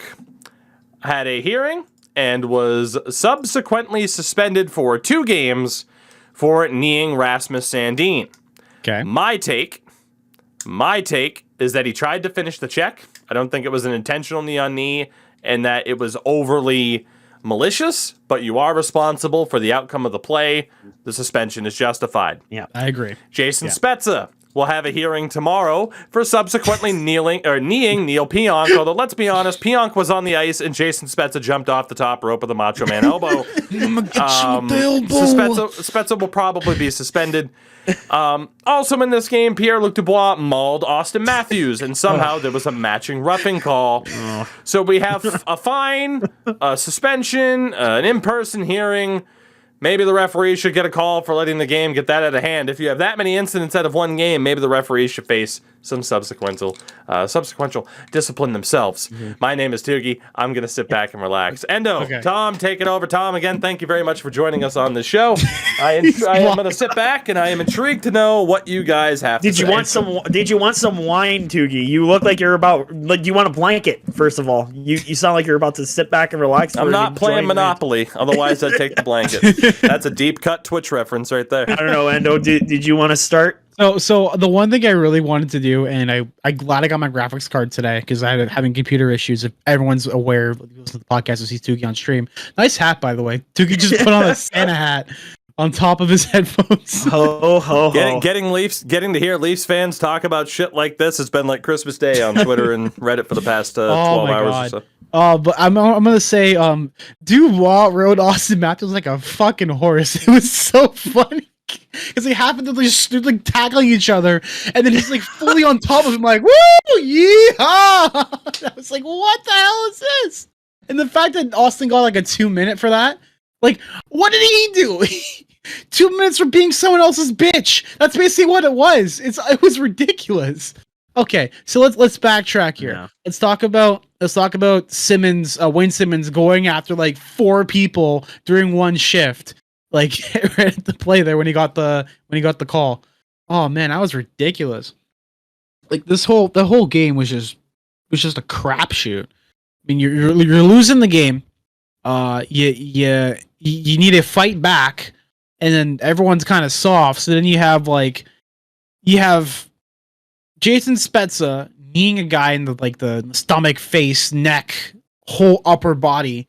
had a hearing and was subsequently suspended for 2 games for kneeing Rasmus Sandin. Okay. My take is that he tried to finish the check. I don't think it was an intentional knee on knee and that it was overly malicious, but you are responsible for the outcome of the play. The suspension is justified. Yeah, I agree. Jason Spezza will have a hearing tomorrow for subsequently kneeing Neil Pionk, although let's be honest, Pionk was on the ice and Jason Spezza jumped off the top rope with a Macho Man elbow. Spezza will probably be suspended. Also in this game, Pierre-Luc Dubois mauled Austin Matthews, and somehow there was a matching roughing call. So we have a fine, a suspension, an in-person hearing. Maybe the referee should get a call for letting the game get that out of hand. If you have that many incidents out of one game, maybe the referees should face some subsequential discipline themselves. My name is Tougie. I'm going to sit back and relax. Endo, Tom, take it over. Tom, again, thank you very much for joining us on the show. I am going to sit back, and I am intrigued to know what you guys have to say. Did you want some wine, Tougie? You look like you're about, like, you want a blanket, first of all. You sound like you're about to sit back and relax. I'm not playing Monopoly. Otherwise, I'd take the blanket. That's a deep cut Twitch reference right there. I don't know, Endo. Did you want to start? So the one thing I really wanted to do, and I'm glad I got my graphics card today because I had having computer issues. If everyone's aware, listen to the podcast and sees Tougie on stream. Nice hat, by the way. Tougie just put on a Santa hat on top of his headphones. Getting to hear Leafs fans talk about shit like this has been like Christmas Day on Twitter and Reddit for the past 12 hours or so. But I'm gonna say, Dubois rode Austin Matthews like a fucking horse. It was so funny because they happened to just like tackling each other, and then he's like fully on top of him, like woo, yeehaw! I was like, what the hell is this? And the fact that Austin got like a 2-minute for that, like, what did he do? 2 minutes for being someone else's bitch. That's basically what it was. It was ridiculous. Okay, so let's backtrack here. Yeah. Let's talk about Simmons, Wayne Simmons going after like 4 people during one shift, like right at the play there when he got the call. Oh man, that was ridiculous. Like the whole game was just a crapshoot. I mean, you're losing the game. You need to fight back, and then everyone's kind of soft. So then you have Jason Spezza kneeing a guy in the stomach, face, neck, whole upper body.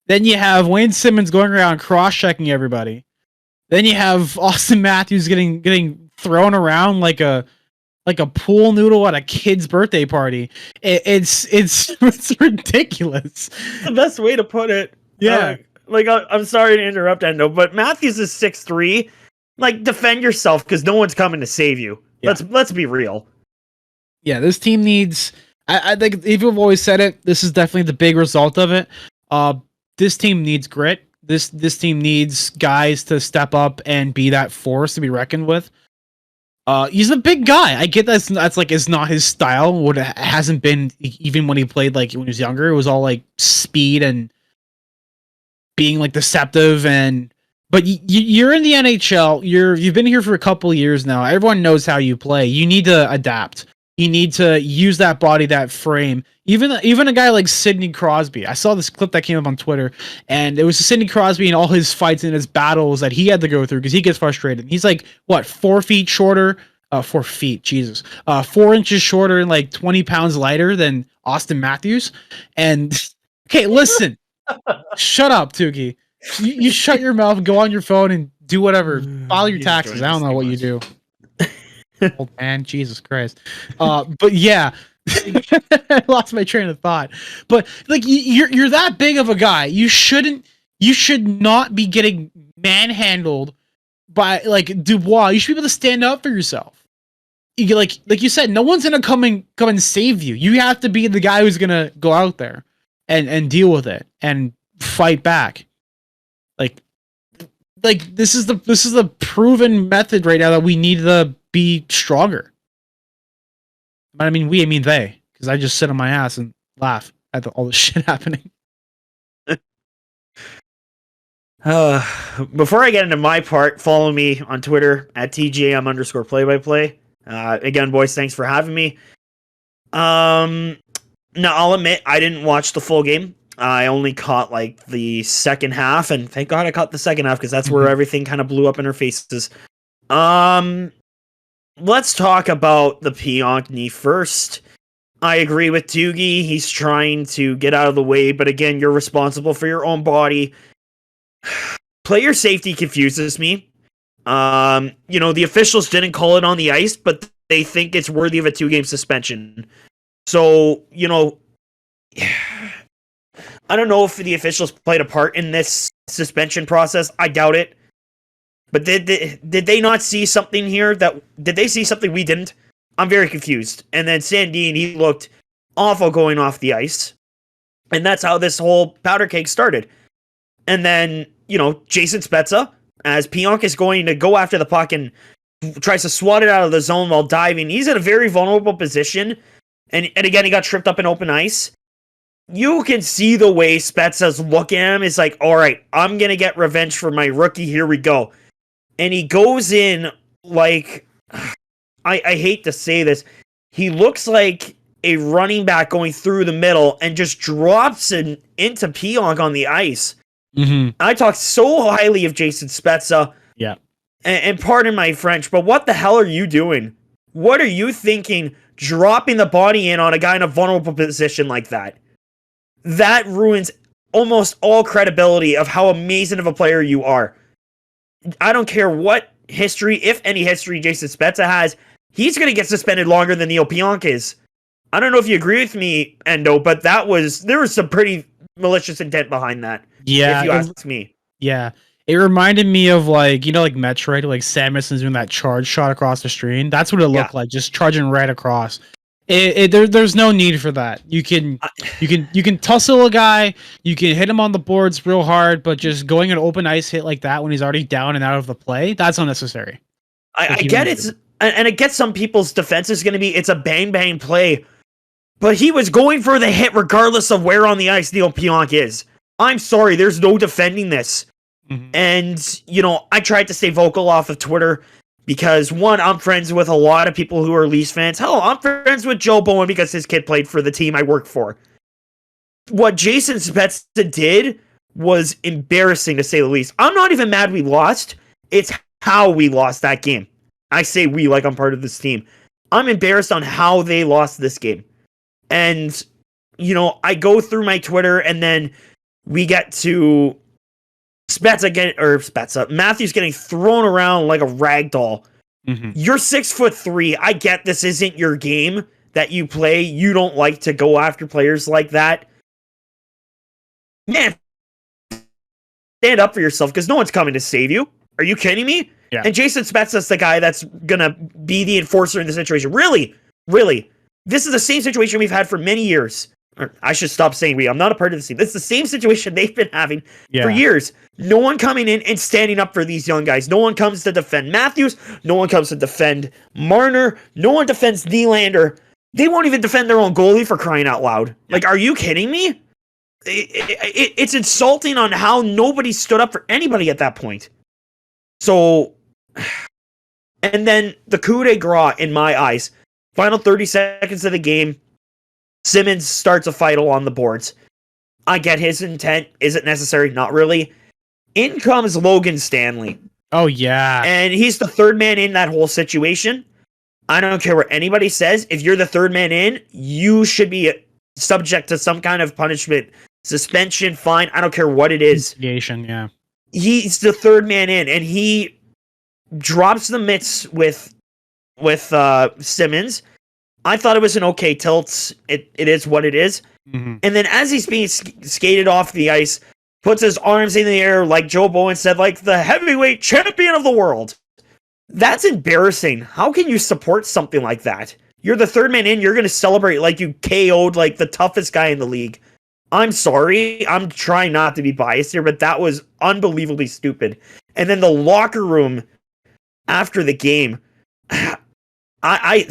Then you have Wayne Simmons going around cross-checking everybody. Then you have Austin Matthews getting thrown around like a pool noodle at a kid's birthday party. It's ridiculous. The best way to put it. Yeah. I'm sorry to interrupt, Endo, but Matthews is 6'3". Like, defend yourself because no one's coming to save you. Yeah. Let's be real. Yeah, this team needs. I think if you've always said it, this is definitely the big result of it. This team needs grit. This team needs guys to step up and be that force to be reckoned with. He's a big guy. I get that's like it's not his style. What it hasn't been even when he played like when he was younger. It was all like speed and being like deceptive and. But you're in the NHL. You've been here for a couple of years now. Everyone knows how you play. You need to adapt. You need to use that body, that frame. Even a guy like Sidney Crosby. I saw this clip that came up on Twitter, and it was Sidney Crosby and all his fights and his battles that he had to go through because he gets frustrated. He's like, what, 4 feet shorter? 4 feet, Jesus. 4 inches shorter and like 20 pounds lighter than Austin Matthews. And, okay, listen. Shut up, Tougie. You shut your mouth and go on your phone and do whatever. File your taxes. I don't know what you do. Old man, Jesus Christ. But yeah, I lost my train of thought. But like you're that big of a guy. You should not be getting manhandled by like Dubois. You should be able to stand up for yourself. Like you said, no one's gonna come and save you. You have to be the guy who's gonna go out there and deal with it and fight back. Like this is the proven method right now that we need to be stronger. But I mean they, because I just sit on my ass and laugh at all the shit happening. Before I get into my part, follow me on Twitter at TGM_play-by-play. Again, boys, thanks for having me. Now I'll admit I didn't watch the full game. I only caught like the second half, and thank God I caught the second half because that's where everything kind of blew up in our faces. Let's talk about the Pionk knee first. I agree with Tougie. He's trying to get out of the way, but again, you're responsible for your own body. Player safety confuses me. The officials didn't call it on the ice, but they think it's worthy of a 2-game suspension. So, I don't know if the officials played a part in this suspension process. I doubt it. But did they not see something here? Did they see something we didn't? I'm very confused. And then Sandin, he looked awful going off the ice. And that's how this whole powder keg started. And then, Jason Spezza, as Pionk is going to go after the puck and tries to swat it out of the zone while diving, he's in a very vulnerable position. And again, he got tripped up in open ice. You can see the way Spezza's look at him. It's like, all right, I'm going to get revenge for my rookie. Here we go. And he goes in like, I hate to say this, he looks like a running back going through the middle and just drops into Pionk on the ice. Mm-hmm. I talk so highly of Jason Spezza. Yeah. And pardon my French, but what the hell are you doing? What are you thinking dropping the body in on a guy in a vulnerable position like that? That ruins almost all credibility of how amazing of a player you are. I don't care what history, if any history, Jason Spezza has. He's going to get suspended longer than Neil Pionk is. I don't know if you agree with me, Endo, but there was some pretty malicious intent behind that. Yeah. If you ask me. Yeah. It reminded me of like Metroid, like Samuson's doing that charge shot across the screen. That's what it looked like, just charging right across. There's no need for that. You can tussle a guy, you can hit him on the boards real hard, but just going an open ice hit like that when he's already down and out of the play, that's unnecessary. I get it, and I get some people's defense is going to be it's a bang bang play, but he was going for the hit regardless of where on the ice Neil Pionk is. I'm sorry, there's no defending this. Mm-hmm. And I tried to stay vocal off of Twitter. Because, one, I'm friends with a lot of people who are Leafs fans. Hell, I'm friends with Joe Bowen because his kid played for the team I work for. What Jason Spezza did was embarrassing, to say the least. I'm not even mad we lost. It's how we lost that game. I say we like I'm part of this team. I'm embarrassed on how they lost this game. And, I go through my Twitter, and then we get to Matthews getting thrown around like a rag doll. Mm-hmm. You're 6'3". I get this isn't your game that you play. You don't like to go after players like that. Man, stand up for yourself because no one's coming to save you. Are you kidding me? Yeah. And Jason Spezza's the guy that's gonna be the enforcer in the situation. Really? Really? This is the same situation we've had for many years. Or I should stop saying we. I'm not a part of the team. This is the same situation they've been having for years. No one coming in and standing up for these young guys. No one comes to defend Matthews. No one comes to defend Marner. No one defends Nylander. They won't even defend their own goalie, for crying out loud. Like, are you kidding me? It's insulting on how nobody stood up for anybody at that point. So, and then the coup de grace in my eyes. Final 30 seconds of the game. Simmons starts a fight on the boards. I get his intent. Is it necessary? Not really. In comes Logan Stanley. Oh, yeah. And he's the third man in that whole situation. I don't care what anybody says. If you're the third man in, you should be subject to some kind of punishment. Suspension, fine. I don't care what it is. Investigation, yeah. He's the third man in, and he drops the mitts with Simmons. I thought it was an okay tilt. It is what it is. Mm-hmm. And then as he's being skated off the ice, puts his arms in the air like Joe Bowen said, like the heavyweight champion of the world. That's embarrassing. How can you support something like that? You're the third man in. You're going to celebrate like you KO'd like the toughest guy in the league. I'm sorry. I'm trying not to be biased here, but that was unbelievably stupid. And then the locker room after the game, I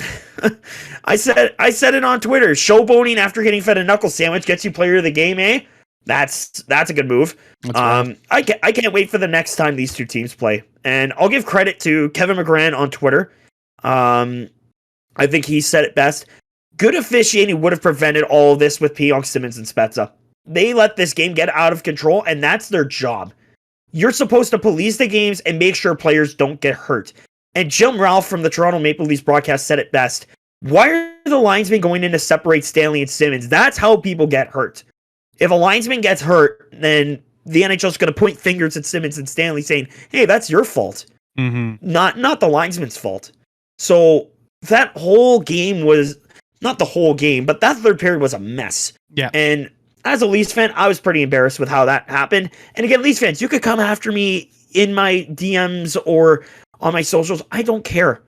said it on Twitter. Showboating after getting fed a knuckle sandwich gets you player of the game, eh? That's a good move. Right. I can't wait for the next time these two teams play. And I'll give credit to Kevin McGran on Twitter. I think he said it best. Good officiating would have prevented all of this with Pionk, Simmons, and Spezza. They let this game get out of control, and that's their job. You're supposed to police the games and make sure players don't get hurt. And Jim Ralph from the Toronto Maple Leafs broadcast said it best. Why are the linesmen going in to separate Stanley and Simmons? That's how people get hurt. If a linesman gets hurt, then the NHL's going to point fingers at Simmons and Stanley saying, hey, that's your fault. Mm-hmm. Not the linesman's fault. So that whole game was, not the whole game, but that third period was a mess. Yeah. And as a Leafs fan, I was pretty embarrassed with how that happened. And again, Leafs fans, you could come after me in my DMs or on my socials. I don't care.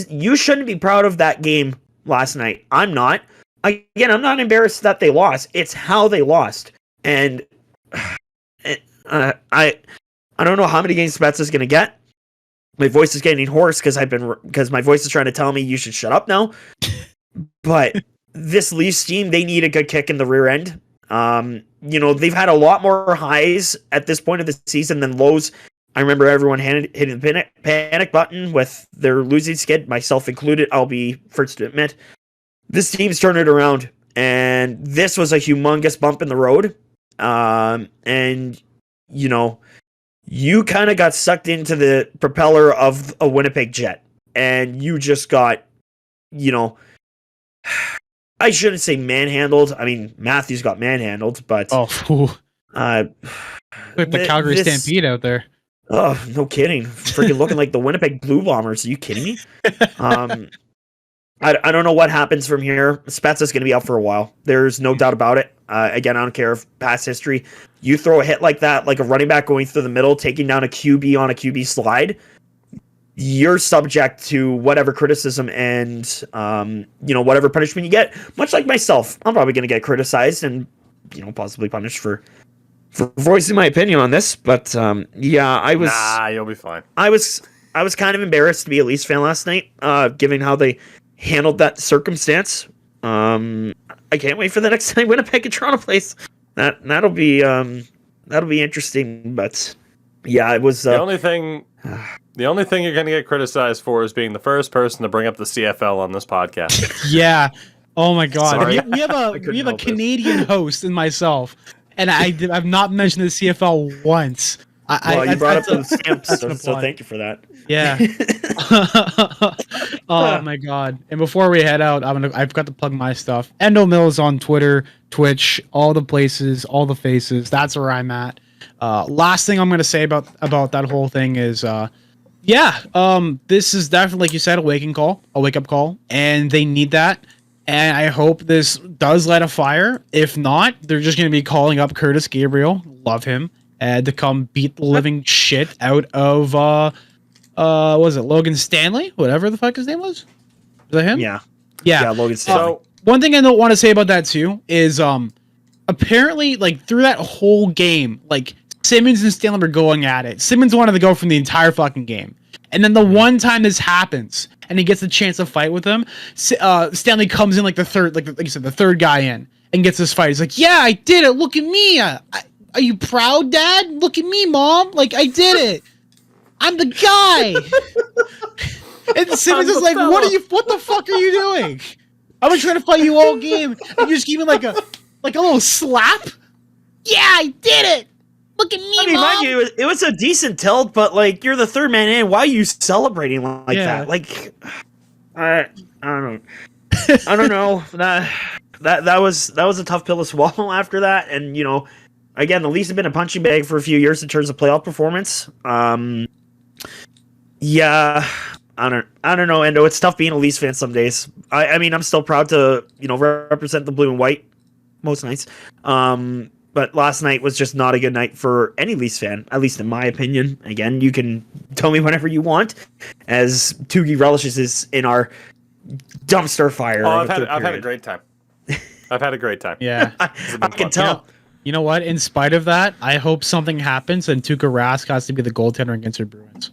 You shouldn't be proud of that game last night. I'm not. Again, I'm not embarrassed that they lost. It's how they lost. And I don't know how many games Spezza's going to get. My voice is getting hoarse because my voice is trying to tell me you should shut up now. But this Leafs team, they need a good kick in the rear end. They've had a lot more highs at this point of the season than lows. I remember everyone hitting the panic button with their losing skid, myself included. I'll be first to admit. This team's turned it around, and this was a humongous bump in the road. You kind of got sucked into the propeller of a Winnipeg Jet, and you just got, I shouldn't say manhandled. I mean, Matthews got manhandled, but like the Calgary Stampede out there. Oh, no kidding! Freaking looking like the Winnipeg Blue Bombers. Are you kidding me? I don't know what happens from here. Spezza's going to be out for a while. There's no doubt about it. Again, I don't care if past history. You throw a hit like that, like a running back going through the middle, taking down a QB on a QB slide, you're subject to whatever criticism and, whatever punishment you get. Much like myself, I'm probably going to get criticized and, possibly punished for voicing my opinion on this. But, I was... Nah, you'll be fine. I was kind of embarrassed to be a Leafs fan last night, given how they handled that circumstance. I can't wait for the next time Winnipeg and Toronto plays. That'll be interesting. But yeah, it was the only thing you're gonna get criticized for is being the first person to bring up the CFL on this podcast. Yeah. Oh my God. Sorry. We have a Canadian host and myself, and I've not mentioned the CFL once. You brought up the stamps, so thank you for that. Yeah. Oh my God. And before we head out, I've got to plug my stuff. Endo Mills on Twitter, Twitch, all the places, all the faces. That's where I'm at. Last thing I'm gonna say about that whole thing is this is definitely, like you said, a wake-up call, and they need that. And I hope this does light a fire. If not, they're just gonna be calling up Curtis Gabriel, love him, to come beat the living shit out of what was it, Logan Stanley? Whatever the fuck his name was? Was that him? Yeah, Logan Stanley. So, one thing I don't want to say about that too is apparently, like, through that whole game, like, Simmons and Stanley were going at it. Simmons wanted to go from the entire fucking game. And then the one time this happens and he gets a chance to fight with him, Stanley comes in like the third, like you said, the third guy in and gets this fight. He's like, yeah, I did it. Look at me. Are you proud, Dad? Look at me, Mom. Like, I did it. I'm the guy. And Simmons is like, what the fuck are you doing? I've been trying to fight you all game. And you just give me like a little slap. Yeah, I did it. Look at me, Mom. Mind you, it was a decent tilt, but like, you're the third man in. Why are you celebrating like that? Like, I don't know. That was a tough pill to swallow after that. And again, the Leafs have been a punching bag for a few years in terms of playoff performance. I don't know, Endo. It's tough being a Leafs fan some days. I mean, I'm still proud to, represent the blue and white most nights. But last night was just not a good night for any Leafs fan, at least in my opinion. Again, you can tell me whenever you want, as Tougie relishes in our dumpster fire. Oh, I've had a great time. I've had a great time. Yeah. I can tell. You know what? In spite of that, I hope something happens and Tuukka Rask has to be the goaltender against the Bruins.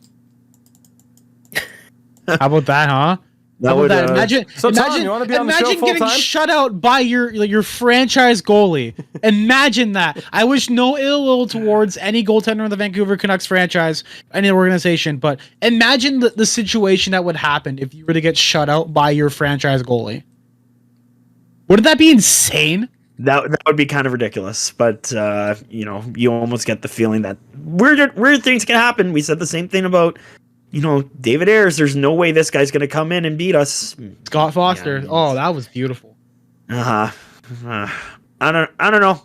How about that, huh? Imagine, Tom, you want to be on the show full getting time? shut out by your franchise goalie. Imagine that. I wish no ill will towards any goaltender in the Vancouver Canucks franchise, any organization, but imagine the situation that would happen if you were to get shut out by your franchise goalie. Wouldn't that be insane? That would be kind of ridiculous, but you almost get the feeling that weird things can happen. We said the same thing about David Ayres. There's no way this guy's going to come in and beat us. Scott Foster. Yeah, oh, that was beautiful. I don't know.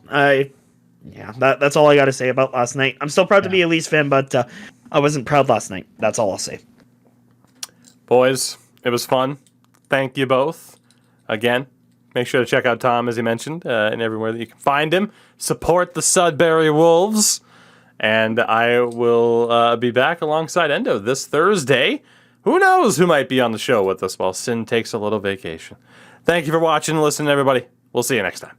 That's all I got to say about last night. I'm still proud to be a Leafs fan, but I wasn't proud last night. That's all I'll say. Boys, it was fun. Thank you both again. Make sure to check out Tom, as he mentioned, and everywhere that you can find him. Support the Sudbury Wolves. And I will be back alongside Endo this Thursday. Who knows who might be on the show with us while Sin takes a little vacation. Thank you for watching and listening, everybody. We'll see you next time.